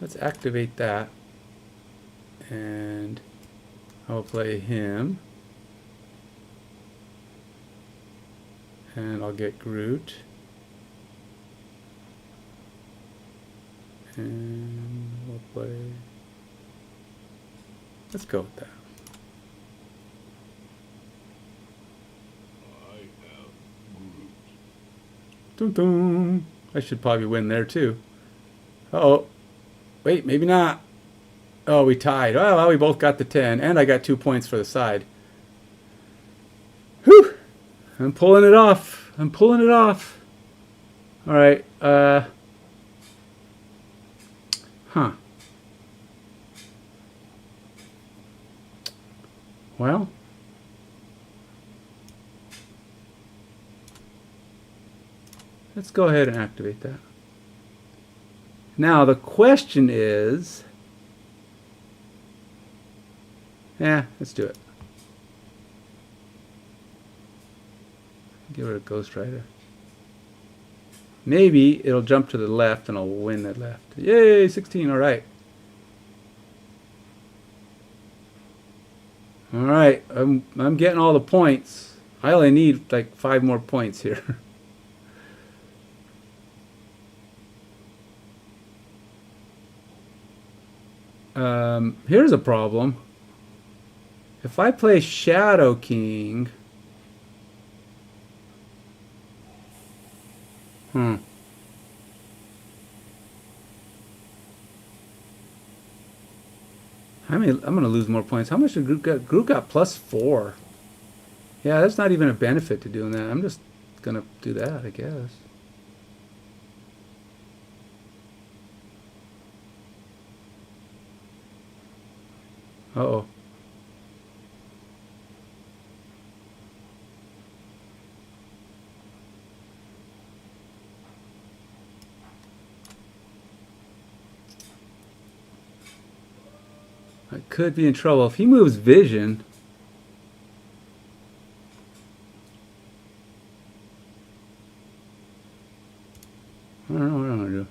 Let's activate that. And I'll play him. And I'll get Groot. And we'll play... Let's go with that. Dun dun. I should probably win there too. Uh-oh. Wait, maybe not. Oh, we tied. Oh, well, we both got the 10, and I got 2 points for the side. Whew! I'm pulling it off. I'm pulling it off. All right. Huh. Well. Let's go ahead and activate that. Now the question is, yeah, let's do it. Give it a Ghost Rider. Maybe it'll jump to the left and I'll win that left. Yay, 16, all right. All right, I'm getting all the points. I only need like 5 more points here. Here's a problem. If I play Shadow King, I'm going to lose more points. How much did Groot get? Groot got +4. Yeah, that's not even a benefit to doing that. I'm just going to do that, I guess. Uh-oh. I could be in trouble. If he moves Vision... I don't know what I'm going to do.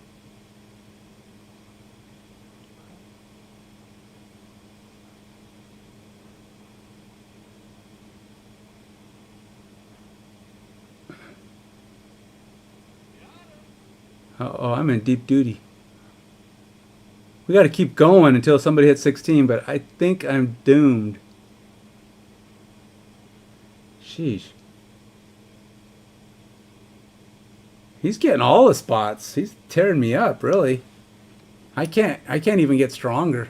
Uh-oh, I'm in deep duty. We got to keep going until somebody hits 16, but I think I'm doomed. Sheesh. He's getting all the spots. He's tearing me up, really. I can't even get stronger.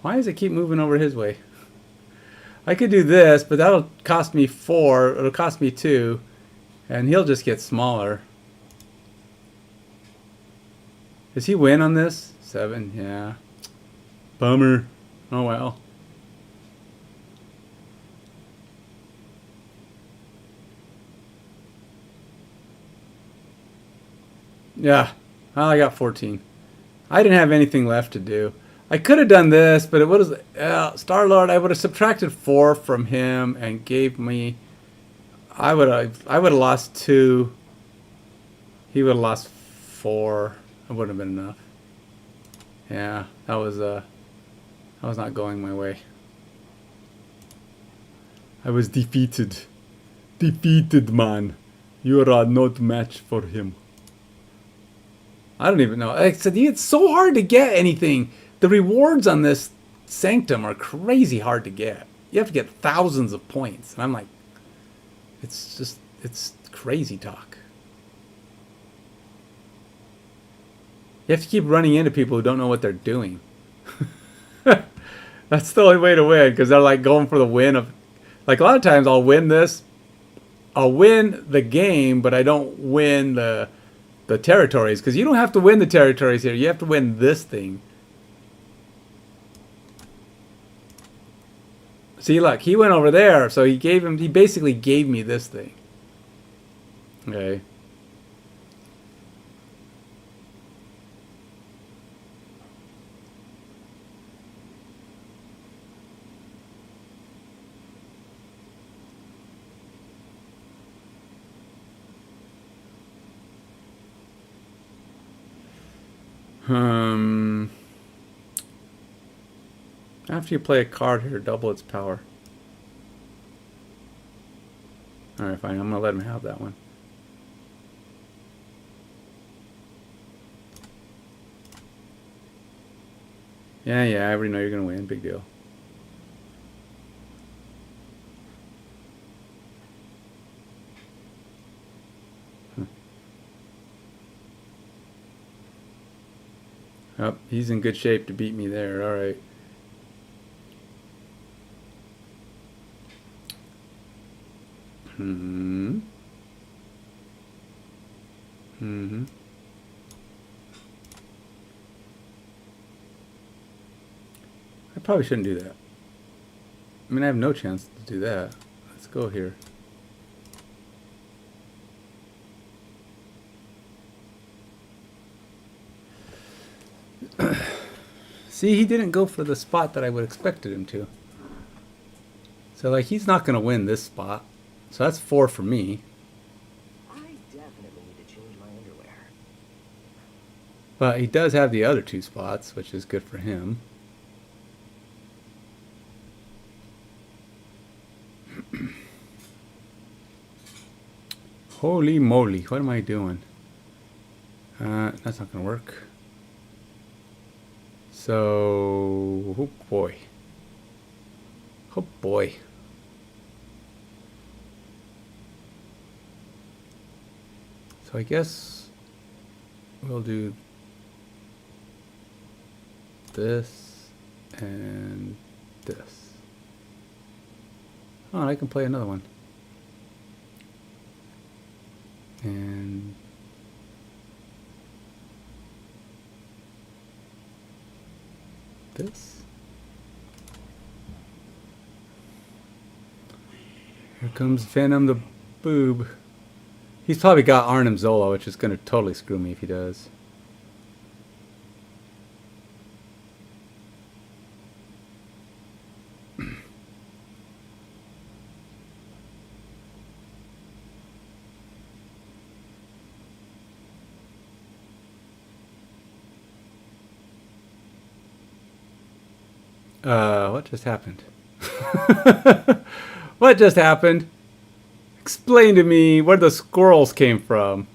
Why does it keep moving over his way? I could do this, but that'll cost me 4. It'll cost me 2. And he'll just get smaller. Does he win on this? 7, yeah. Bummer. Oh well. Yeah. Well, I got 14. I didn't have anything left to do. I could have done this, but it would have... Star-Lord, I would have subtracted 4 from him and gave me... I would have lost 2. He would have lost 4. It wouldn't have been enough. Yeah, that was not going my way. I was defeated. Defeated, man. You are not match for him. I don't even know. Like I said, it's so hard to get anything. The rewards on this Sanctum are crazy hard to get. You have to get thousands of points. And I'm like, it's crazy talk. You have to keep running into people who don't know what they're doing. That's the only way to win, because they're like going for the win of... Like a lot of times I'll win this. I'll win the game, but I don't win the territories, because you don't have to win the territories here. You have to win this thing. See, look, he went over there, so he basically gave me this thing. Okay. After you play a card here, double its power. Alright, fine. I'm going to let him have that one. Yeah, I already know you're going to win. Big deal. Oh, he's in good shape to beat me there. Alright. I probably shouldn't do that. I mean, I have no chance to do that. Let's go here. See, he didn't go for the spot that I would have expected him to. So, like, he's not going to win this spot. So that's 4 for me. I definitely need to change my underwear. But he does have the other 2 spots, which is good for him. Holy moly, what am I doing? That's not going to work. So, oh boy. Oh boy. So I guess we'll do this and this. Oh, I can play another one. And this. Here comes Venom the boob. He's probably got Arnim Zola, which is going to totally screw me if he does. What just happened? What just happened? Explain to me where the squirrels came from.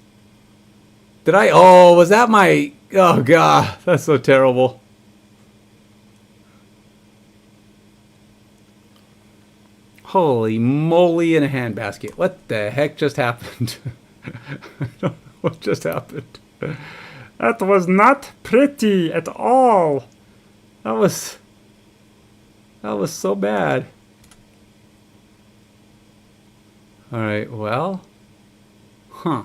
Did I... Oh, was that my... Oh, God. That's so terrible. Holy moly in a handbasket. What the heck just happened? I don't know what just happened. That was not pretty at all. That was so bad. Alright, well. Huh.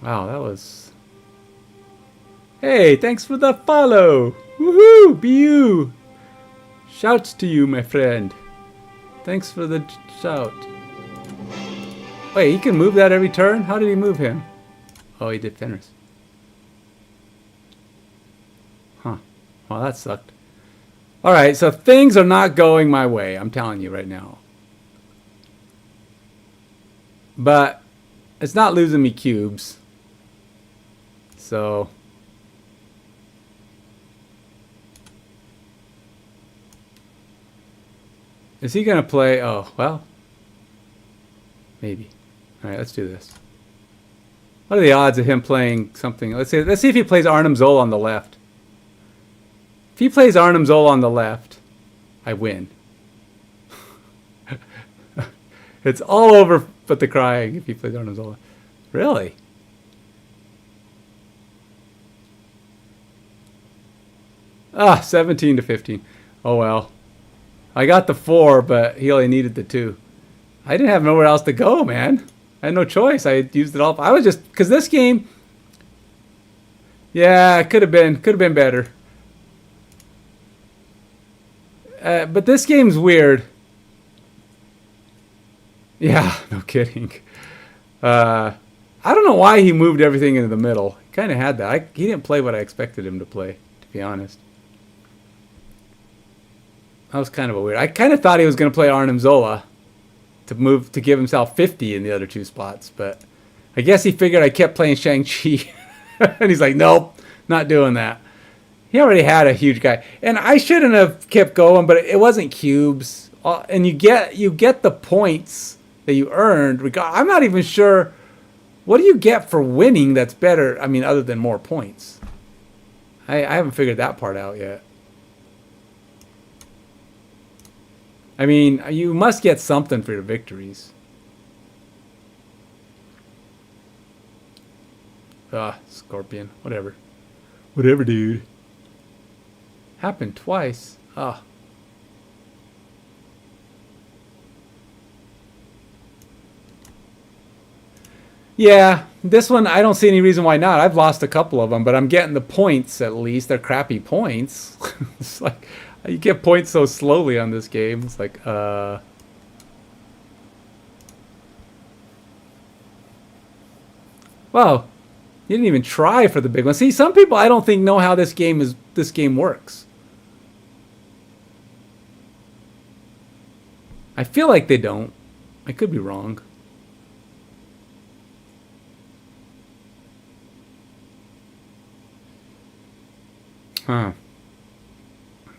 Wow, that was... Hey, thanks for the follow! Woohoo! BU! Shouts to you, my friend. Thanks for the shout. Wait, he can move that every turn? How did he move him? Oh, he did Fenris. Huh. Well, that sucked. Alright, so things are not going my way. I'm telling you right now. But it's not losing me cubes. So... is he going to play... oh, well... maybe. Alright, let's do this. What are the odds of him playing something? Let's see if he plays Arnim Zola on the left. If he plays Arnim Zola on the left, I win. It's all over but the crying if he plays Arnim Zola. Really? Ah, 17 to 15. Oh well. I got the 4, but he only needed the 2. I didn't have nowhere else to go, man. I had no choice. I used it all. I was just... because this game... yeah, it could have been better. But this game's weird. Yeah, no kidding. I don't know why he moved everything into the middle. He kind of had that. He didn't play what I expected him to play, to be honest. That was kind of a weird... I kind of thought he was going to play Arnim Zola to give himself 50 in the other 2 spots, but I guess he figured I kept playing Shang-Chi. And he's like, nope, not doing that. He already had a huge guy. And I shouldn't have kept going, but it wasn't cubes. And you get the points that you earned. I'm not even sure, what do you get for winning that's better, I mean, other than more points? I haven't figured that part out yet. I mean, you must get something for your victories. Scorpion. Whatever. Whatever, dude. Happened twice. Ah. Yeah, this one, I don't see any reason why not. I've lost a couple of them, but I'm getting the points at least. They're crappy points. It's like... you get points so slowly on this game. It's like, Wow, you didn't even try for the big one. See, some people I don't think know how this game works. I feel like they don't. I could be wrong. Huh.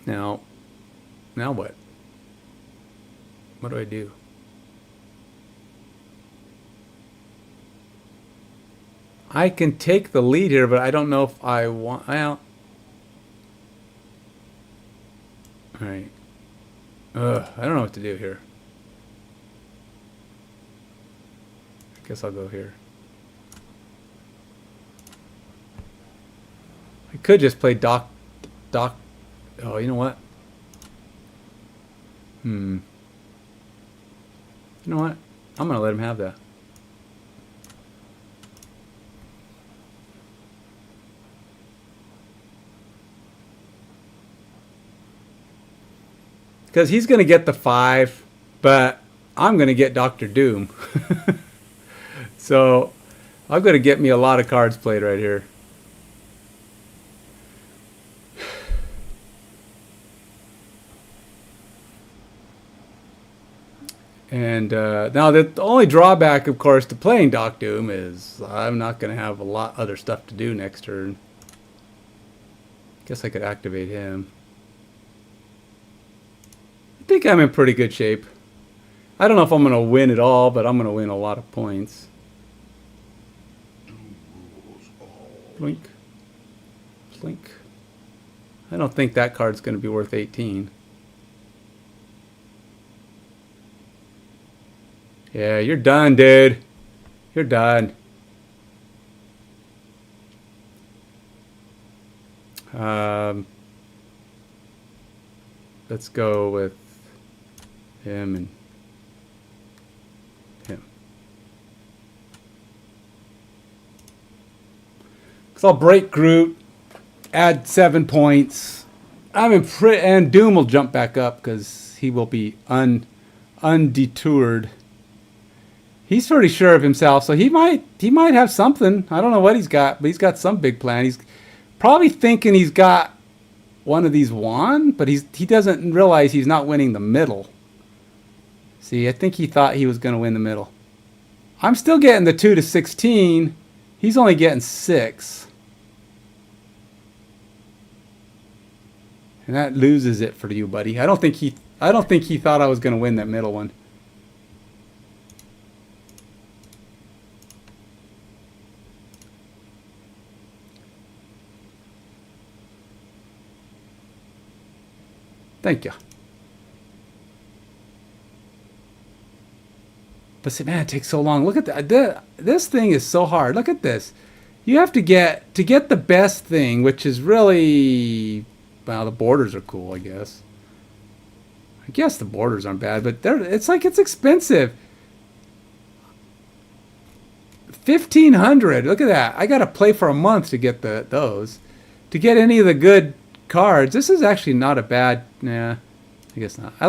Now what? What do I do? I can take the lead here, but I don't know if I want... well... alright. I don't know what to do here. I guess I'll go here. I could just play Doc... oh, you know what? You know what? I'm going to let him have that. Because he's going to get the 5, but I'm going to get Dr. Doom. So, I'm going to get me a lot of cards played right here. And now the only drawback, of course, to playing Doc Doom is I'm not going to have a lot other stuff to do next turn. Guess I could activate him. I think I'm in pretty good shape. I don't know if I'm going to win it all, but I'm going to win a lot of points. Blink. Blink. I don't think that card's going to be worth 18. Yeah, you're done, dude. You're done. Let's go with him and him. Because I'll break Groot, add 7 points. I'm in and Doom will jump back up because he will be Undeterred. He's pretty sure of himself, so he might have something. I don't know what he's got, but he's got some big plan. He's probably thinking he's got one of these won, but he doesn't realize he's not winning the middle. See, I think he thought he was going to win the middle. I'm still getting the 2 to 16. He's only getting 6. And that loses it for you, buddy. I don't think he thought I was going to win that middle one. Thank you. But see, man, it takes so long. Look at that. This thing is so hard. Look at this. You have to get the best thing, which is really, well, the borders are cool, I guess. I guess the borders aren't bad, but it's expensive. 1,500. Look at that. I got to play for a month to get those. To get any of the good cards. This is actually not a bad. Nah, I guess not. I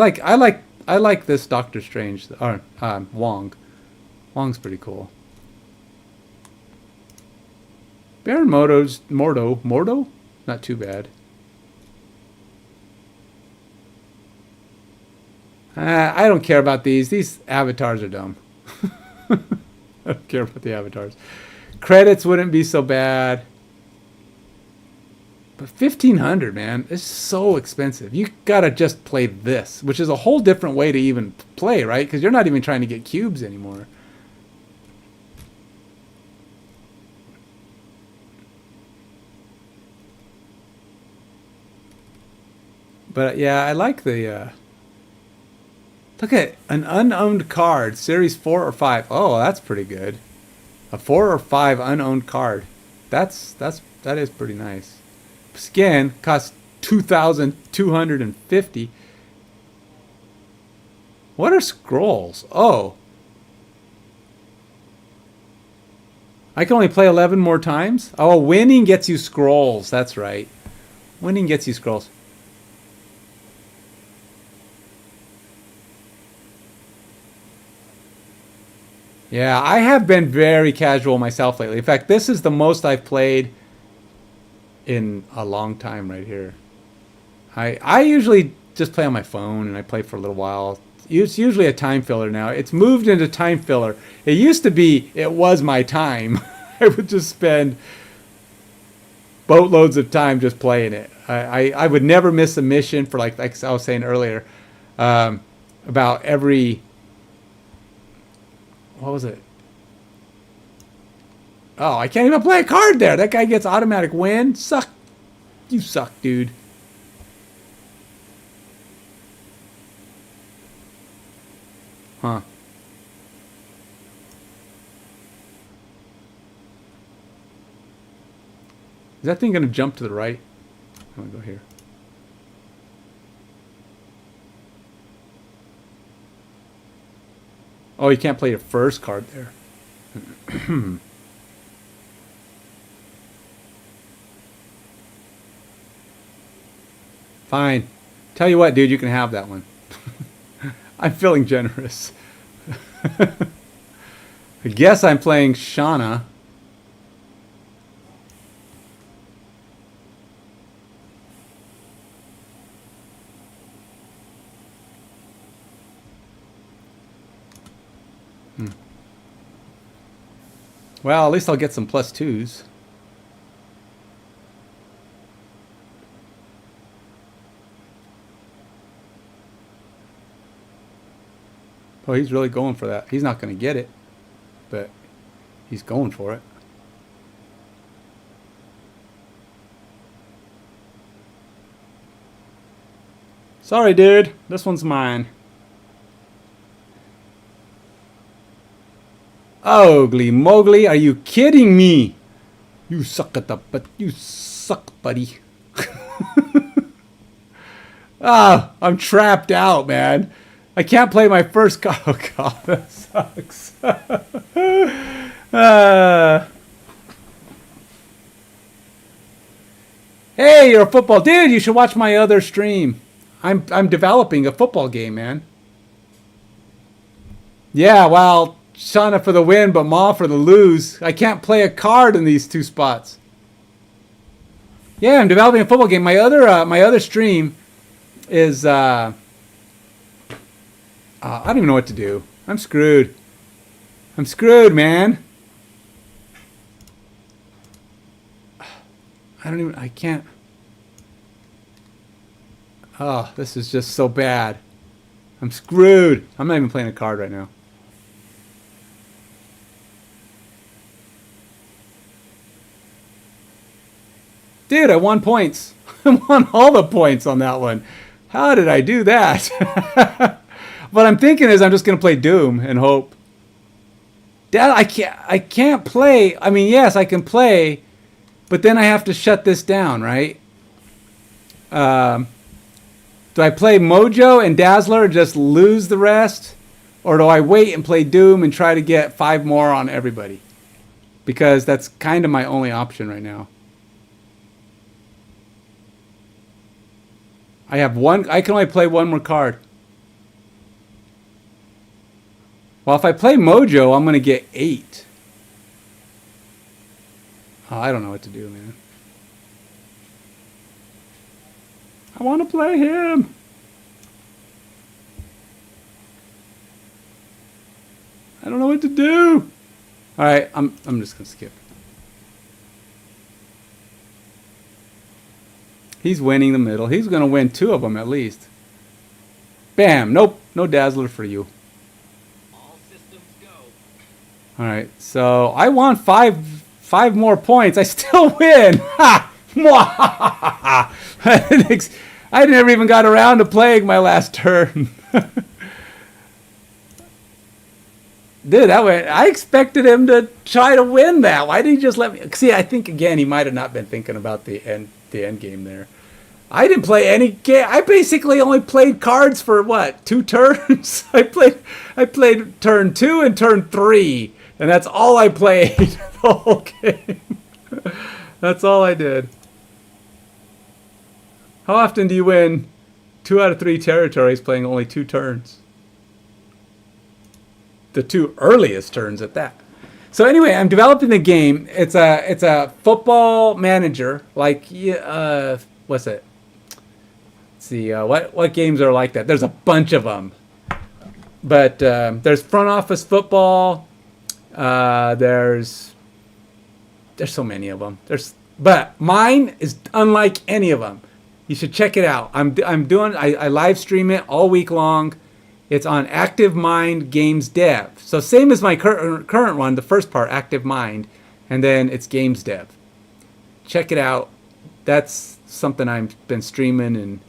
like this Doctor Strange, or Wong. Wong's pretty cool. Baron Mordo, not too bad. I don't care about these. These avatars are dumb. I don't care about the avatars. Credits wouldn't be so bad. But 1,500, man, it's so expensive. You gotta just play this, which is a whole different way to even play, right? Because you're not even trying to get cubes anymore. But yeah, I like the. Look at an unowned card, series 4 or 5. Oh, that's pretty good. A 4 or 5 unowned card. That is pretty nice. Skin costs 2,250. What are scrolls? Oh. I can only play 11 more times? Oh, winning gets you scrolls. That's right. Winning gets you scrolls. Yeah, I have been very casual myself lately. In fact, this is the most I've played in a long time right here. I usually just play on my phone and I play for a little while. It's usually a time filler now. It's moved into time filler. It used to be, it was my time. I would just spend boatloads of time just playing it. I would never miss a mission for like I was saying earlier, about every, what was it? Oh, I can't even play a card there. That guy gets automatic win. Suck. You suck, dude. Huh. Is that thing going to jump to the right? I'm going to go here. Oh, you can't play your first card there. Fine. Tell you what, dude, you can have that one. I'm feeling generous. I guess I'm playing Shauna. Well, at least I'll get some +2s. Oh, he's really going for that. He's not going to get it, but he's going for it. Sorry, dude. This one's mine. Ugly Mowgli, are you kidding me? You suck at the, but you suck, buddy. Ah, I'm trapped out, man. I can't play my first card. Oh god, that sucks. Hey, you're a football dude. You should watch my other stream. I'm developing a football game, man. Yeah, well, Shauna for the win, but Ma for the lose. I can't play a card in these two spots. Yeah, I'm developing a football game. My other stream is I don't even know what to do. I'm screwed. I'm screwed, man. I can't. Oh, this is just so bad. I'm screwed. I'm not even playing a card right now. Dude, I won points. I won all the points on that one. How did I do that? What I'm thinking is I'm just going to play Doom and hope. Dad, I can't play. I mean, yes, I can play, but then I have to shut this down, right? Do I play Mojo and Dazzler and just lose the rest? Or do I wait and play Doom and try to get 5 more on everybody? Because that's kind of my only option right now. I can only play one more card. Well, if I play Mojo, I'm going to get 8. Oh, I don't know what to do, man. I want to play him. I don't know what to do. All right, I'm just going to skip. He's winning the middle. He's going to win 2 of them at least. Bam. Nope. No Dazzler for you. All systems go. All right. So I want 5 more points. I still win. Ha! I never even got around to playing my last turn. Dude, I expected him to try to win that. Why did he just let me? See, I think again he might have not been thinking about the end game there. I didn't play any game. I basically only played cards for what, 2 turns? I played turn 2 and turn 3, and that's all I played the whole game. That's all I did. How often do you win 2 out of 3 territories playing only 2 turns? The 2 earliest turns at that. So anyway, I'm developing the game. It's a football manager. Like what's it? Let's see. What games are like that? There's a bunch of them. But there's front office football. There's so many of them. But mine is unlike any of them. You should check it out. I live stream it all week long. It's on Active Mind Games Dev. So same as my current one, the first part, Active Mind, and then it's Games Dev. Check it out. That's something I've been streaming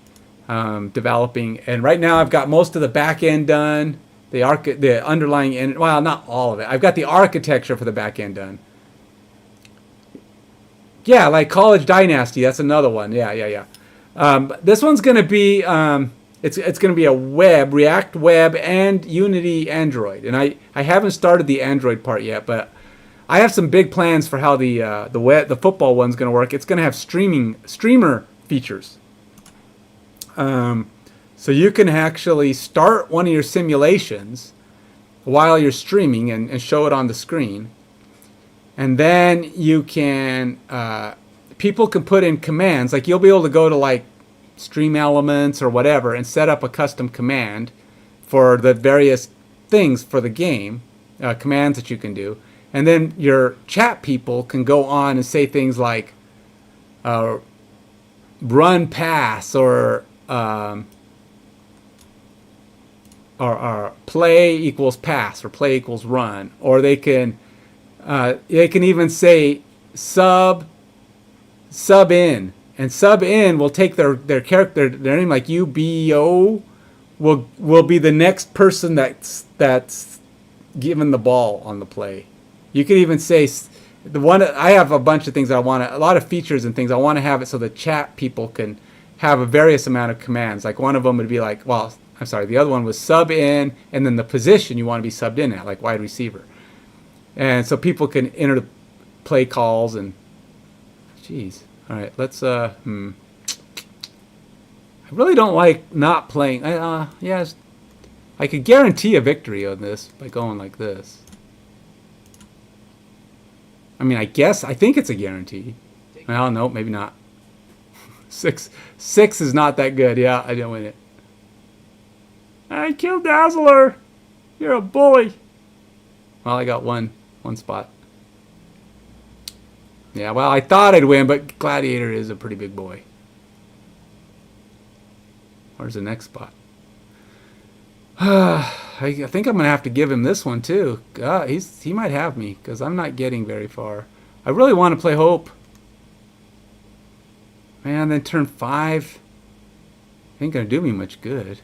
and developing. And right now I've got most of the back end done. The underlying end, well, not all of it. I've got the architecture for the back end done. Yeah, like College Dynasty. That's another one. Yeah. This one's going to be... It's going to be a web, React Web, and Unity Android. And I haven't started the Android part yet, but I have some big plans for how the football one's going to work. It's going to have streamer features. So you can actually start one of your simulations while you're streaming and show it on the screen. And then you can, people can put in commands. Like you'll be able to go to like Stream Elements or whatever and set up a custom command for the various things for the game, commands that you can do. And then your chat people can go on and say things like run pass or play equals pass or play equals run. Or they can even say sub in. And sub in will take their character, their name, like UBO, will be the next person that's given the ball on the play. You can even say I have a bunch of things that I want to, a lot of features and things I want to have it so the chat people can have a various amount of commands. Like one of them would be like, well, I'm sorry, the other one was sub in, and then the position you want to be subbed in at, like wide receiver. And so people can enter the play calls and, jeez. All right, let's, I really don't like not playing. Yes, I could guarantee a victory on this by going like this. I mean, I think it's a guarantee. Well, no, maybe not. Six is not that good. Yeah, I didn't win it. I killed Dazzler. You're a bully. Well, I got one spot. Yeah, well, I thought I'd win, but Gladiator is a pretty big boy. Where's the next spot? I think I'm gonna have to give him this one too. He might have me because I'm not getting very far. I really want to play Hope. Man, then turn 5 ain't gonna do me much good.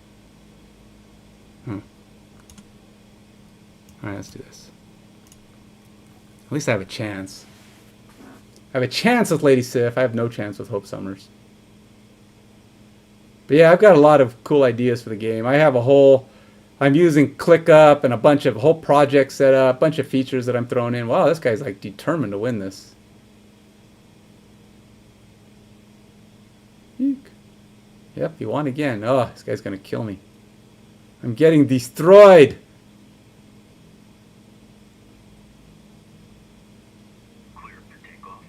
All right, let's do this. At least I have a chance. I have a chance with Lady Sif. I have no chance with Hope Summers. But yeah, I've got a lot of cool ideas for the game. I have a whole... I'm using ClickUp and a whole project set up, a bunch of features that I'm throwing in. Wow, this guy's like determined to win this. Eek. Yep, he won again. Oh, this guy's gonna kill me. I'm getting destroyed. Clear for takeoff.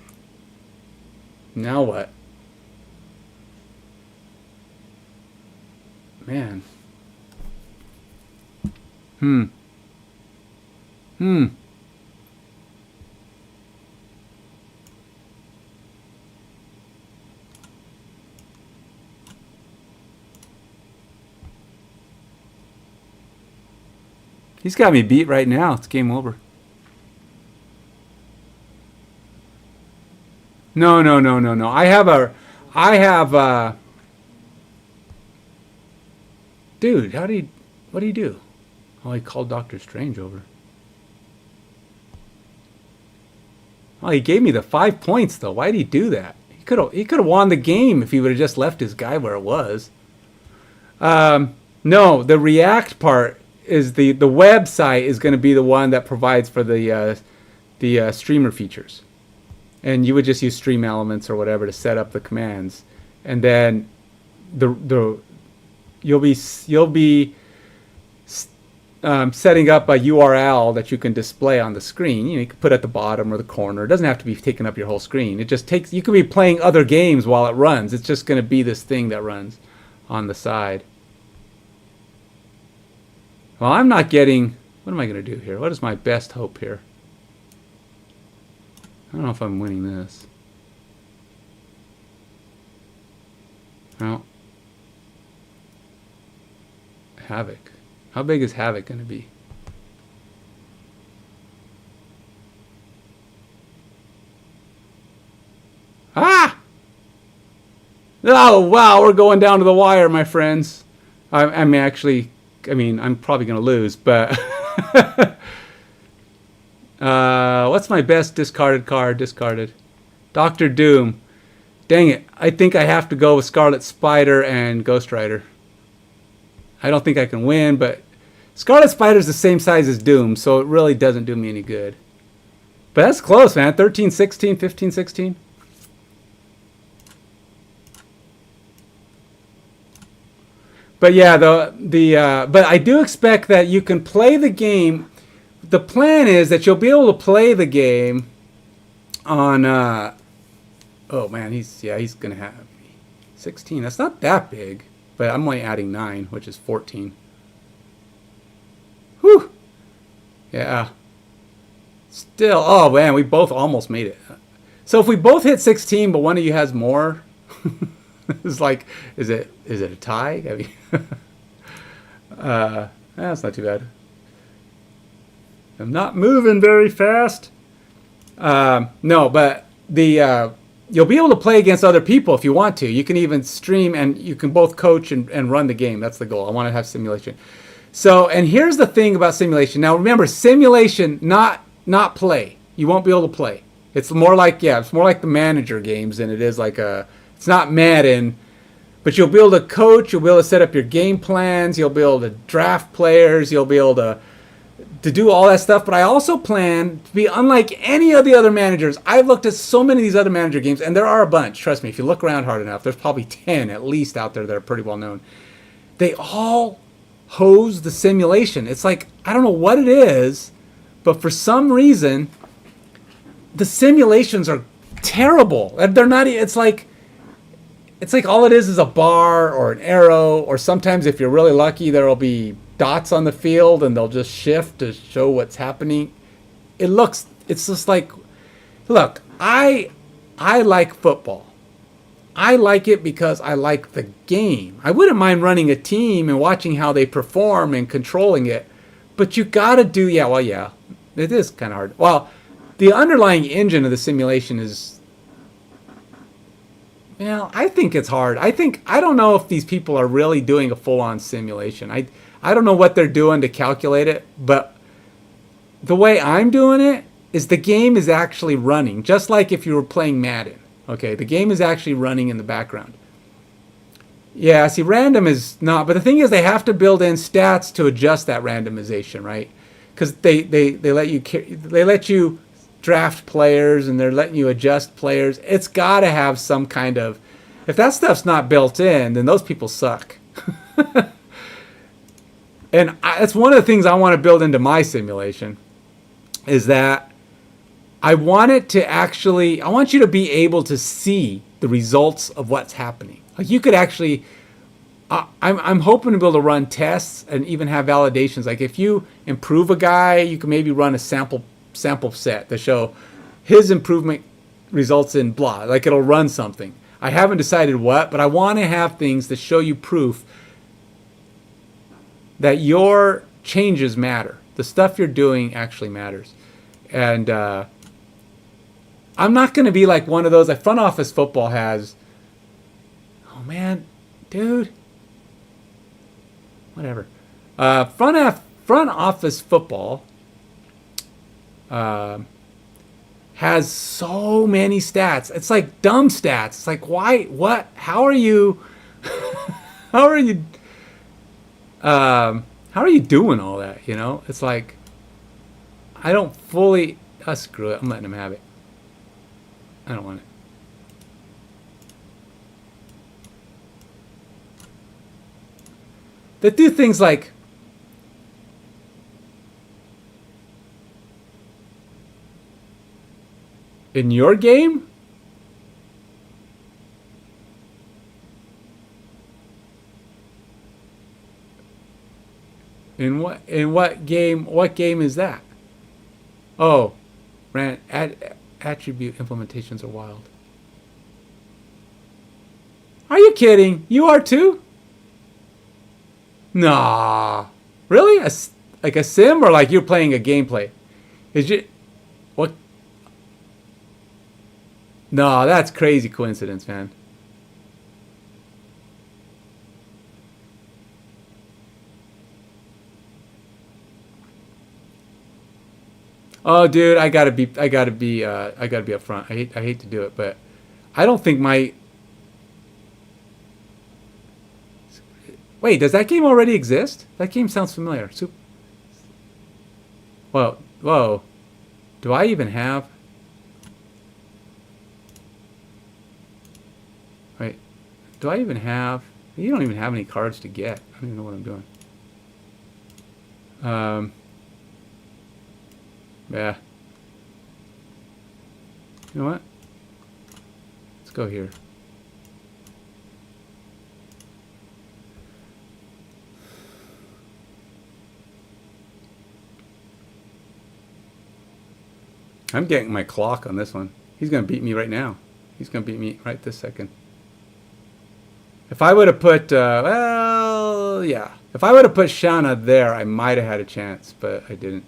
Now what? Man. He's got me beat right now. It's game over. No. I have dude, what do you do? Oh, he called Doctor Strange over. Oh, he gave me the 5 points though. Why did he do that? He could have won the game if he would have just left his guy where it was. No, the React part is the website is going to be the one that provides for the streamer features, and you would just use Stream Elements or whatever to set up the commands, and then you'll be setting up a URL that you can display on the screen. You can put it at the bottom or the corner. It doesn't have to be taking up your whole screen. It just takes. You could be playing other games while it runs. It's just going to be this thing that runs on the side. Well, I'm not getting... What am I going to do here? What is my best hope here? I don't know if I'm winning this. No. Havoc. How big is Havoc going to be? Ah! Oh, wow, we're going down to the wire, my friends. I'm probably going to lose, but... what's my best discarded card? Discarded. Dr. Doom. Dang it. I think I have to go with Scarlet Spider and Ghost Rider. I don't think I can win, but Scarlet Spider's the same size as Doom, so it really doesn't do me any good. But that's close, man. 13-16, 15-16. But yeah, but I do expect that you can play the game. The plan is that you'll be able to play the game on. Oh man, he's gonna have 16. That's not that big, but I'm only adding 9, which is 14. Whew. Yeah. Still, oh man, we both almost made it. So if we both hit 16, but one of you has more. It's like, is it a tie? I mean, that's not too bad. I'm not moving very fast. No, but you'll be able to play against other people if you want to. You can even stream, and you can both coach and run the game. That's the goal. I want to have simulation. So, and here's the thing about simulation. Now, remember, simulation, not play. You won't be able to play. It's more like the manager games than it is like it's not Madden, but you'll be able to coach, you'll be able to set up your game plans, you'll be able to draft players, you'll be able to do all that stuff. But I also plan to be unlike any of the other managers. I've looked at so many of these other manager games, and there are a bunch. Trust me, if you look around hard enough, there's probably 10 at least out there that are pretty well known. They all hose the simulation. It's like, I don't know what it is, but for some reason, the simulations are terrible. They're not, it's like all it is a bar or an arrow, or sometimes if you're really lucky, there'll be dots on the field and they'll just shift to show what's happening. It's just like, look, I like football. I like it because I like the game. I wouldn't mind running a team and watching how they perform and controlling it. But you gotta do, yeah, it is kind of hard. Well, the underlying engine of the simulation is, well, I think it's hard. I don't know if these people are really doing a full-on simulation. I don't know what they're doing to calculate it, but the way I'm doing it is the game is actually running, just like if you were playing Madden. Okay, the game is actually running in the background. Yeah, see, random is not, but the thing is they have to build in stats to adjust that randomization, right? Because they let you draft players and they're letting you adjust players. It's got to have some kind of, if that stuff's not built in, then those people suck. And that's one of the things I want to build into my simulation, is that I want it to actually, I want you to be able to see the results of what's happening. Like you could actually, I'm hoping to be able to run tests and even have validations. Like if you improve a guy, you can maybe run a sample set to show his improvement results in blah. Like it'll run something. I haven't decided what, but I want to have things that show you proof that your changes matter. The stuff you're doing actually matters. And I'm not going to be like one of those, like front office football has, oh man, dude, whatever. Front office football has so many stats. It's like dumb stats. It's like, why, what, how are you, how are you doing all that, you know? It's like, I don't fully, screw it, I'm letting him have it. I don't want it. They do things like, in your game? In what game? What game is that? Oh, attribute implementations are wild. Are you kidding? You are too? Nah. Really? Like a sim, or like you're playing a gameplay? Is you what? No, that's crazy coincidence, man. Oh, dude, I gotta be up front. I hate to do it, but I don't think my. Wait, does that game already exist? That game sounds familiar. Whoa. Do I even have? Wait, do I even have? You don't even have any cards to get. I don't even know what I'm doing. Yeah. You know what? Let's go here. I'm getting my clock on this one. He's going to beat me right now. He's going to beat me right this second. If I would have put, well, yeah. If I would have put Shauna there, I might have had a chance, but I didn't.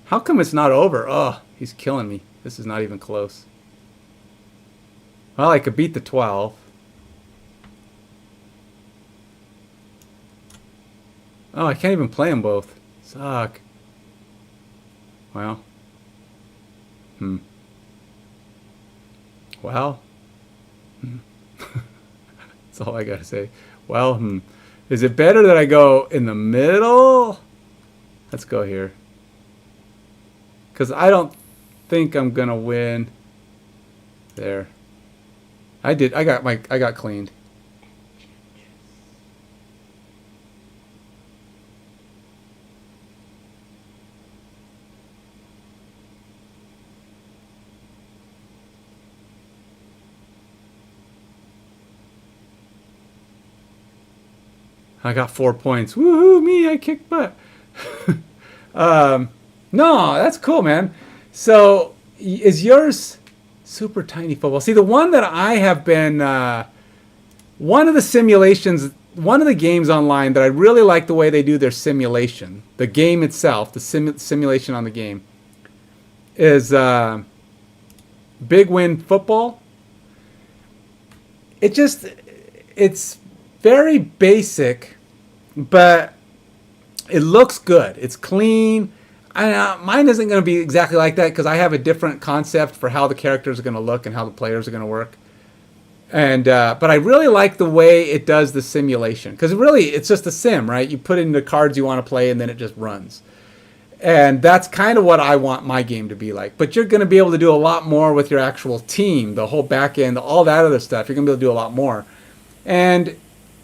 How come it's not over? Oh, he's killing me. This is not even close. Well, I could beat the 12. Oh, I can't even play them both. Suck. Well. Well. That's all I gotta say. Well, Is it better that I go in the middle? Let's go here. Because I don't think I'm gonna win. There. I did. I got cleaned. I got 4 points. Woohoo, me, I kicked butt. No, that's cool, man. So, is yours super tiny football? See, the one that I have been, one of the simulations, one of the games online that I really like the way they do their simulation, the game itself, the simulation on the game, is Big Win Football. It's very basic, but it looks good. It's clean. Mine isn't going to be exactly like that because I have a different concept for how the characters are going to look and how the players are going to work. And but I really like the way it does the simulation because really it's just a sim, right? You put in the cards you want to play and then it just runs. And that's kind of what I want my game to be like. But you're going to be able to do a lot more with your actual team, the whole back end, all that other stuff. You're going to be able to do a lot more. And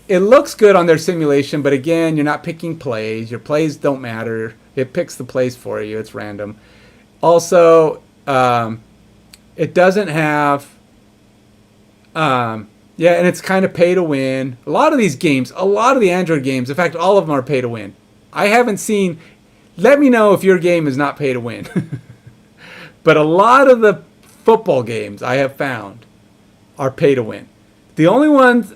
it looks good on their simulation, but again, you're not picking plays. Your plays don't matter. It picks the plays for you. It's random. Also, it doesn't have... and it's kind of pay to win. A lot of these games, a lot of the Android games, in fact, all of them are pay to win. I haven't seen... Let me know if your game is not pay to win. But a lot of the football games I have found are pay to win. The only ones,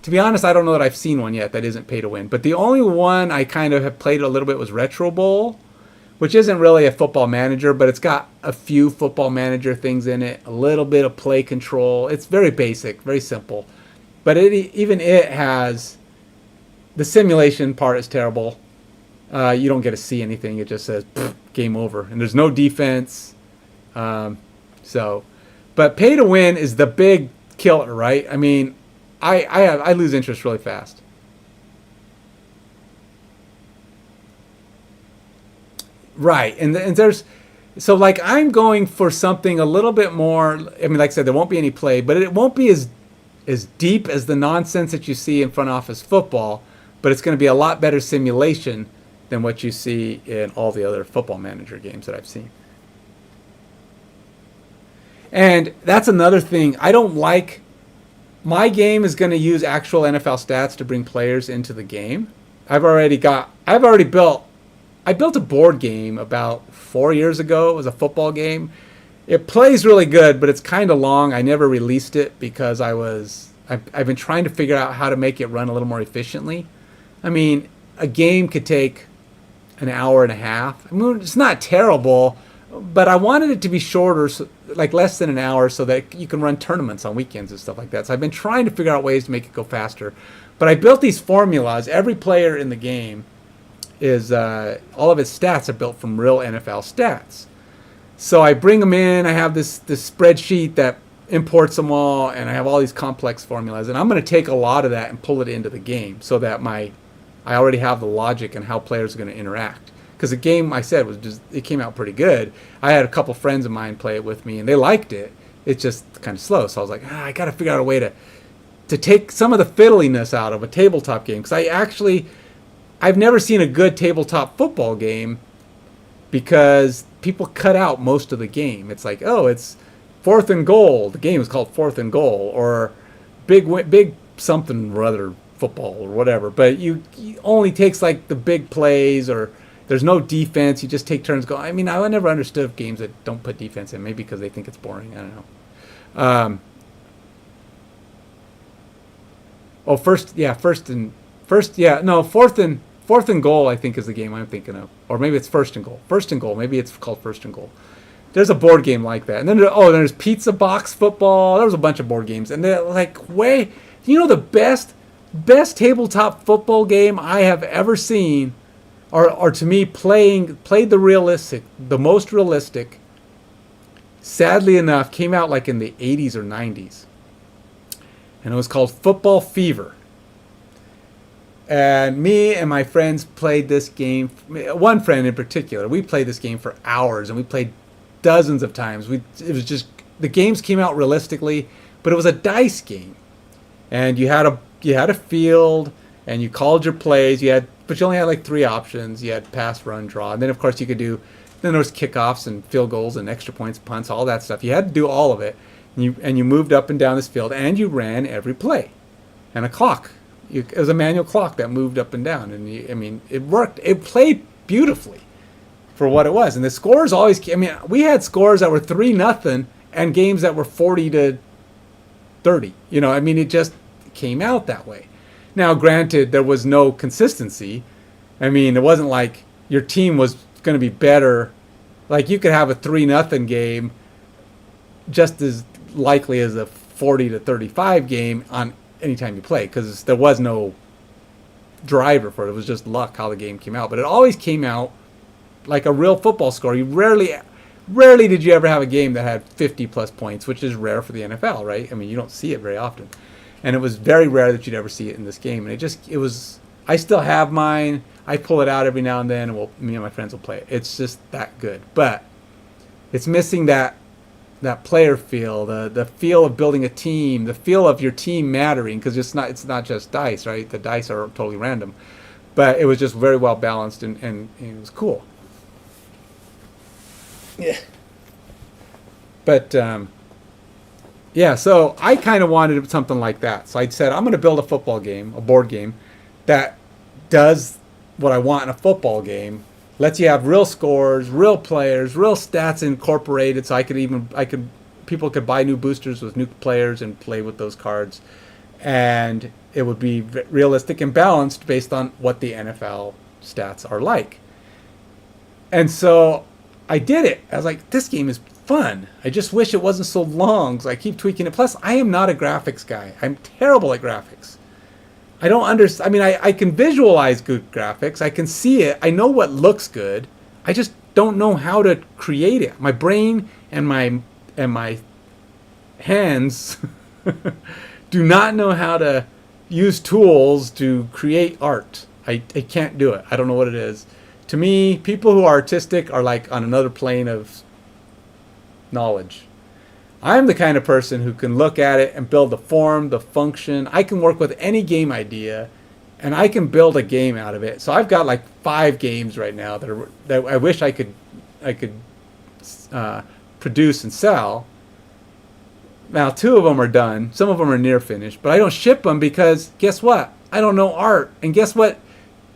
to be honest, I don't know that I've seen one yet that isn't pay to win. But the only one I kind of have played a little bit was Retro Bowl, which isn't really a football manager, but it's got a few football manager things in it, a little bit of play control. It's very basic, very simple. But even it has, the simulation part is terrible. You don't get to see anything. It just says game over, and there's no defense. But pay to win is the big killer, right? I mean, I lose interest really fast. Right, and there's so like I'm going for something a little bit more. I mean, like I said, there won't be any play, but it won't be as deep as the nonsense that you see in front office football. But it's going to be a lot better simulation than what you see in all the other football manager games that I've seen. And that's another thing. I don't like, my game is going to use actual NFL stats to bring players into the game. I built a board game about 4 years ago. It was a football game. It plays really good, but it's kind of long. I never released it because I've been trying to figure out how to make it run a little more efficiently. I mean, a game could take an hour and a half. I mean, it's not terrible, but I wanted it to be shorter, so, like less than an hour, so that you can run tournaments on weekends and stuff like that. So I've been trying to figure out ways to make it go faster. But I built these formulas. Every player in the game is, all of his stats are built from real NFL stats. So I bring them in. I have this spreadsheet that imports them all, and I have all these complex formulas. And I'm going to take a lot of that and pull it into the game so that I already have the logic and how players are going to interact. Because the game, I said, it came out pretty good. I had a couple friends of mine play it with me, and they liked it. It's just kind of slow. So I was like, I got to figure out a way to take some of the fiddliness out of a tabletop game. Because I've never seen a good tabletop football game because people cut out most of the game. It's like, it's 4th and goal. The game is called 4th and goal, or big something or other football or whatever. But you only takes like the big plays, or there's no defense. You just take turns going. I mean, I never understood games that don't put defense in. Maybe because they think it's boring. I don't know. Fourth and goal, I think, is the game I'm thinking of. Or maybe it's first and goal. First and goal. Maybe it's called first and goal. There's a board game like that. And then there's pizza box football. There was a bunch of board games. And they're like the best tabletop football game I have ever seen, or to me played the most realistic, sadly enough, came out like in the 80s or 90s. And it was called Football Fever. And me and my friends played this game. One friend in particular, we played this game for hours, and we played dozens of times. It was just, the games came out realistically, but it was a dice game. And you had a field, and you called your plays. But you only had like 3 options. You had pass, run, draw, and then of course you could do. Then there was kickoffs and field goals and extra points, punts, all that stuff. You had to do all of it, and you moved up and down this field, and you ran every play, and a clock. it was a manual clock that moved up and down, and I mean, it worked. It played beautifully for what it was, and the scores always. I mean, we had scores that were 3-0 and games that were 40-30. You know, I mean, it just came out that way. Now, granted, there was no consistency. I mean, it wasn't like your team was going to be better. Like, you could have a 3-0 game just as likely as a 40-35 game on any time you play, because there was no driver for it. It was just luck how the game came out. But it always came out like a real football score. You rarely did you ever have a game that had 50-plus points, which is rare for the NFL, right? I mean, you don't see it very often. And it was very rare that you'd ever see it in this game. And it was, I still have mine. I pull it out every now and then, and me and my friends will play it. It's just that good. But it's missing that player feel, the feel of building a team, the feel of your team mattering, because it's not just dice, right? The dice are totally random. But it was just very well balanced, and it was cool. Yeah. But, yeah, so I kind of wanted something like that. So I said, I'm going to build a football game, a board game, that does what I want in a football game. Lets you have real scores, real players, real stats incorporated. So people could buy new boosters with new players and play with those cards. And it would be realistic and balanced based on what the NFL stats are like. And so I did it. I was like, this game is fun. I just wish it wasn't so long, so I keep tweaking it. Plus, I am not a graphics guy. I'm terrible at graphics. I don't understand. I mean, I can visualize good graphics. I can see it. I know what looks good. I just don't know how to create it. My brain and my hands do not know how to use tools to create art. I can't do it. I don't know what it is. To me, people who are artistic are like on another plane of knowledge. I'm the kind of person who can look at it and build the form, the function. I can work with any game idea, and I can build a game out of it. So I've got like 5 games right now that I wish I could produce and sell. Now 2 of them are done. Some of them are near finished, but I don't ship them because guess what? I don't know art. And guess what?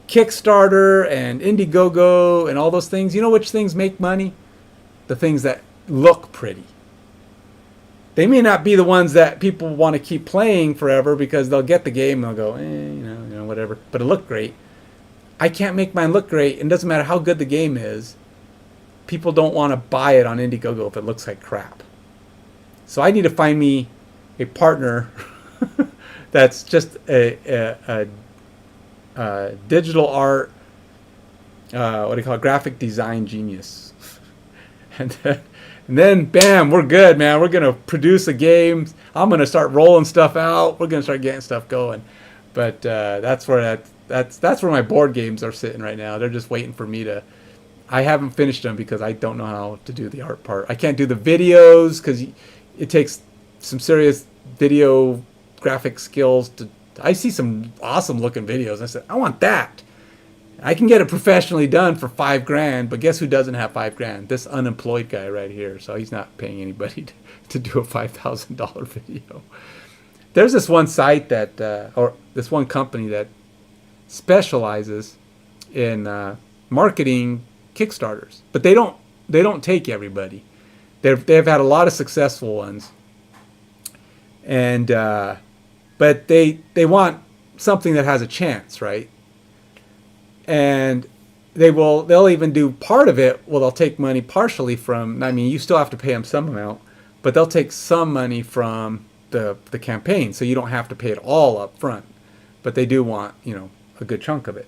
Kickstarter and Indiegogo and all those things. You know which things make money? The things that look pretty. They may not be the ones that people want to keep playing forever because they'll get the game and they'll go, you know, whatever. But it looked great. I can't make mine look great. And it doesn't matter how good the game is. People don't want to buy it on Indiegogo if it looks like crap. So I need to find me a partner that's just a digital art, what do you call it, graphic design genius. And then, bam, we're good, man. We're going to produce a game. I'm going to start rolling stuff out. We're going to start getting stuff going. But that's where my board games are sitting right now. They're just waiting for me to. I haven't finished them because I don't know how to do the art part. I can't do the videos because it takes some serious video graphic skills to. I see some awesome looking videos. I said, I want that. I can get it professionally done for $5,000, but guess who doesn't have $5,000? This unemployed guy right here. So he's not paying anybody to do a $5,000 video. There's this one site or this one company that specializes in marketing Kickstarters, but they don't take everybody. They've had a lot of successful ones, and but they want something that has a chance, right? And they'll even do part of it. Well, they'll take money partially from. I mean, you still have to pay them some amount, but they'll take some money from the campaign, so you don't have to pay it all up front. But they do want, a good chunk of it.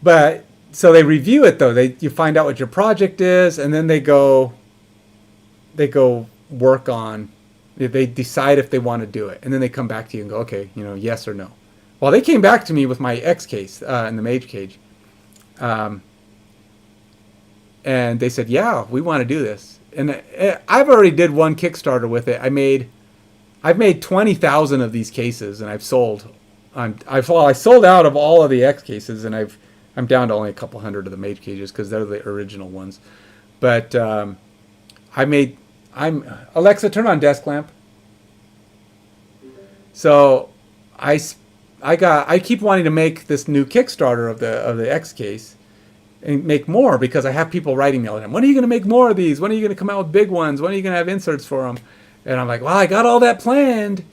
But so they review it though. You find out what your project is, and then they go work on. They decide if they want to do it, and then they come back to you and go, okay, yes or no. Well, they came back to me with my X-Case in the Mage Cage. And they said, yeah, we want to do this. And I've already did one Kickstarter with it. I've made 20,000 of these cases, and I've sold. I sold out of all of the X-Cases, and I'm down to only a couple hundred of the Mage Cages because they're the original ones. But Alexa, turn on desk lamp. So I I keep wanting to make this new Kickstarter of the X-Case and make more because I have people writing me all the time. When are you going to make more of these? When are you going to come out with big ones? When are you going to have inserts for them? And I'm like, well, I got all that planned,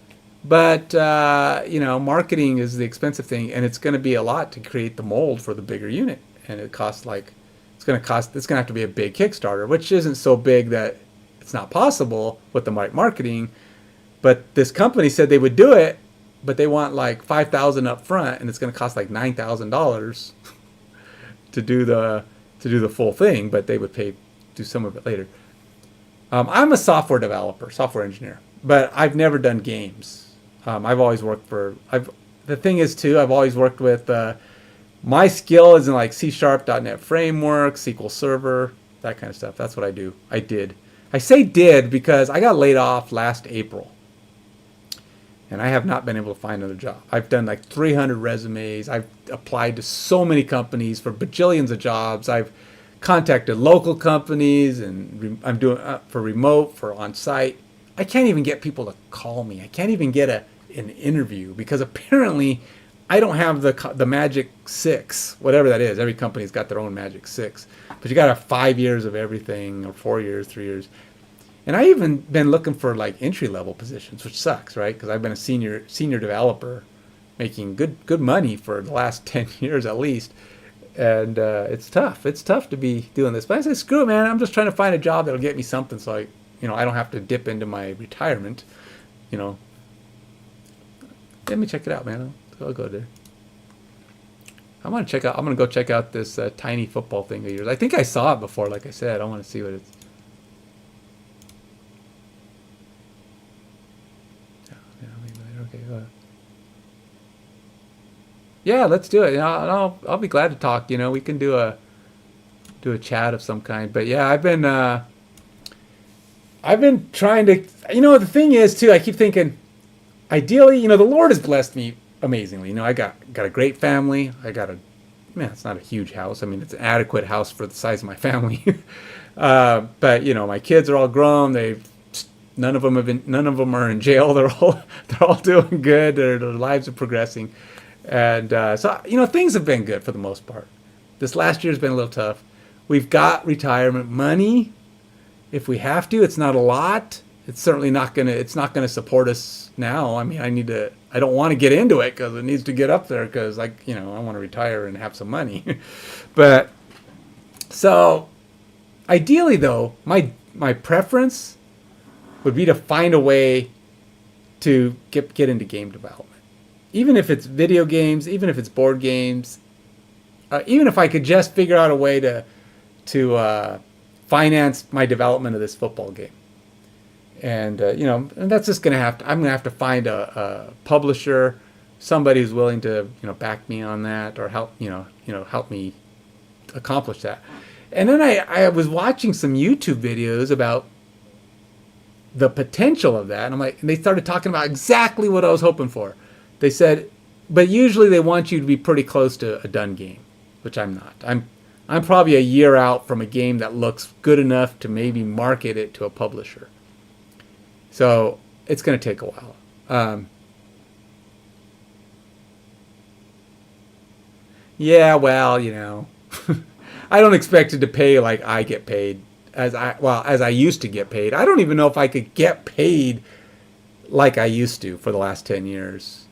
but marketing is the expensive thing, and it's going to be a lot to create the mold for the bigger unit, and it costs it's going to have to be a big Kickstarter, which isn't so big that it's not possible with the right marketing. But this company said they would do it, but they want like $5,000 up front, and it's going to cost like $9,000 to do the full thing. But they would do some of it later. I'm a software developer, software engineer, but I've never done games. I've always worked the thing is too, I've always worked with. My skill is in like C#, .NET Framework, SQL Server, that kind of stuff. That's what I do. I did. I say did because I got laid off last April. And I have not been able to find another job. I've done like 300 resumes. I've applied to so many companies for bajillions of jobs. I've contacted local companies, and I'm doing for remote, for on-site. I can't even get people to call me. I can't even get an interview because apparently I don't have the Magic 6, whatever that is. Every company's got their own Magic 6. But you got to have 5 years of everything, or 4 years, 3 years. And I even been looking for like entry-level positions, which sucks, right? Because I've been a senior developer making good money for the last 10 years at least. And it's tough. It's tough to be doing this. But I said, screw it, man. I'm just trying to find a job that'll get me something so I don't have to dip into my retirement. Let me check it out, man. I'll go there. I'm gonna go check out this tiny football thing of yours. I think I saw it before. Like I said, I want to see what it's. Okay. Yeah, let's do it. I'll be glad to talk. We can do a chat of some kind. But yeah, I've been trying to. The thing is too. I keep thinking, ideally, the Lord has blessed me amazingly. I got a great family. It's not a huge house. I mean, it's an adequate house for the size of my family. But my kids are all grown. None of them are in jail. They're all doing good. Their lives are progressing, and so things have been good for the most part. This last year's been a little tough. We've got retirement money if we have to. It's not a lot. It's certainly not gonna support us now. I mean, I don't want to get into it because it needs to get up there because I want to retire and have some money. But so ideally though, my preference would be to find a way to get into game development. Even if it's video games, even if it's board games, even if I could just figure out a way to finance my development of this football game. And and that's just I'm gonna have to find a publisher, somebody who's willing to back me on that or help me accomplish that. And then I was watching some YouTube videos about the potential of that, and and they started talking about exactly what I was hoping for. They said, but usually they want you to be pretty close to a done game, which I'm not. I'm probably a year out from a game that looks good enough to maybe market it to a publisher. So it's going to take a while. Yeah, well, I don't expect it to pay like I get paid as I used to get paid. I don't even know if I could get paid like I used to for the last 10 years.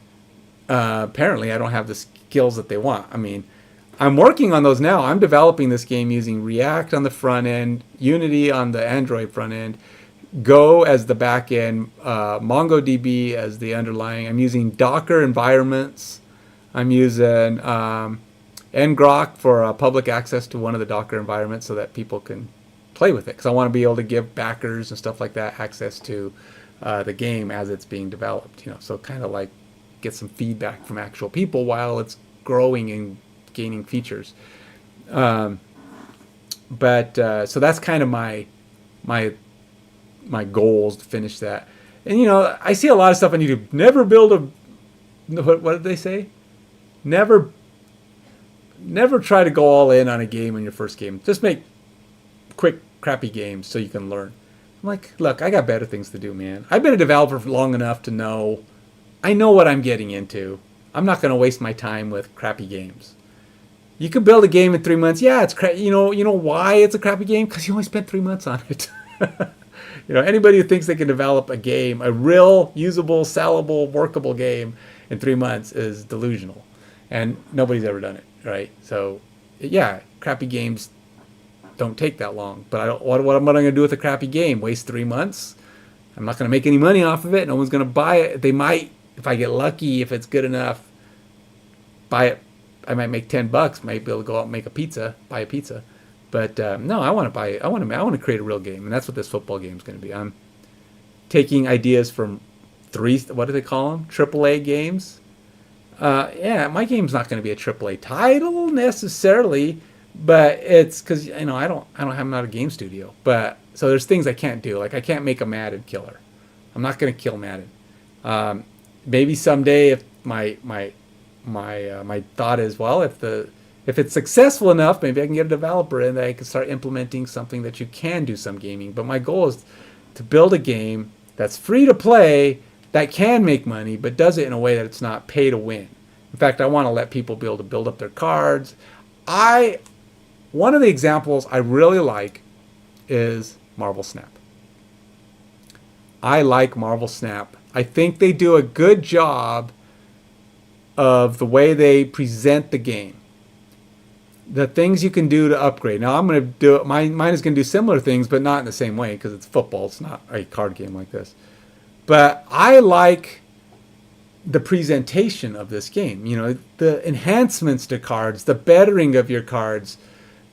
Apparently, I don't have the skills that they want. I mean, I'm working on those now. I'm developing this game using React on the front end, Unity on the Android front end, Go as the back end, MongoDB as the underlying. I'm using Docker environments. I'm using ngrok for public access to one of the Docker environments so that people can play with it. Because I want to be able to give backers and stuff like that access to the game as it's being developed. So kind of like get some feedback from actual people while it's growing and gaining features. So that's kind of my goals to finish that. And I see a lot of stuff on YouTube. Never build what did they say? Never try to go all in on a game on your first game. Just make quick, crappy games so you can learn. I'm like, look, I got better things to do, man. I've been a developer for long enough to know I know what I'm getting into. I'm not going to waste my time with crappy games. You could build a game in 3 months. Yeah, it's you know why it's a crappy game? Because you only spent 3 months on it. Anybody who thinks they can develop a game, a real usable, sellable, workable game in 3 months is delusional, and nobody's ever done it, right? So, yeah, crappy games don't take that long. But what am I going to do with a crappy game? Waste 3 months? I'm not going to make any money off of it. No one's going to buy it. They might, if I get lucky, if it's good enough, buy it. I might make $10. Might be able to go out and make a pizza, buy a pizza. But no, I want to buy. I want to create a real game, and that's what this football game is going to be. I'm taking ideas from what do they call them? AAA games. Yeah, my game's not going to be a AAA title necessarily, but it's because I'm not a game studio. But so there's things I can't do. Like I can't make a Madden killer. I'm not going to kill Madden. Maybe someday, if my thought is, well, if it's successful enough, maybe I can get a developer in that I can start implementing something that you can do some gaming. But my goal is to build a game that's free to play, that can make money, but does it in a way that it's not pay to win. In fact, I want to let people be able to build up their cards. One of the examples I really like is Marvel Snap. I like Marvel Snap. I think they do a good job of the way they present the game. The things you can do to upgrade. Now I'm going to do it. Mine is going to do similar things, but not in the same way because it's football. It's not a card game like this. But I like the presentation of this game. The enhancements to cards, the bettering of your cards,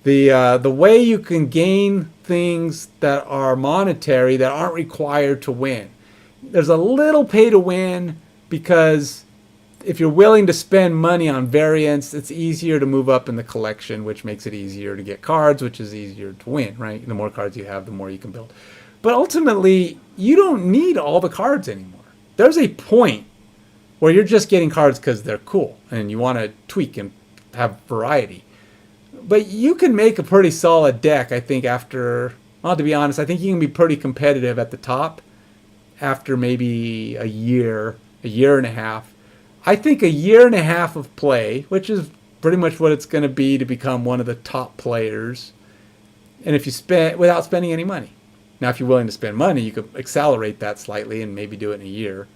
the way you can gain things that are monetary that aren't required to win. There's a little pay to win because if you're willing to spend money on variants, it's easier to move up in the collection, which makes it easier to get cards, which is easier to win, right? The more cards you have, the more you can build. But ultimately, you don't need all the cards anymore. There's a point where you're just getting cards because they're cool and you want to tweak and have variety. But you can make a pretty solid deck, I think, to be honest, I think you can be pretty competitive at the top after maybe a year and a half. I think a year and a half of play, which is pretty much what it's going to be to become one of the top players, and if you spend without spending any money. Now, if you're willing to spend money, you could accelerate that slightly and maybe do it in a year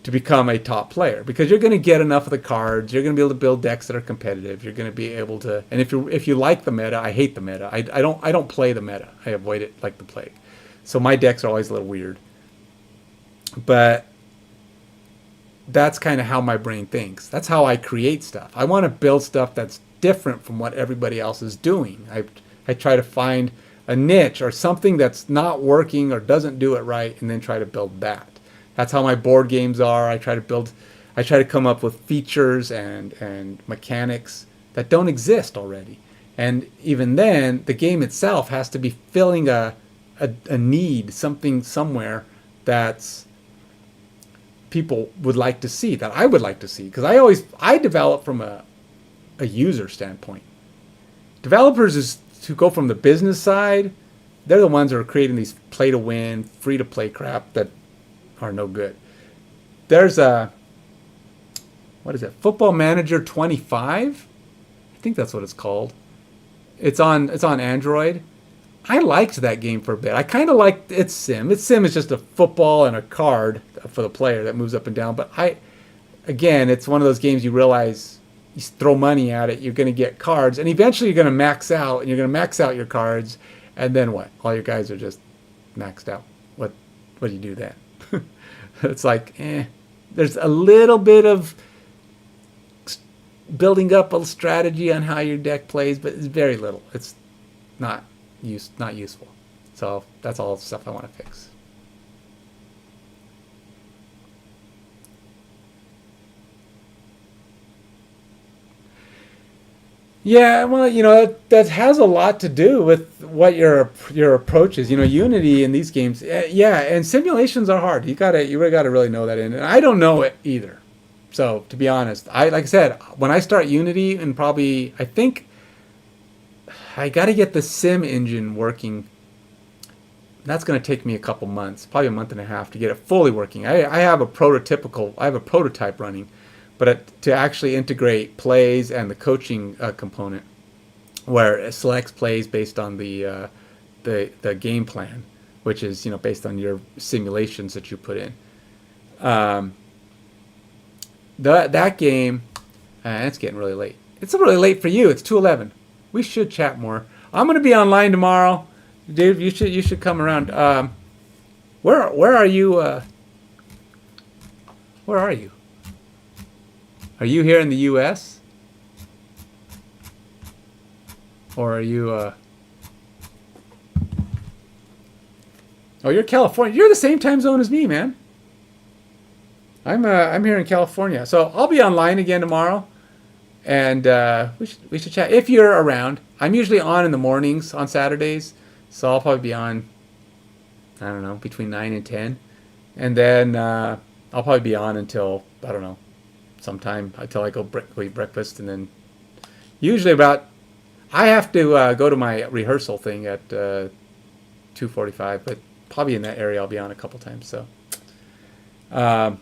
to become a top player because you're going to get enough of the cards. You're going to be able to build decks that are competitive. You're going to be able to, and if you like the meta, I hate the meta. I don't play the meta. I avoid it like the plague. So my decks are always a little weird, but that's kind of how my brain thinks. That's how I create stuff. I want to build stuff that's different from what everybody else is doing. I try to find a niche or something that's not working or doesn't do it right and then try to build that. That's how my board games are. I try to come up with features and mechanics that don't exist already. And even then, the game itself has to be filling a need, something somewhere that's people would like to see, that I would like to see, because I develop from a user standpoint. Developers is to go from the business side. They're the ones that are creating these play to win, free to play crap that are no good. There's what is it? Football Manager 25? I think that's what it's called. It's on Android. I liked that game for a bit. I kind of liked its sim. Its sim is just a football and a card for the player that moves up and down. But again, it's one of those games you realize you throw money at it, you're going to get cards, and eventually you're going to max out, and you're going to max out your cards, and then what? All your guys are just maxed out. What do you do then? It's like, there's a little bit of building up a strategy on how your deck plays, but it's very little. It's not useful. So that's all stuff I want to fix. Yeah, well, that has a lot to do with what your approach is. Unity in these games, yeah, and simulations are hard. You really gotta really know that and I don't know it either. So to be honest, like I said, when I start Unity, and probably I think I got to get the sim engine working. That's going to take me a couple months, probably a month and a half to get it fully working. I have a prototype running, but to actually integrate plays and the coaching component, where it selects plays based on the game plan, which is based on your simulations that you put in. That game, it's getting really late. It's really late for you. It's 2:11. We should chat more. I'm gonna be online tomorrow, Dave. You should come around. Where are you? Where are you? Are you here in the U.S.? Or are you? Oh, you're California. You're the same time zone as me, man. I'm here in California, so I'll be online again tomorrow, and we should chat if you're around. I'm usually on in the mornings on Saturdays, so I'll probably be on, I don't know, between 9 and 10, and then I'll probably be on until, I don't know, sometime until I go eat breakfast, and then usually about, I have to go to my rehearsal thing at 2:45, but probably in that area I'll be on a couple times. So I'm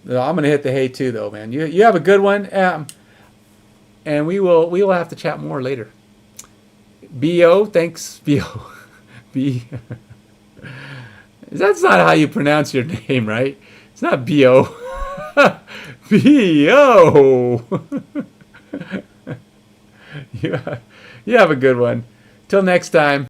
gonna hit the hay too, though, man. You have a good one, and we will have to chat more later. Bo, thanks, Bo. B. That's not how you pronounce your name, right? It's not Bo. B-O. You have a good one. Till next time.